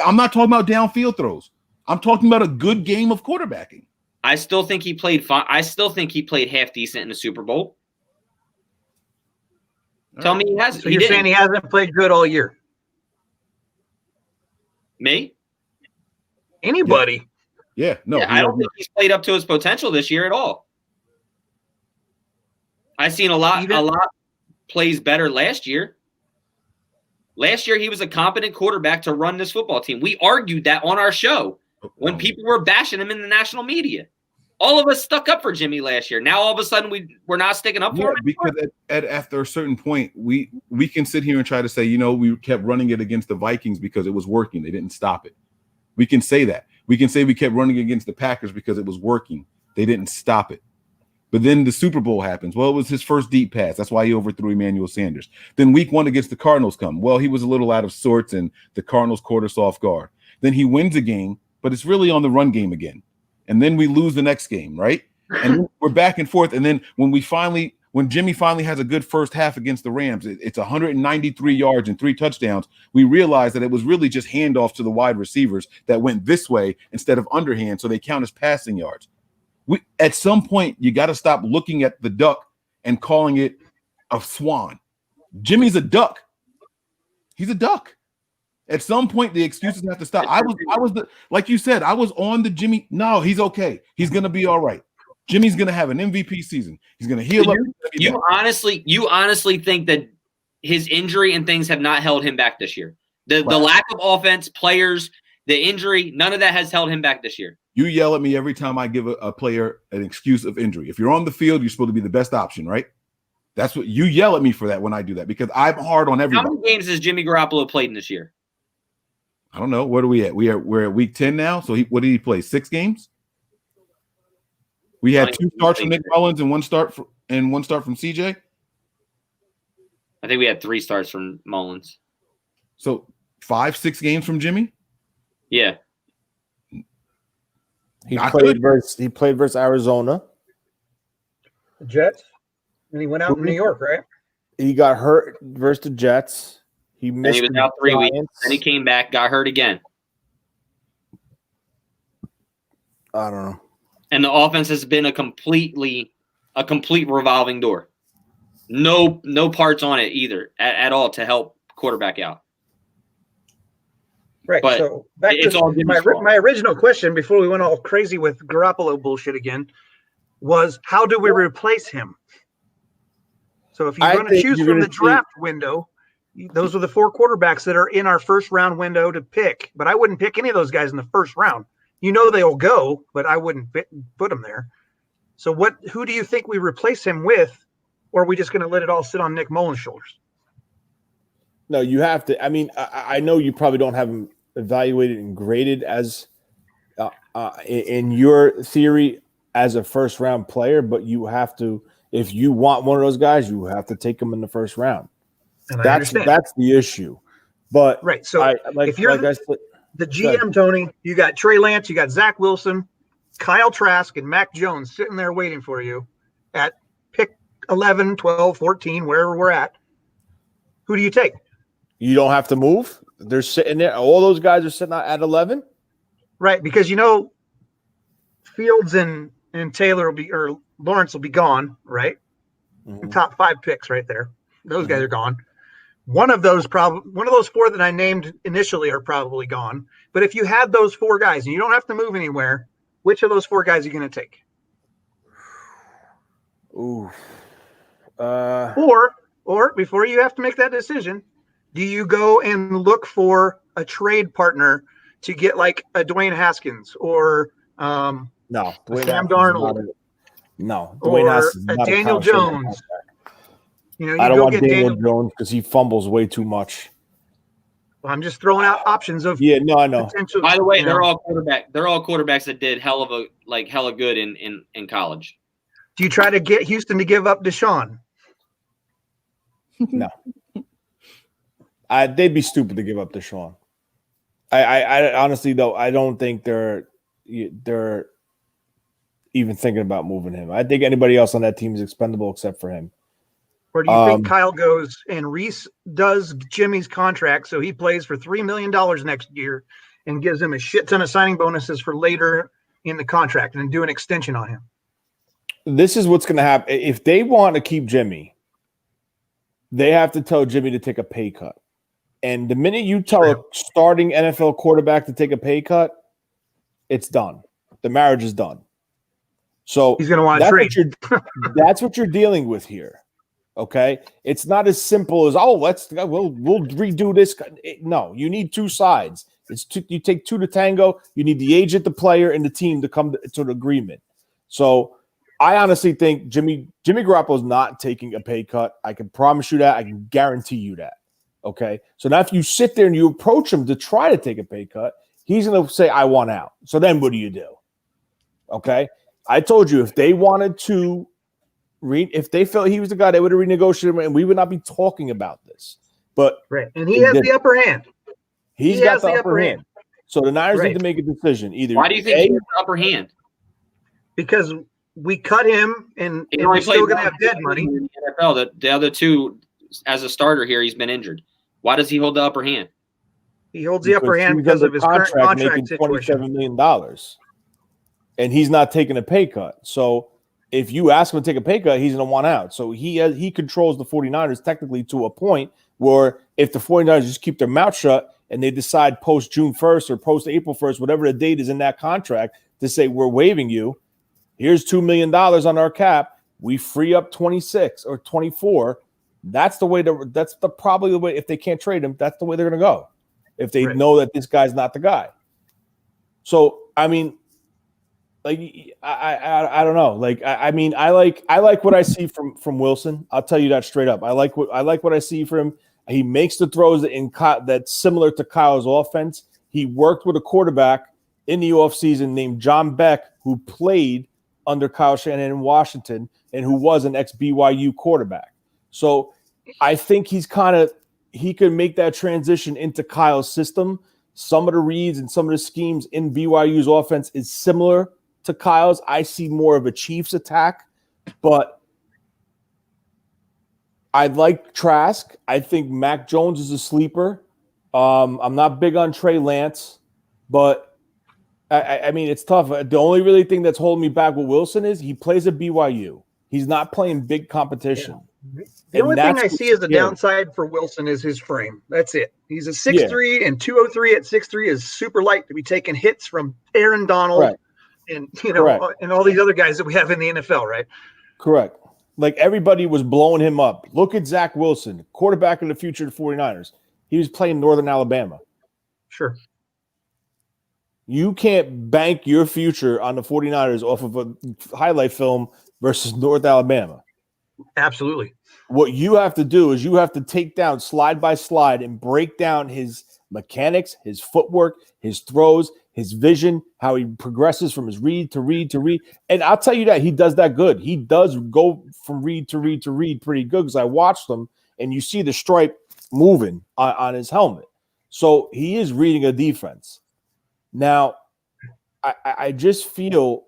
I'm not talking about downfield throws. I'm talking about a good game of quarterbacking. I still think he played fine. I still think he played half decent in the Super Bowl. Tell me he hasn't. So you're saying he hasn't played good all year? Me? Anybody? Yeah, no. I don't think he's played up to his potential this year at all. I've seen a lot plays better last year. Last year, he was a competent quarterback to run this football team. We argued that on our show when people were bashing him in the national media. All of us stuck up for Jimmy last year. Now, all of a sudden, we're not sticking up for him because after a certain point, we can sit here and try to say, we kept running it against the Vikings because it was working. They didn't stop it. We can say that. We can say we kept running against the Packers because it was working. They didn't stop it. But then the Super Bowl happens. Well, it was his first deep pass. That's why he overthrew Emmanuel Sanders. Then week 1 against the Cardinals come. Well, he was a little out of sorts, and the Cardinals caught us off guard. Then he wins a game, but it's really on the run game again. And then we lose the next game, right? And we're back and forth. And then when Jimmy finally has a good first half against the Rams, it's 193 yards and 3 touchdowns. We realize that it was really just handoff to the wide receivers that went this way instead of underhand, so they count as passing yards. At some point, you got to stop looking at the duck and calling it a swan. Jimmy's a duck. He's a duck. At some point, the excuses have to stop. I was like you said, I was on the Jimmy. No, he's okay. He's gonna be all right. Jimmy's gonna have an MVP season. He's gonna heal up. You honestly think that his injury and things have not held him back this year? The lack of offense, players, The injury, none of that has held him back this year. You yell at me every time I give a player an excuse of injury. If you're on the field, you're supposed to be the best option, right? That's what you yell at me for that when I do that because I'm hard on everybody. How many games has Jimmy Garoppolo played in this year? I don't know. What are we at? We're at week 10 now. So what did he play? 6 games? We had 2 starts from Nick Mullins and one start from CJ. I think we had 3 starts from Mullins. So 5-6 games from Jimmy? Yeah. He played versus Arizona. The Jets. And he went out in New York, right? He got hurt versus the Jets. He missed. And he was out 3 weeks. Then he came back, got hurt again. I don't know. And the offense has been a complete revolving door. No parts on it either at all to help quarterback out. Right. But so back to my original question before we went all crazy with Garoppolo bullshit again was how do we replace him? So if you're going to choose from the draft window, those are the 4 quarterbacks that are in our first round window to pick. But I wouldn't pick any of those guys in the first round. You know they'll go, but I wouldn't put them there. So who do you think we replace him with, or are we just going to let it all sit on Nick Mullins' shoulders? No, you have to. I mean, I know you probably don't have him evaluated and graded as in your theory as a first round player, but you have to. If you want one of those guys, you have to take him in the first round. And that's the issue. But right, so if you're the GM, Tony, you got Trey Lance, you got Zach Wilson, Kyle Trask, and Mac Jones sitting there waiting for you at pick 11, 12, 14, wherever we're at. Who do you take? You don't have to move. They're sitting there. All those guys are sitting at 11. Right, because Fields and Taylor Lawrence will be gone, right? Mm-hmm. Top 5 picks right there. Those guys are gone. One of those 4 that I named initially are probably gone. But if you had those 4 guys and you don't have to move anywhere, which of those 4 guys are you going to take? Ooh. Or before you have to make that decision, do you go and look for a trade partner to get like a Dwayne Haskins or Sam Darnold? Dwayne Haskins, a Daniel Jones. I don't want Daniel Jones because he fumbles way too much. Well, I'm just throwing out options of I know. By the way, they're all quarterbacks that did hella good in college. Do you try to get Houston to give up Deshaun? No. They'd be stupid to give up Deshaun. I honestly though I don't think they're even thinking about moving him. I think anybody else on that team is expendable except for him. Or do you think Kyle goes and Reese does Jimmy's contract so he plays for $3 million next year and gives him a shit ton of signing bonuses for later in the contract and do an extension on him? This is what's going to happen. If they want to keep Jimmy, they have to tell Jimmy to take a pay cut. And the minute you tell a starting NFL quarterback to take a pay cut, it's done. The marriage is done. So he's going to want to trade. That's what you're dealing with here. Okay, it's not as simple as we'll redo this. No, you need 2 sides. You take 2 to tango. You need the agent, the player, and the team to come to an agreement. So I honestly think Jimmy Garoppolo is not taking a pay cut. I can promise you that. I can guarantee you that. Okay, so now if you sit there and you approach him to try to take a pay cut, he's going to say, "I want out." So then what do you do? Okay, I told you if they wanted to. If they felt he was the guy, they would have renegotiated, and we would not be talking about this. But and he has the upper hand. He's got the upper hand. So the Niners need to make a decision. Either why do you think he has the upper hand? Because we cut him, and we're still going to have dead money. In the NFL, the other 2, as a starter here, he's been injured. Why does he hold the upper hand? He holds the upper hand because of his current contract situation. $27 million, and he's not taking a pay cut. So if you ask him to take a pay cut, he's going to want out. So he controls the 49ers technically to a point where if the 49ers just keep their mouth shut and they decide post June 1st or post April 1st, whatever the date is in that contract, to say we're waiving you, here's $2 million on our cap, we free up 26 or 24. That's probably the way, if they can't trade him, that's the way they're going to go. If they know that this guy's not the guy. So I mean, like I don't know. Like I mean, I like what I see from Wilson. I'll tell you that straight up. I like what I see from him. He makes the throws that's similar to Kyle's offense. He worked with a quarterback in the offseason named John Beck, who played under Kyle Shanahan in Washington and who was an ex-BYU quarterback. So I think he could make that transition into Kyle's system. Some of the reads and some of the schemes in BYU's offense is similar to Kyle's. I see more of a Chiefs attack, but I like Trask. I think Mac Jones is a sleeper. I'm not big on Trey Lance, but I mean, it's tough. The only really thing that's holding me back with Wilson is he plays at BYU. He's not playing big competition. Yeah. The only thing I see as a downside for Wilson is his frame. That's it. He's a 6'3", and 203 at 6'3" is super light to be taking hits from Aaron Donald and and all these other guys that we have in the NFL, right? Correct. Like everybody was blowing him up. Look at Zach Wilson, quarterback of the future of the 49ers. He was playing Northern Alabama. Sure. You can't bank your future on the 49ers off of a highlight film versus North Alabama. Absolutely. What you have to do is you have to take down slide by slide and break down his mechanics, his footwork, his throws, his vision, how he progresses from his read to read to read. And I'll tell you that he does that good. He does go from read to read to read pretty good because I watched him and you see the stripe moving on his helmet. So he is reading a defense. Now, I just feel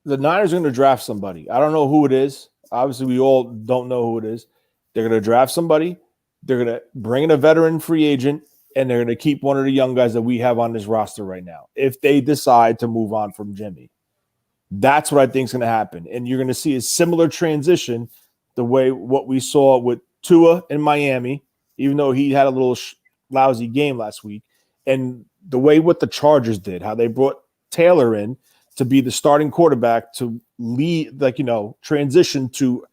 the Niners are going to draft somebody. I don't know who it is. Obviously, we all don't know who it is. They're going to draft somebody. They're going to bring in a veteran free agent, and they're going to keep one of the young guys that we have on this roster right now if they decide to move on from Jimmy. That's what I think is going to happen. And you're going to see a similar transition the way what we saw with Tua in Miami, even though he had a little lousy game last week, and the way what the Chargers did, how they brought Taylor in to be the starting quarterback to lead, transition to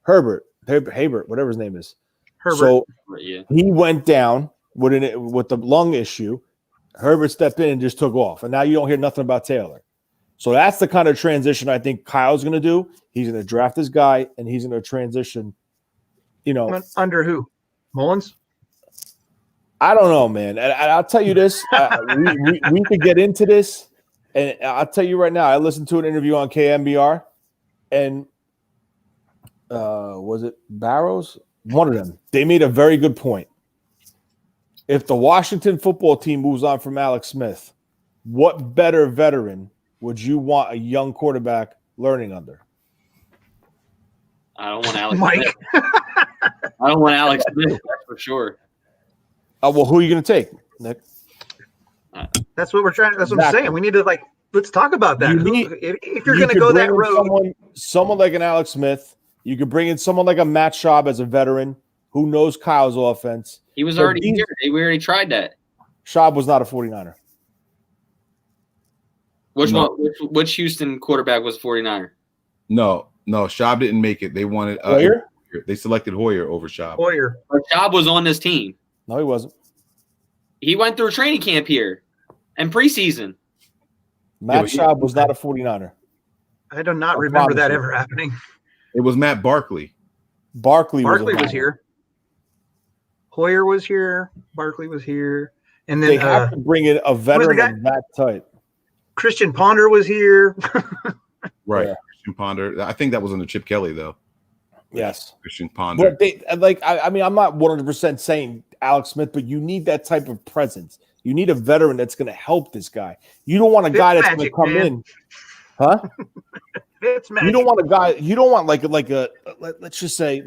Herbert, whatever his name is. Herbert. So he went down with the lung issue. Herbert stepped in and just took off. And now you don't hear nothing about Taylor. So that's the kind of transition I think Kyle's going to do. He's going to draft this guy, and he's going to transition, Under who? Mullins? I don't know, man. And I'll tell you this. We could get into this. And I'll tell you right now, I listened to an interview on KMBR, and was it Barrows? One of them. They made a very good point. If the Washington football team moves on from Alex Smith, what better veteran would you want a young quarterback learning under? I don't want Alex Mike. Smith. I don't want Alex Smith, that's for sure. Well, who are you going to take, Nick? That's what we're trying. That's what I'm saying. We need to let's talk about that. If you're going to go that road, someone like an Alex Smith, you could bring in someone like a Matt Schaub as a veteran who knows Kyle's offense. He was already here. We already tried that. Schaub was not a 49er. Which Houston quarterback was 49er? No, Schaub didn't make it. They wanted Hoyer? They selected Hoyer over Schaub. Hoyer. But Schaub was on this team. No, he wasn't. He went through training camp here and preseason. Matt Schaub was not a 49er. I do not remember that ever happening. It was Matt Barkley. Barkley was here. Hoyer was here. Barkley was here. And then they have to bring in a veteran of that type. Christian Ponder was here. Right. Yeah. Christian Ponder. I think that was under Chip Kelly, though. Yes. Christian Ponder. But I'm not 100% saying Alex Smith, but you need that type of presence. You need a veteran that's going to help this guy. You don't want a guy that's going to come in. Huh? You don't want a guy. You don't want let's just say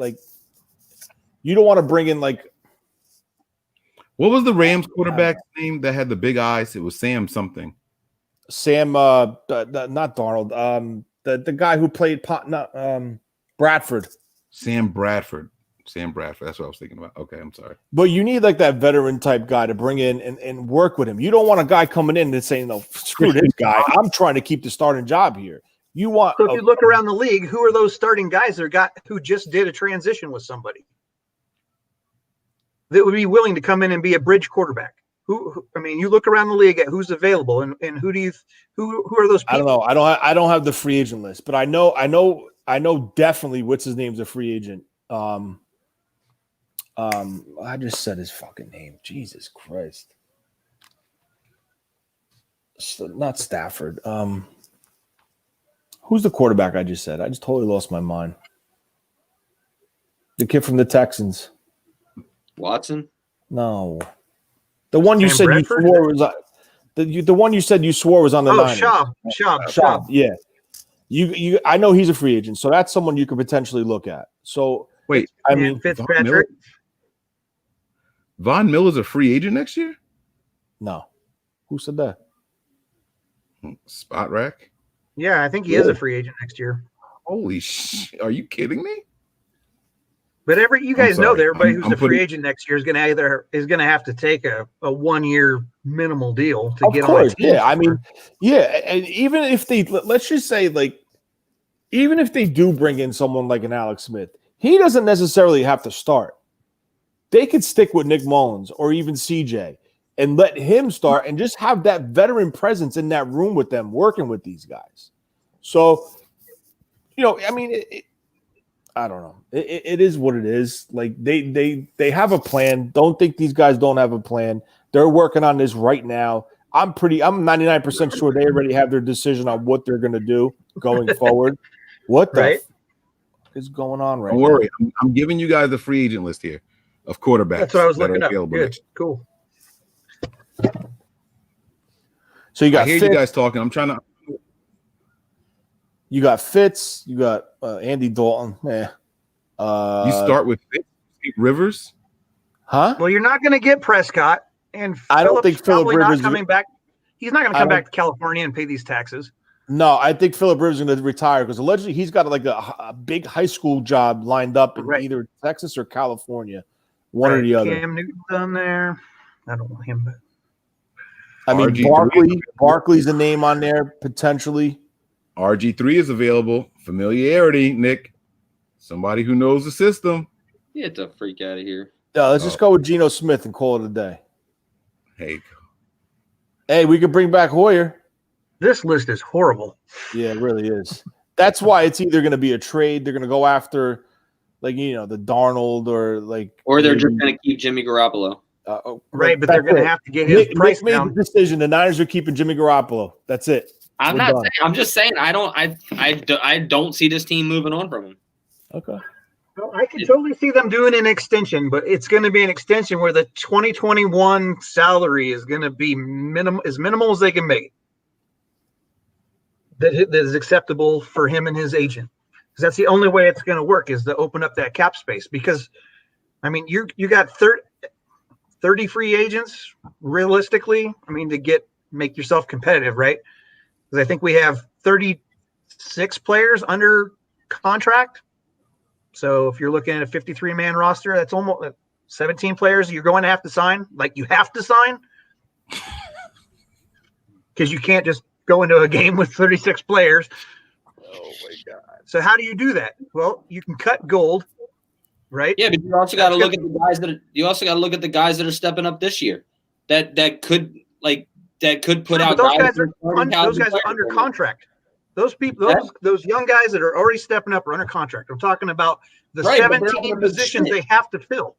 you don't want to bring in what was the Rams quarterback's name that had the big eyes? It was Sam something. Sam, not Darnold. The guy who played Bradford. Sam Bradford. That's what I was thinking about. Okay, I'm sorry. But you need that veteran type guy to bring in and work with him. You don't want a guy coming in and saying, "No, screw this guy. I'm trying to keep the starting job here." You want. So if you look around the league, who are those starting guys who just did a transition with somebody that would be willing to come in and be a bridge quarterback? I mean, you look around the league at who's available, and who are those people? I don't know. I don't have the free agent list, but I know definitely what's his name's a free agent. I just said his fucking name. Jesus Christ. Not Stafford. Who's the quarterback I just said? I just totally lost my mind. The kid from the Texans. Watson? No. The one you Sam said Bradford? you swore was the one you said you swore was on the Niners. Schaub. Yeah. You I know he's a free agent, so that's someone you could potentially look at. So Wait, I mean Fitzpatrick. Von Miller's a free agent next year? no. Who said that? Spot rack? Yeah, I think he is a free agent next year. Holy shit. Are you kidding me? But you guys know that everybody who's I'm a free agent next year is going to have to take a 1 year minimal deal to get on a team. Yeah. I mean, yeah, and even if they let's just say even if they do bring in someone like an Alex Smith, he doesn't necessarily have to start. They could stick with Nick Mullins or even CJ and let him start and just have that veteran presence in that room with them working with these guys. So, I mean, I don't know. It is what it is. Like they have a plan. Don't think these guys don't have a plan. They're working on this right now. I'm 99% sure they already have their decision on what they're going to do going forward. What the fuck is going on right now? Don't worry. I'm giving you guys the free agent list here of quarterbacks. That's what I was looking up. Available. Good. Cool. So you got I hear you guys talking. I'm trying to. You got Fitz. You got Andy Dalton. You start with Rivers, huh? Well, you're not going to get Prescott, and I don't think Phillip Rivers not coming back. He's not going to come back to California and pay these taxes. No, I think Phillip Rivers is going to retire because allegedly he's got like a big high school job lined up in either Texas or California, one or the other. Cam Newton's on there. I don't want him, but I mean, Barkley's a name on there potentially. RG3 is available. Familiarity, Nick. Somebody who knows the system. Get the freak out of here. Let's just go with Geno Smith and call it a day. Hey, we could bring back Hoyer. This list is horrible. Yeah, it really is. That's why it's either going to be a trade. They're going to go after, the Darnold or they're just going to keep Jimmy Garoppolo. Right, but they're going to have to get his price made down. The decision. The Niners are keeping Jimmy Garoppolo. That's it. I'm not saying. I'm just saying. I don't see this team moving on from him. Okay. Well, I can totally see them doing an extension, but it's going to be an extension where the 2021 salary is going to be as minimal as they can make it. That is acceptable for him and his agent, because that's the only way it's going to work is to open up that cap space. Because, I mean, you got 30 free agents realistically. I mean, to make yourself competitive, right? Because I think we have 36 players under contract. So if you're looking at a 53-man roster, that's almost 17 players you're going to have to sign. Like, you have to sign because you can't just go into a game with 36 players. Oh my God. So how do you do that? Well, you can cut gold, right? Yeah, but you also got to look at the guys that are stepping up this year. That could put out those guys are under contract. Those people, those young guys that are already stepping up are under contract. I'm talking about the 17 positions they have to fill.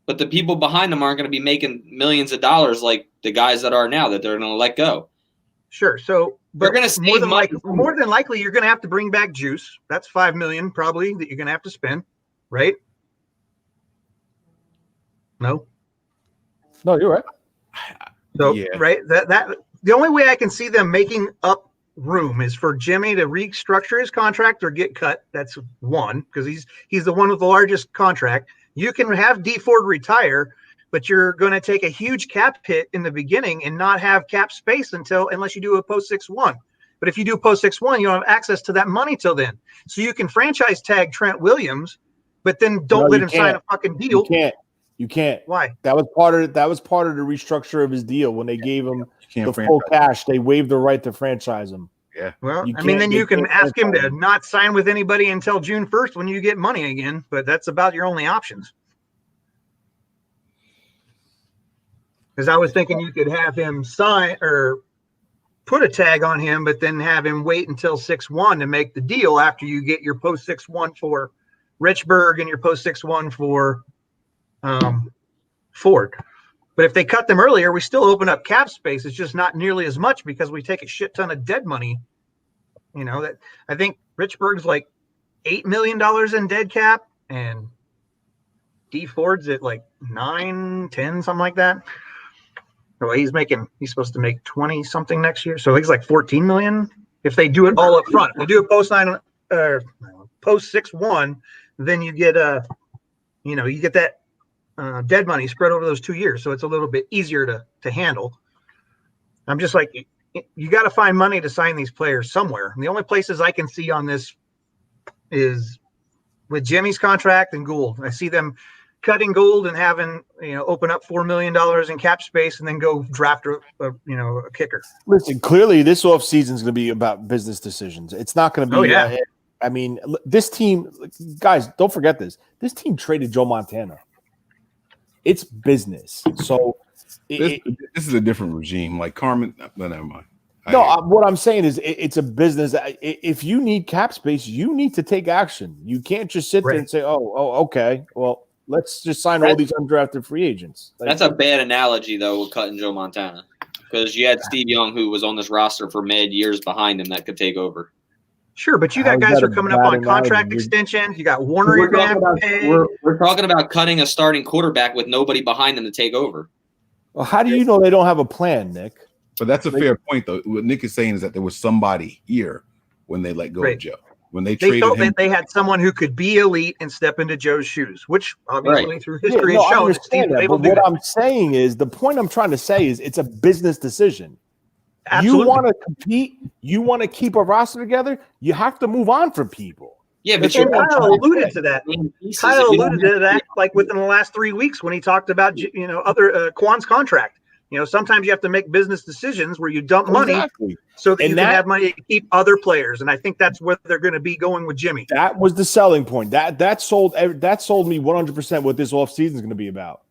But the people behind them aren't going to be making millions of dollars like the guys that are now that they're going to let go. Sure. So, but they're going to more than likely, you're going to have to bring back Juice. That's $5 million probably that you're going to have to spend, right? No, you're right. So right, that the only way I can see them making up room is for Jimmy to restructure his contract or get cut. That's one, because he's the one with the largest contract. You can have D Ford retire, but you're going to take a huge cap hit in the beginning and not have cap space unless you do a post 6-1. But if you do post 6-1, you don't have access to that money till then. So you can franchise tag Trent Williams, but then don't let him sign a fucking deal. You can't. Why? That was part of the restructure of his deal when they gave him the full cash. They waived the right to franchise him. Yeah. Well, I mean, then you can ask him to not sign with anybody until June 1st when you get money again, but that's about your only options. Because I was thinking you could have him sign or put a tag on him, but then have him wait until 6-1 to make the deal after you get your post 6-1 for Richburg and your post 6-1 for Ford. But if they cut them earlier, we still open up cap space. It's just not nearly as much because we take a shit ton of dead money. You know, that I think Richburg's like $8 million in dead cap, and D Ford's at like 9, 10, something like that. Well, he's supposed to make 20 something next year. So he's like 14 million. If they do it all up front, they do it post 6-1, then you get you get that dead money spread over those 2 years. So it's a little bit easier to handle. I'm just like, you got to find money to sign these players somewhere. And the only places I can see on this is with Jimmy's contract and Gould. I see them cutting Gould and having, open up $4 million in cap space and then go draft a kicker. Listen, clearly this offseason is going to be about business decisions. It's not going to be. Oh, yeah. This team, guys, don't forget this. This team traded Joe Montana. It's business. So this is a different regime. Like Carmen, no, never mind. What I'm saying is it's a business. If you need cap space, you need to take action. You can't just sit there and say, oh, okay, well, let's just sign all these undrafted free agents. That's a bad analogy, though, with cutting Joe Montana, because you had Steve Young, who was on this roster for mad years behind him, that could take over. Sure, but you got guys who are coming up on contract extensions. You got Warner. You're going to have to pay. We're talking about cutting a starting quarterback with nobody behind them to take over. Well, how do you know they don't have a plan, Nick? But that's a fair point, though. What Nick is saying is that there was somebody here when they let go of Joe. When they traded felt him, that they had someone who could be elite and step into Joe's shoes, which obviously through history has shown. What I'm saying is, the point I'm trying to say is it's a business decision. Absolutely. You want to compete, you want to keep a roster together, you have to move on from people. Yeah, but Kyle alluded to that. Kyle alluded to that like within the last 3 weeks when he talked about other Quan's contract. Sometimes you have to make business decisions where you dump money so that you can have money to keep other players. And I think that's where they're going to be going with Jimmy. That was the selling point. That sold me 100% what this offseason is going to be about.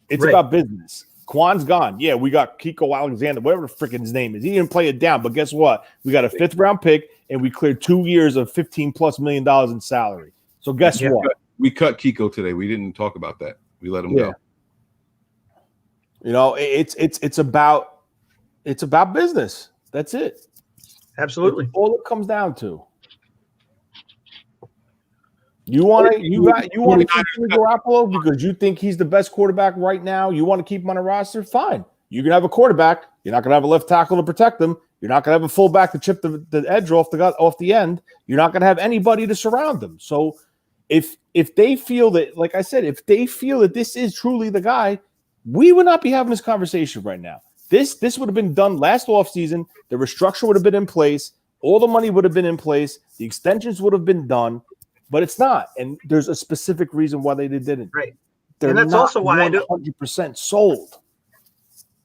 It's about business. Quan's gone. Yeah, we got Kiko Alexander, whatever the freaking his name is. He didn't play it down, but guess what? We got a 5th round pick, and we cleared 2 years of $15+ million in salary. So guess what? We cut Kiko today. We didn't talk about that. We let him go. It's about business. That's it. Absolutely. That's all it comes down to. You want to keep Jimmy Garoppolo because you think he's the best quarterback right now. You want to keep him on a roster? Fine. You can have a quarterback. You're not going to have a left tackle to protect him. You're not going to have a fullback to chip the edge off the end. You're not going to have anybody to surround them. So if they feel that, like I said, if they feel that this is truly the guy, we would not be having this conversation right now. This would have been done last offseason. The restructure would have been in place. All the money would have been in place. The extensions would have been done. But it's not, and there's a specific reason why they didn't. Right, and that's also why 100% sold.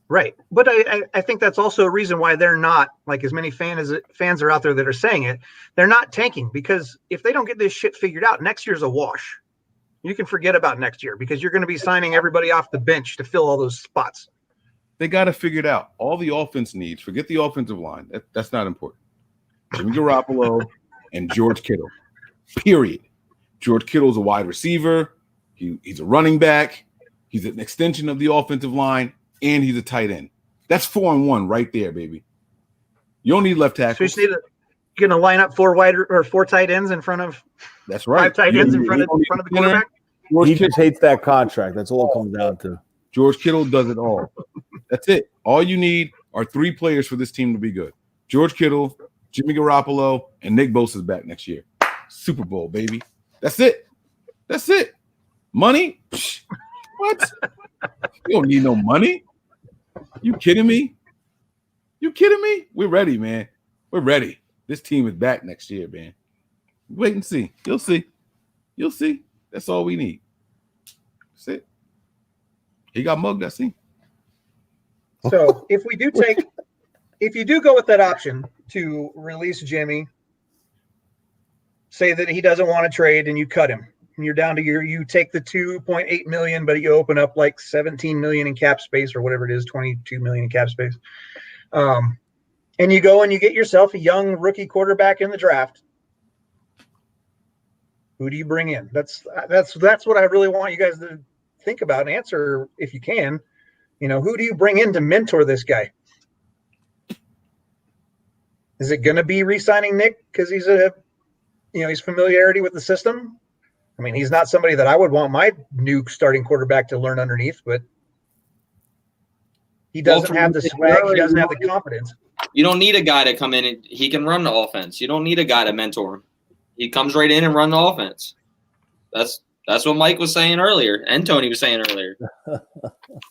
Right, but I think that's also a reason why they're not, like, as many fans are out there that are saying it. They're not tanking, because if they don't get this shit figured out, next year's a wash. You can forget about next year because you're going to be signing everybody off the bench to fill all those spots. They got to figure it out. All the offense needs. Forget the offensive line. That's not important. Jimmy Garoppolo and George Kittle. Period. George Kittle's a wide receiver. He's a running back. He's an extension of the offensive line, and he's a tight end. That's 4-1 right there, baby. You don't need left tackle. So you're going to line up 4 tight ends in front of. That's right. 5 tight ends in front of the quarterback. He just hates that contract. That's all it comes down to. George Kittle does it all. That's it. All you need are 3 players for this team to be good. George Kittle, Jimmy Garoppolo, and Nick Bosa's back next year. Super Bowl, baby. That's it. That's it. Money? Psh, what? You don't need no money. You kidding me? You kidding me? We're ready, man. We're ready. This team is back next year, man. Wait and see. You'll see. You'll see. That's all we need. That's it. He got mugged, I see. So if you do go with that option to release Jimmy, say that he doesn't want to trade and you cut him, and you're down to you take the 2.8 million, but you open up like 17 million in cap space or whatever it is, 22 million in cap space. And you go and you get yourself a young rookie quarterback in the draft. Who do you bring in? That's what I really want you guys to think about and answer if you can. Who do you bring in to mentor this guy? Is it going to be re-signing Nick because he's he's familiarity with the system? I mean, he's not somebody that I would want my new starting quarterback to learn underneath, but he doesn't have the swag. He doesn't have the confidence. You don't need a guy to come in and he can run the offense. You don't need a guy to mentor him. He comes right in and run the offense. That's what Mike was saying earlier and Tony was saying earlier.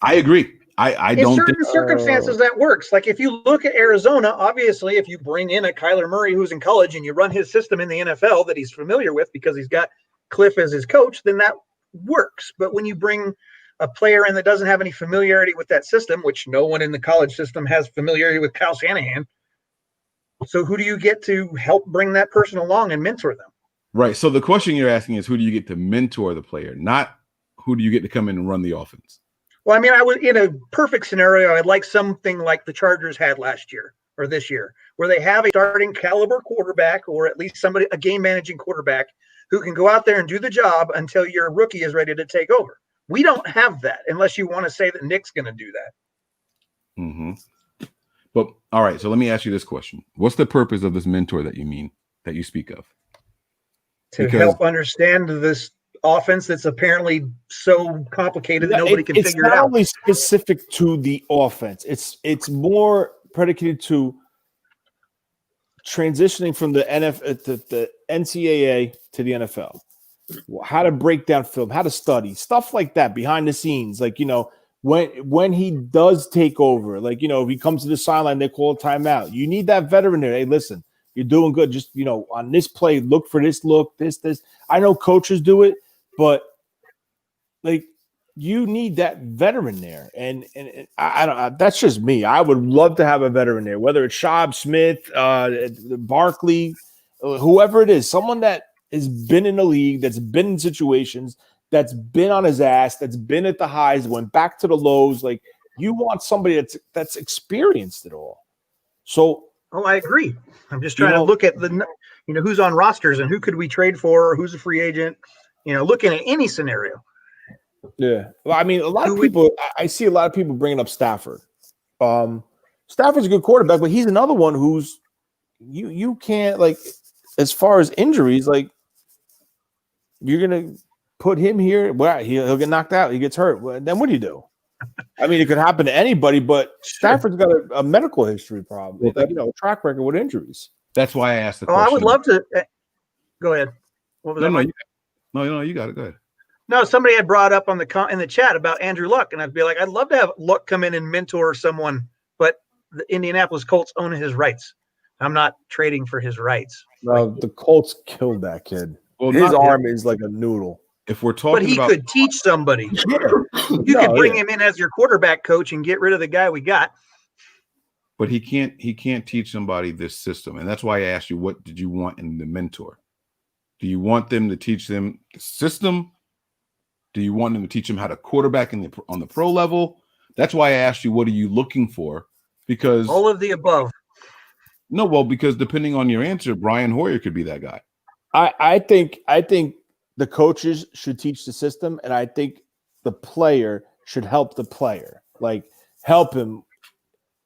I agree. I don't in certain circumstances that works. Like if you look at Arizona, obviously, if you bring in a Kyler Murray who's in college and you run his system in the NFL that he's familiar with because he's got Cliff as his coach, then that works. But when you bring a player in that doesn't have any familiarity with that system, which no one in the college system has familiarity with Kyle Shanahan. So who do you get to help bring that person along and mentor them? Right. So the question you're asking is who do you get to mentor the player, not who do you get to come in and run the offense? Well, I mean, I would in a perfect scenario, I'd like something like the Chargers had last year or this year, where they have a starting caliber quarterback or at least a game managing quarterback who can go out there and do the job until your rookie is ready to take over. We don't have that unless you want to say that Nick's going to do that. Mm-hmm. But all right, so let me ask you this question. What's the purpose of this mentor that you speak of? To help understand this offense that's apparently so complicated that nobody can figure it out. It's not only specific to the offense. It's more predicated to transitioning from the NCAA to the NFL. How to break down film, how to study, stuff like that behind the scenes. Like, when he does take over, like, if he comes to the sideline, they call a timeout. You need that veteran there. Hey, listen, you're doing good. Just, on this play, look for this look, this. I know coaches do it, but like you need that veteran there. And I don't, that's just me. I would love to have a veteran there, whether it's Schaub, Smith, Barkley, whoever it is, someone that has been in the league, that's been in situations, that's been on his ass, that's been at the highs, went back to the lows. Like you want somebody that's experienced it all. So, I agree. I'm just trying to look at who's on rosters and who could we trade for, or who's a free agent. Looking at any scenario. Yeah, well, I mean, I see a lot of people bringing up Stafford. Stafford's a good quarterback, but he's another one who's you can't, like, as far as injuries, like you're gonna put him here. Well, he'll get knocked out. He gets hurt. Well, then what do you do? I mean, it could happen to anybody, but Stafford's got a medical history problem, track record with injuries. That's why I asked the question. I would love to. Go ahead. What was that? No, you got it. Go ahead. No, somebody had brought up in the chat about Andrew Luck, and I'd be like, I'd love to have Luck come in and mentor someone, but the Indianapolis Colts own his rights. I'm not trading for his rights. No, the Colts killed that kid. Well, his arm is like a noodle. If we're talking, but he could teach somebody. You could bring him in as your quarterback coach and get rid of the guy we got. But he can't teach somebody this system, and that's why I asked you, what did you want in the mentor? Do you want them to teach them the system? Do you want them to teach them how to quarterback on the pro level? That's why I asked you, what are you looking for? Because all of the above. No, well, because depending on your answer, Brian Hoyer could be that guy. I think the coaches should teach the system, and I think the player should help the player, like help him,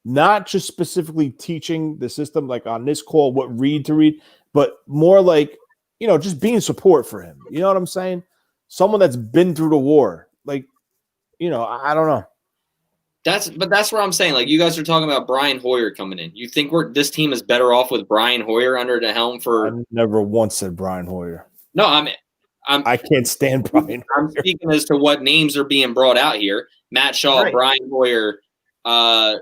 not just specifically teaching the system, like on this call, what read to read, but more like, just being support for him. You know what I'm saying? Someone that's been through the war. Like, I don't know. That's where I'm saying, like, you guys are talking about Brian Hoyer coming in. You think this team is better off with Brian Hoyer under the helm for? I never once said Brian Hoyer. No, I can't stand Brian. I'm speaking as to what names are being brought out here. Matt Shaw, right. Brian Hoyer. None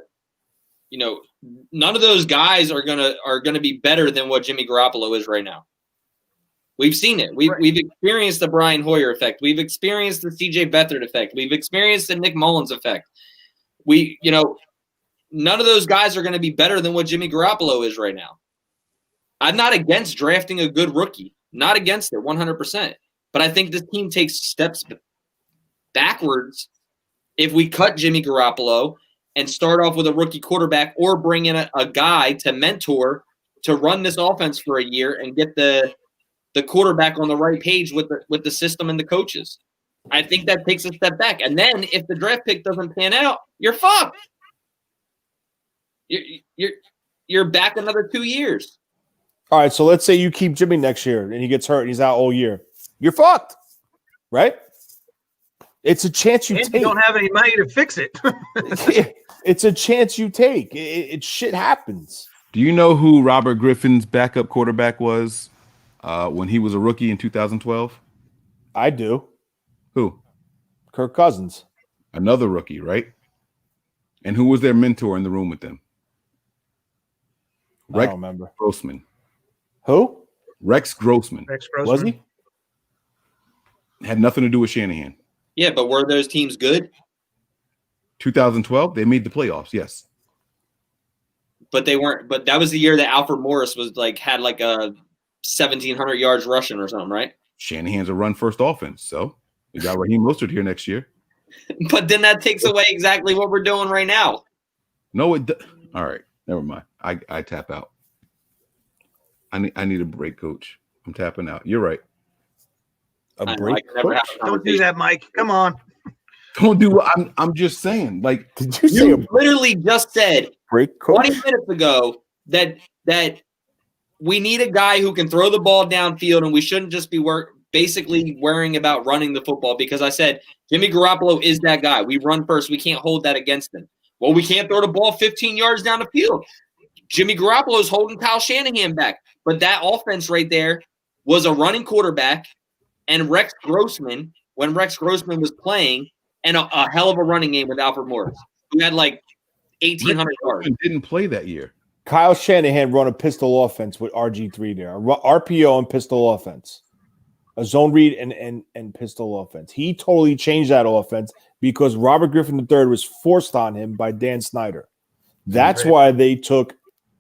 of those guys are gonna be better than what Jimmy Garoppolo is right now. We've seen it. We've experienced the Brian Hoyer effect. We've experienced the CJ Beathard effect. We've experienced the Nick Mullins effect. None of those guys are going to be better than what Jimmy Garoppolo is right now. I'm not against drafting a good rookie. Not against it, 100%. But I think this team takes steps backwards if we cut Jimmy Garoppolo and start off with a rookie quarterback or bring in a guy to mentor to run this offense for a year and get the quarterback on the right page with the system and the coaches. I think that takes a step back. And then if the draft pick doesn't pan out, you're fucked. You're back another 2 years. All right, so let's say you keep Jimmy next year and he gets hurt and he's out all year. You're fucked, right? It's a chance you and take. You don't have any money to fix it. It's a chance you take. It shit happens. Do you know who Robert Griffin's backup quarterback was when he was a rookie in 2012? I do. Who? Kirk Cousins. Another rookie, right? And who was their mentor in the room with them? I don't remember. Grossman. Who? Rex Grossman. Rex Grossman. Was he? Had nothing to do with Shanahan. Yeah, but were those teams good? 2012, they made the playoffs, yes. But they weren't. But that was the year that Alfred Morris had a 1,700 yards rushing or something, right? Shanahan's a run-first offense, so we got Raheem Mostert here next year. But then that takes away exactly what we're doing right now. No, all right, never mind. I tap out. I need a break, coach. I'm tapping out. You're right. A break? Don't do that, Mike. Come on. Don't do what I'm just saying. Like, did you say You literally just said break, coach? 20 minutes ago that we need a guy who can throw the ball downfield, and we shouldn't just be basically worrying about running the football, because I said Jimmy Garoppolo is that guy. We run first. We can't hold that against him. Well, we can't throw the ball 15 yards down the field. Jimmy Garoppolo is holding Kyle Shanahan back. But that offense right there was a running quarterback and Rex Grossman, when Rex Grossman was playing, and a hell of a running game with Alfred Morris, who had 1,800 yards. Didn't play that year. Kyle Shanahan run a pistol offense with RG3 there, RPO and pistol offense, a zone read and pistol offense. He totally changed that offense because Robert Griffin III was forced on him by Dan Snyder. That's why they took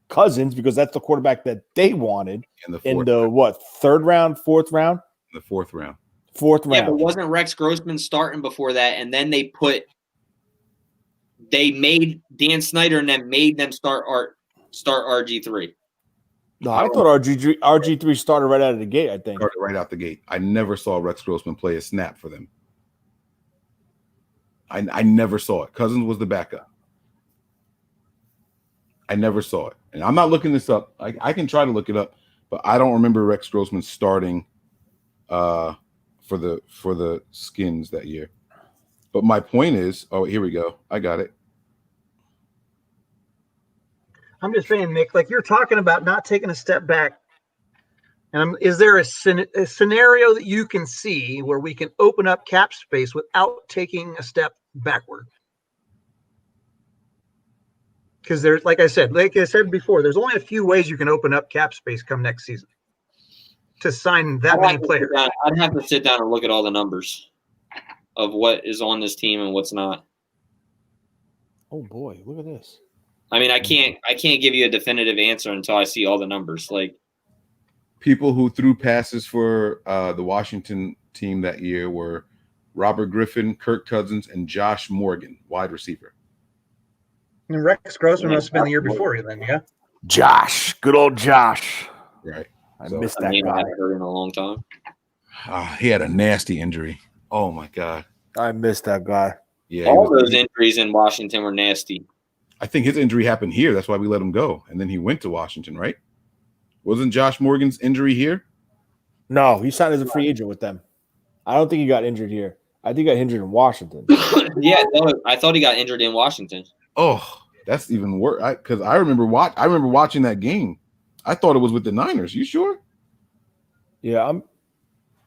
Cousins, because that's the quarterback that they wanted in the third round, fourth round? The fourth round. Yeah, but wasn't Rex Grossman starting before that? And then they made Dan Snyder and then made them start RG3. No, I thought RG3 started right out of the gate, I think. Started right out the gate. I never saw Rex Grossman play a snap for them. I never saw it. Cousins was the backup. I never saw it. And I'm not looking this up. I can try to look it up, but I don't remember Rex Grossman starting for the Skins that year. But my point is, here we go. I got it. I'm just saying, Nick, you're talking about not taking a step back. And is there a scenario that you can see where we can open up cap space without taking a step backward? Because there's, like I said before, there's only a few ways you can open up cap space come next season to sign that many players. I'd have to sit down and look at all the numbers of what is on this team and what's not. Oh boy, look at this. I mean, I can't give you a definitive answer until I see all the numbers. People who threw passes for the Washington team that year were Robert Griffin, Kirk Cousins, and Josh Morgan, wide receiver. And Rex Grossman must have been the year before you then, yeah? Josh. Good old Josh. Right. I missed that guy. I haven't heard in a long time. He had a nasty injury. Oh, my God. I missed that guy. Yeah, all those injuries in Washington were nasty. I think his injury happened here. That's why we let him go. And then he went to Washington, right? Wasn't Josh Morgan's injury here? No, he signed as a free agent with them. I don't think he got injured here. I think he got injured in Washington. Yeah, no, I thought he got injured in Washington. Oh, that's even worse. Because I remember watching that game. I thought it was with the Niners. You sure? Yeah,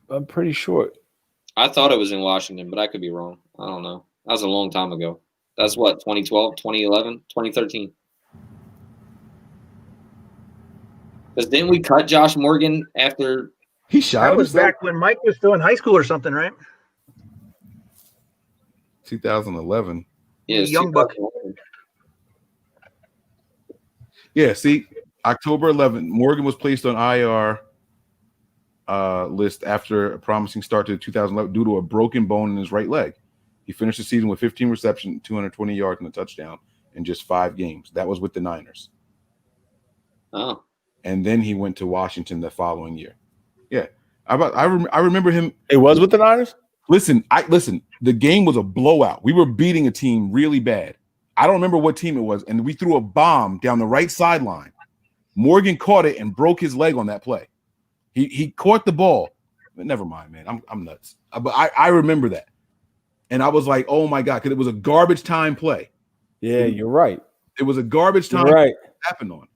I'm pretty sure. I thought it was in Washington, but I could be wrong. I don't know. That was a long time ago. That's what, 2012, 2011, 2013? Because didn't we cut Josh Morgan after he shot? That was back when Mike was still in high school or something, right? 2011. Yeah, young buck. Yeah, see, October 11th, Morgan was placed on IR. list after a promising start to 2011 due to a broken bone in his right leg. He finished the season with 15 receptions, 220 yards, and a touchdown in just 5 games. That was with the Niners. Oh. And then he went to Washington the following year. Yeah. I remember him. It was with the Niners? Listen. The game was a blowout. We were beating a team really bad. I don't remember what team it was, and we threw a bomb down the right sideline. Morgan caught it and broke his leg on that play. He caught the ball. But never mind, man. I'm nuts. But I remember that. And I was like, oh my God, because it was a garbage time play. Yeah, you're right. It was a garbage time right. happened on.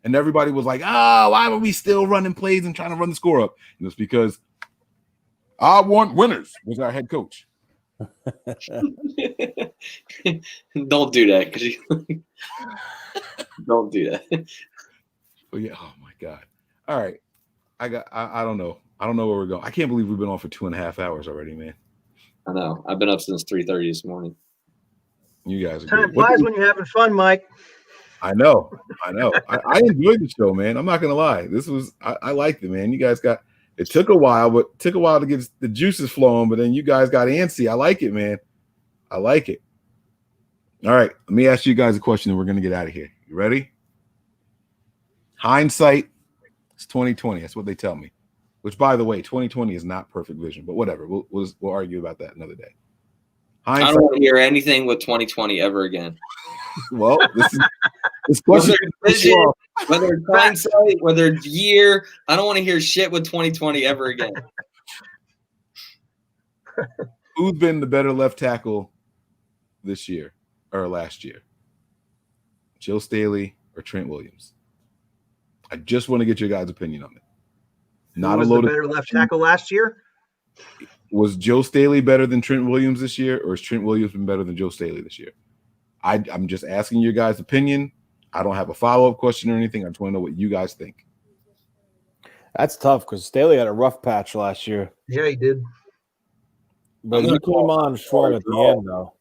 And everybody was like, oh, why were we still running plays and trying to run the score up? And it's because I want winners was our head coach. Don't do that, because don't do that. But yeah, oh my God. All right. I don't know. I don't know where we're going. I can't believe we've been on for 2.5 hours already, man. I know. I've been up since 3:30 this morning. You guys are Time great. flies when you're having fun, Mike. I know. I enjoyed the show, man. I'm not gonna lie. I liked it, man. You guys it took a while, but it took a while to get the juices flowing, but then you guys got antsy. I like it, man. I like it. All right. Let me ask you guys a question and we're gonna get out of here. You ready? Hindsight is 2020. That's what they tell me. Which, by the way, 2020 is not perfect vision, but whatever. We'll argue about that another day. Hindsight. I don't want to hear anything with 2020 ever again. Well, this question, whether it's hindsight, whether it's year, I don't want to hear shit with 2020 ever again. Who's been the better left tackle this year or last year? Joe Staley or Trent Williams? I just want to get your guys' opinion on it. Not Who was a loaded the better left tackle last year? Was Joe Staley better than Trent Williams this year, or has Trent Williams been better than Joe Staley this year? I'm just asking your guys' opinion. I don't have a follow-up question or anything. I just want to know what you guys think. That's tough because Staley had a rough patch last year. Yeah, he did. But he came on strong at the end, though.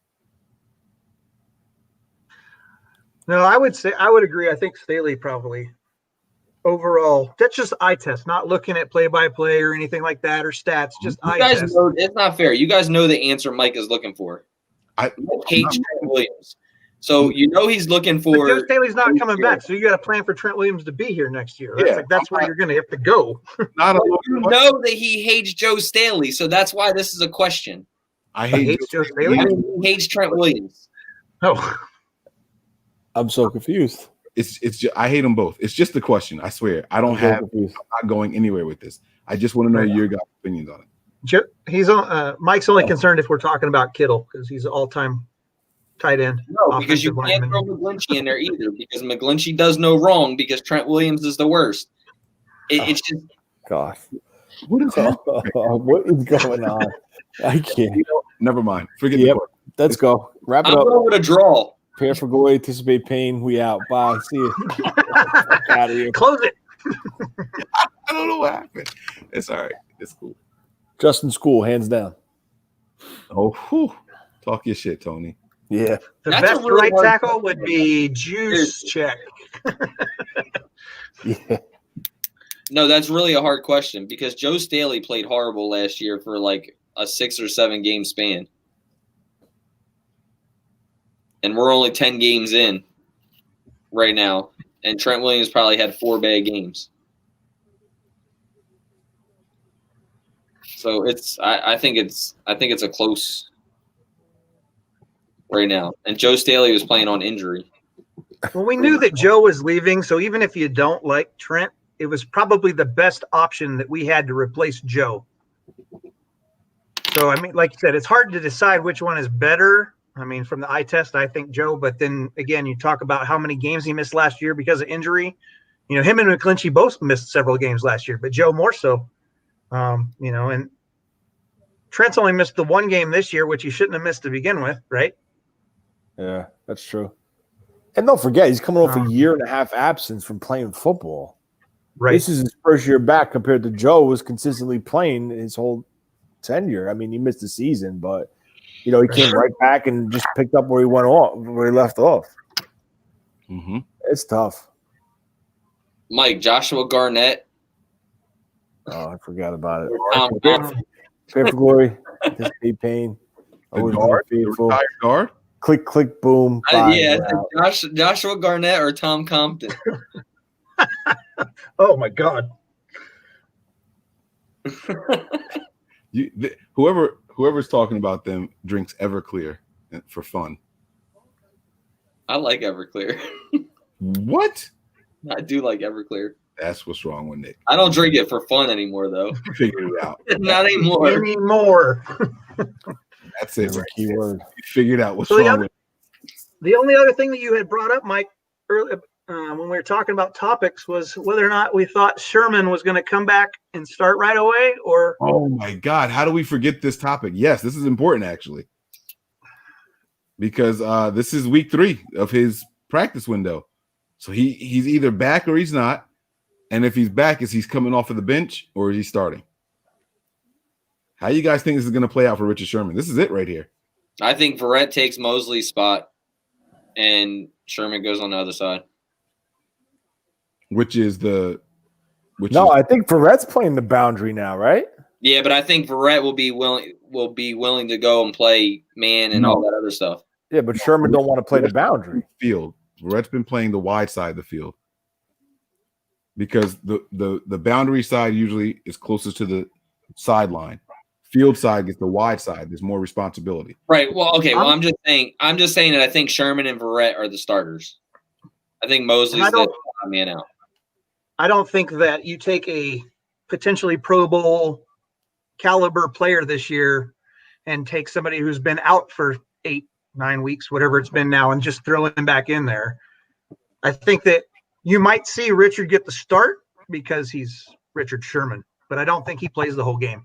No, I would agree. I think Staley probably overall. That's just eye test, not looking at play-by-play or anything like that or stats. Just eye test. Know, it's not fair. You guys know the answer Mike is looking for. Mike hates Trent Williams. So you know he's looking for. But Joe Staley's not coming back, so you got to plan for Trent Williams to be here next year. That's where you're going to have to go. You know that he hates Joe Staley, so that's why this is a question. I hate Joe Staley. He hates Trent Williams. Oh, I'm so confused. It's just, I hate them both. It's just the question. I swear. I'm not going anywhere with this. I just want to know your guys' opinions on it. He's on. Mike's only concerned if we're talking about Kittle because he's an all-time tight end. No, because you can't throw McGlinchey in there either because McGlinchey does no wrong because Trent Williams is the worst. It's just gosh. What is going on? I can't. Never mind. Forget it. Let's go. Wrap it I'm up. going with a draw. Prepare for glory, anticipate pain. We out. Bye. See you. Out of here. Close it. I don't know what happened. It's all right. It's cool. Justin School, hands down. Oh, whew. Talk your shit, Tony. Yeah. The best right tackle would be Juice Check. Yeah. No, that's really a hard question because Joe Staley played horrible last year for like a 6 or 7 game span. And we're only 10 games in right now. And Trent Williams probably had 4 bad games. So I think it's a close right now. And Joe Staley was playing on injury. Well, we knew that Joe was leaving, so even if you don't like Trent, it was probably the best option that we had to replace Joe. So, I mean, like you said, it's hard to decide which one is better. I mean, from the eye test, I think Joe. But then, again, you talk about how many games he missed last year because of injury. You know, him and McGlinchey both missed several games last year, but Joe more so. You know, and Trent's only missed the 1 game this year, which he shouldn't have missed to begin with, right? Yeah, that's true. And don't forget, he's coming off a 1.5 year absence from playing football. Right. This is his first year back compared to Joe, who was consistently playing his whole tenure. I mean, he missed the season, but you know, he came right back and just picked up where he left off. Mm-hmm. It's tough. Mike, Joshua Garnett Oh, I forgot about it. Compton. Fear for glory. Anticipate pain. The Always guard, be the faithful. retired guard. Click, click, boom. Bye. Yeah, We're out. Joshua Garnett or Tom Compton. Oh my God. Whoever's talking about them drinks Everclear for fun. I like Everclear. What? I do like Everclear. That's what's wrong with Nick. I don't drink it for fun anymore, though. Figure it out. Not anymore. Anymore. That's it. That's a Right key there. word. You figured out what's So wrong with. The only other thing that you had brought up, Mike, earlier when we were talking about topics was whether or not we thought Sherman was going to come back and start right away, or Oh my God! How do we forget this topic? Yes, this is important actually, because this is week 3 of his practice window. So he's either back or he's not. And if he's back, is he's coming off of the bench or is he starting? How you guys think this is going to play out for Richard Sherman? This is it right here. I think Verrett takes Mosley's spot, and Sherman goes on the other side. I think Verrett's playing the boundary now, right? Yeah, but I think Verrett will be willing to go and play man and all that other stuff. Yeah, but Sherman don't want to play the boundary. Field. Verrett's been playing the wide side of the field because the boundary side usually is closest to the sideline. Field side gets the wide side. There's more responsibility. Right. Well, okay. Well, I'm just saying that I think Sherman and Verrett are the starters. I think Mosley's the man out. I don't think that you take a potentially Pro Bowl caliber player this year and take somebody who's been out for 8-9 weeks, whatever it's been now, and just throw him back in there. I think that you might see Richard get the start because he's Richard Sherman, but I don't think he plays the whole game.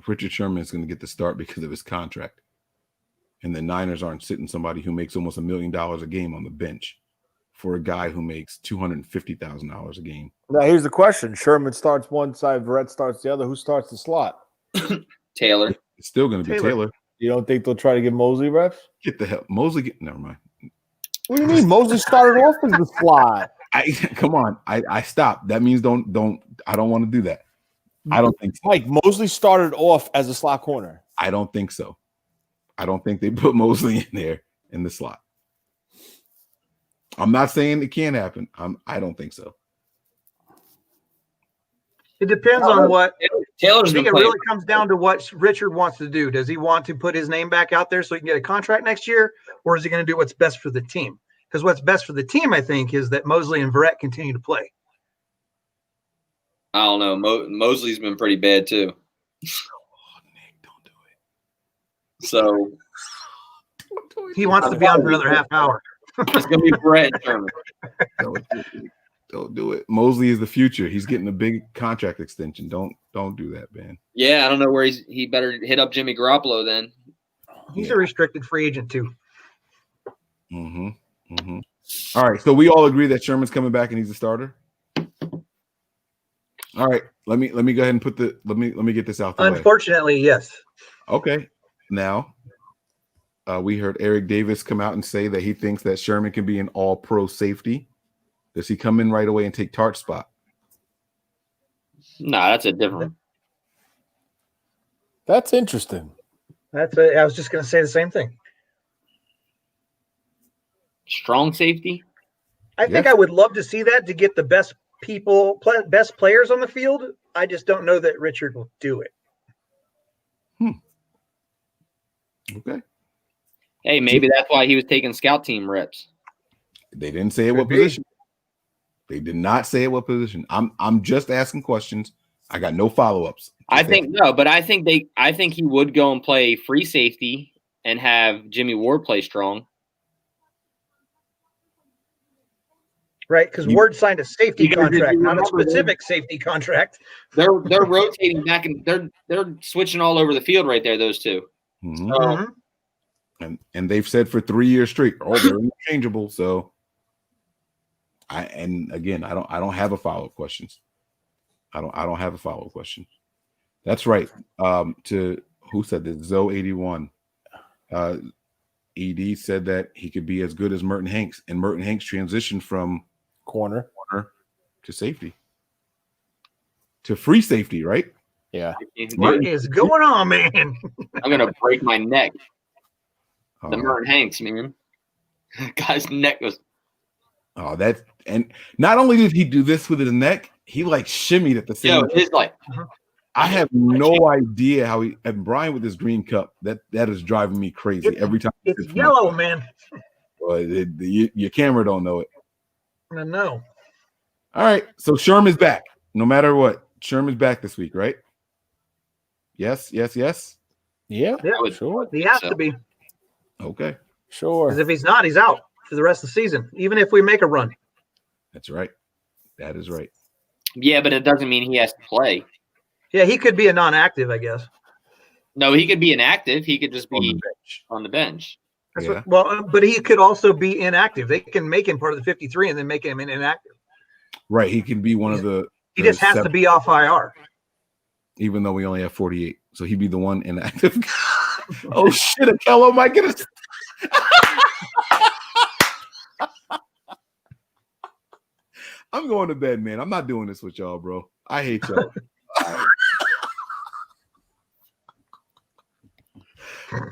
Richard Sherman is going to get the start because of his contract. And the Niners aren't sitting somebody who makes almost $1 million a game on the bench for a guy who makes $250,000 a game. Now, here's the question. Sherman starts one side, Verrett starts the other. Who starts the slot? Taylor. It's still going to be Taylor. You don't think they'll try to give Mosley reps? Get the hell. Mosley, never mind. What do you mean? Mosley started off as the slot. Come on. I stopped. That means I don't want to do that. I don't think so. Mike, Mosley started off as a slot corner. I don't think so. I don't think they put Mosley in there in the slot. I'm not saying it can't happen. I don't think so. It depends on what Taylor's I think been it playing. really comes down to what Richard wants to do. Does he want to put his name back out there so he can get a contract next year, or is he going to do what's best for the team? Because what's best for the team, I think, is that Mosley and Verrett continue to play. I don't know. Mosley's been pretty bad too. Oh, Nick, don't do it. So He wants to be on for another half hour. it's gonna be Brett and Sherman. Don't do it. Mosley is the future. He's getting a big contract extension. Don't do that, man. Yeah, I don't know where he better hit up Jimmy Garoppolo then. He's a restricted free agent too. Mm-hmm. Mm-hmm. All right. So we all agree that Sherman's coming back and he's a starter. All right. Let me go ahead and put let me get this out the way. Unfortunately, yes. Okay. Now, we heard Eric Davis come out and say that he thinks that Sherman can be an all-pro safety. Does he come in right away and take Tart's spot? Nah, that's a different. That's interesting. I was just going to say the same thing. Strong safety. I think I would love to see that to get the best best players on the field. I just don't know that Richard will do it. Okay. Hey, maybe that's why he was taking scout team reps. They didn't say what position. They did not say what position. I'm just asking questions. I got no follow-ups. I think he would go and play free safety and have Jimmy Ward play strong. Right, because Ward signed a safety contract, not a specific safety contract. They're rotating back and they're switching all over the field right there. Those two. Mm-hmm. And they've said for 3 years straight, they're interchangeable. So I don't have a follow-up questions. I don't have a follow-up question. That's right. To who said this? Zoe81. ED said that he could be as good as Merton Hanks, and Merton Hanks transitioned from corner to safety. to free safety, right? Yeah. What is going on, man? I'm gonna break my neck. The Oh, Merton Hanks, man. Guy's neck was. oh, that and not only did he do this with his neck, he like shimmied at the same Yo, time. his like. I have no idea how he and Brian with his green cup. That is driving me crazy every time. It's yellow, man. Well, your camera don't know it. I know. All right, so Sherman's back. No matter what, Sherman's back this week, right? Yes. Yeah. Yeah, Sure. he has to be. Okay, Sure. Because if he's not, he's out for the rest of the season, even if we make a run. that's right. That is right. Yeah, but it doesn't mean he has to play. Yeah, he could be a non-active, I guess. No, he could be inactive. He could just On the be bench. on the bench. That's Yeah. but he could also be inactive. They can make him part of the 53 and then make him inactive. Right, he can be one of the. He just has to be off IR. Even though we only have 48, so he'd be the one inactive. Oh shit, Akello might get us. I'm going to bed, man. I'm not doing this with y'all, bro. I hate y'all.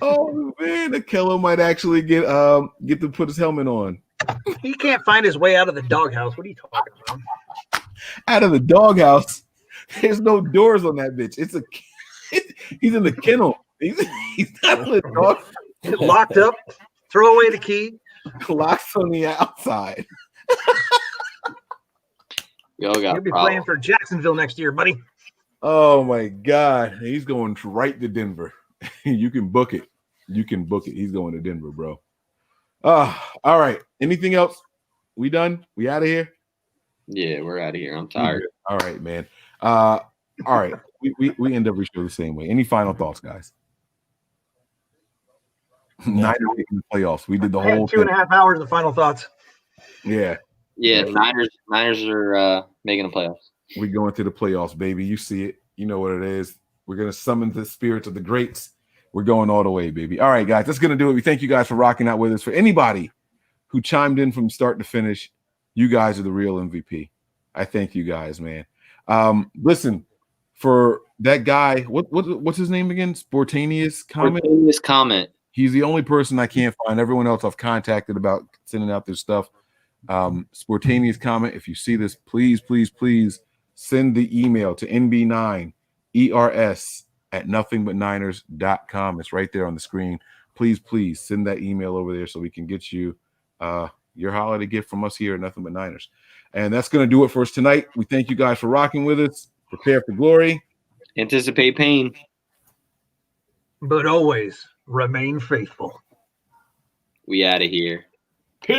Oh man, Akello might actually get to put his helmet on. He can't find his way out of the doghouse. What are you talking about? Out of the doghouse. There's no doors on that bitch. He's in the kennel. He's not in the dog. Locked up. Throw away the key. Locks on the outside. Y'all got You'll be problems. playing for Jacksonville next year, buddy. Oh my God, he's going right to Denver. You can book it. He's going to Denver, bro. All right. Anything else? We done? We out of here? Yeah, we're out of here. I'm tired. All right, man. All right. We end every show the same way. Any final thoughts, guys? Niners making the playoffs. We did the I had whole 2.5 hours of final thoughts. Yeah. Yeah, Niners are making the playoffs. We're going to the playoffs, baby. You see it. You know what it is. We're going to summon the spirits of the greats. We're going all the way, baby. All right, guys, that's going to do it. We thank you guys for rocking out with us. For anybody who chimed in from start to finish, you guys are the real MVP. I thank you guys, man. Listen, for that guy, what's his name again? Spontaneous comment. He's the only person I can't find. Everyone else I've contacted about sending out their stuff. Spontaneous comment. If you see this, please send the email to nb9ers@nothingbutniners.com. It's right there on the screen. Please send that email over there so we can get you your holiday gift from us here at Nothing But Niners. And that's going to do it for us tonight. We thank you guys for rocking with us. Prepare for glory. Anticipate pain. But always remain faithful. We out of here. Peace.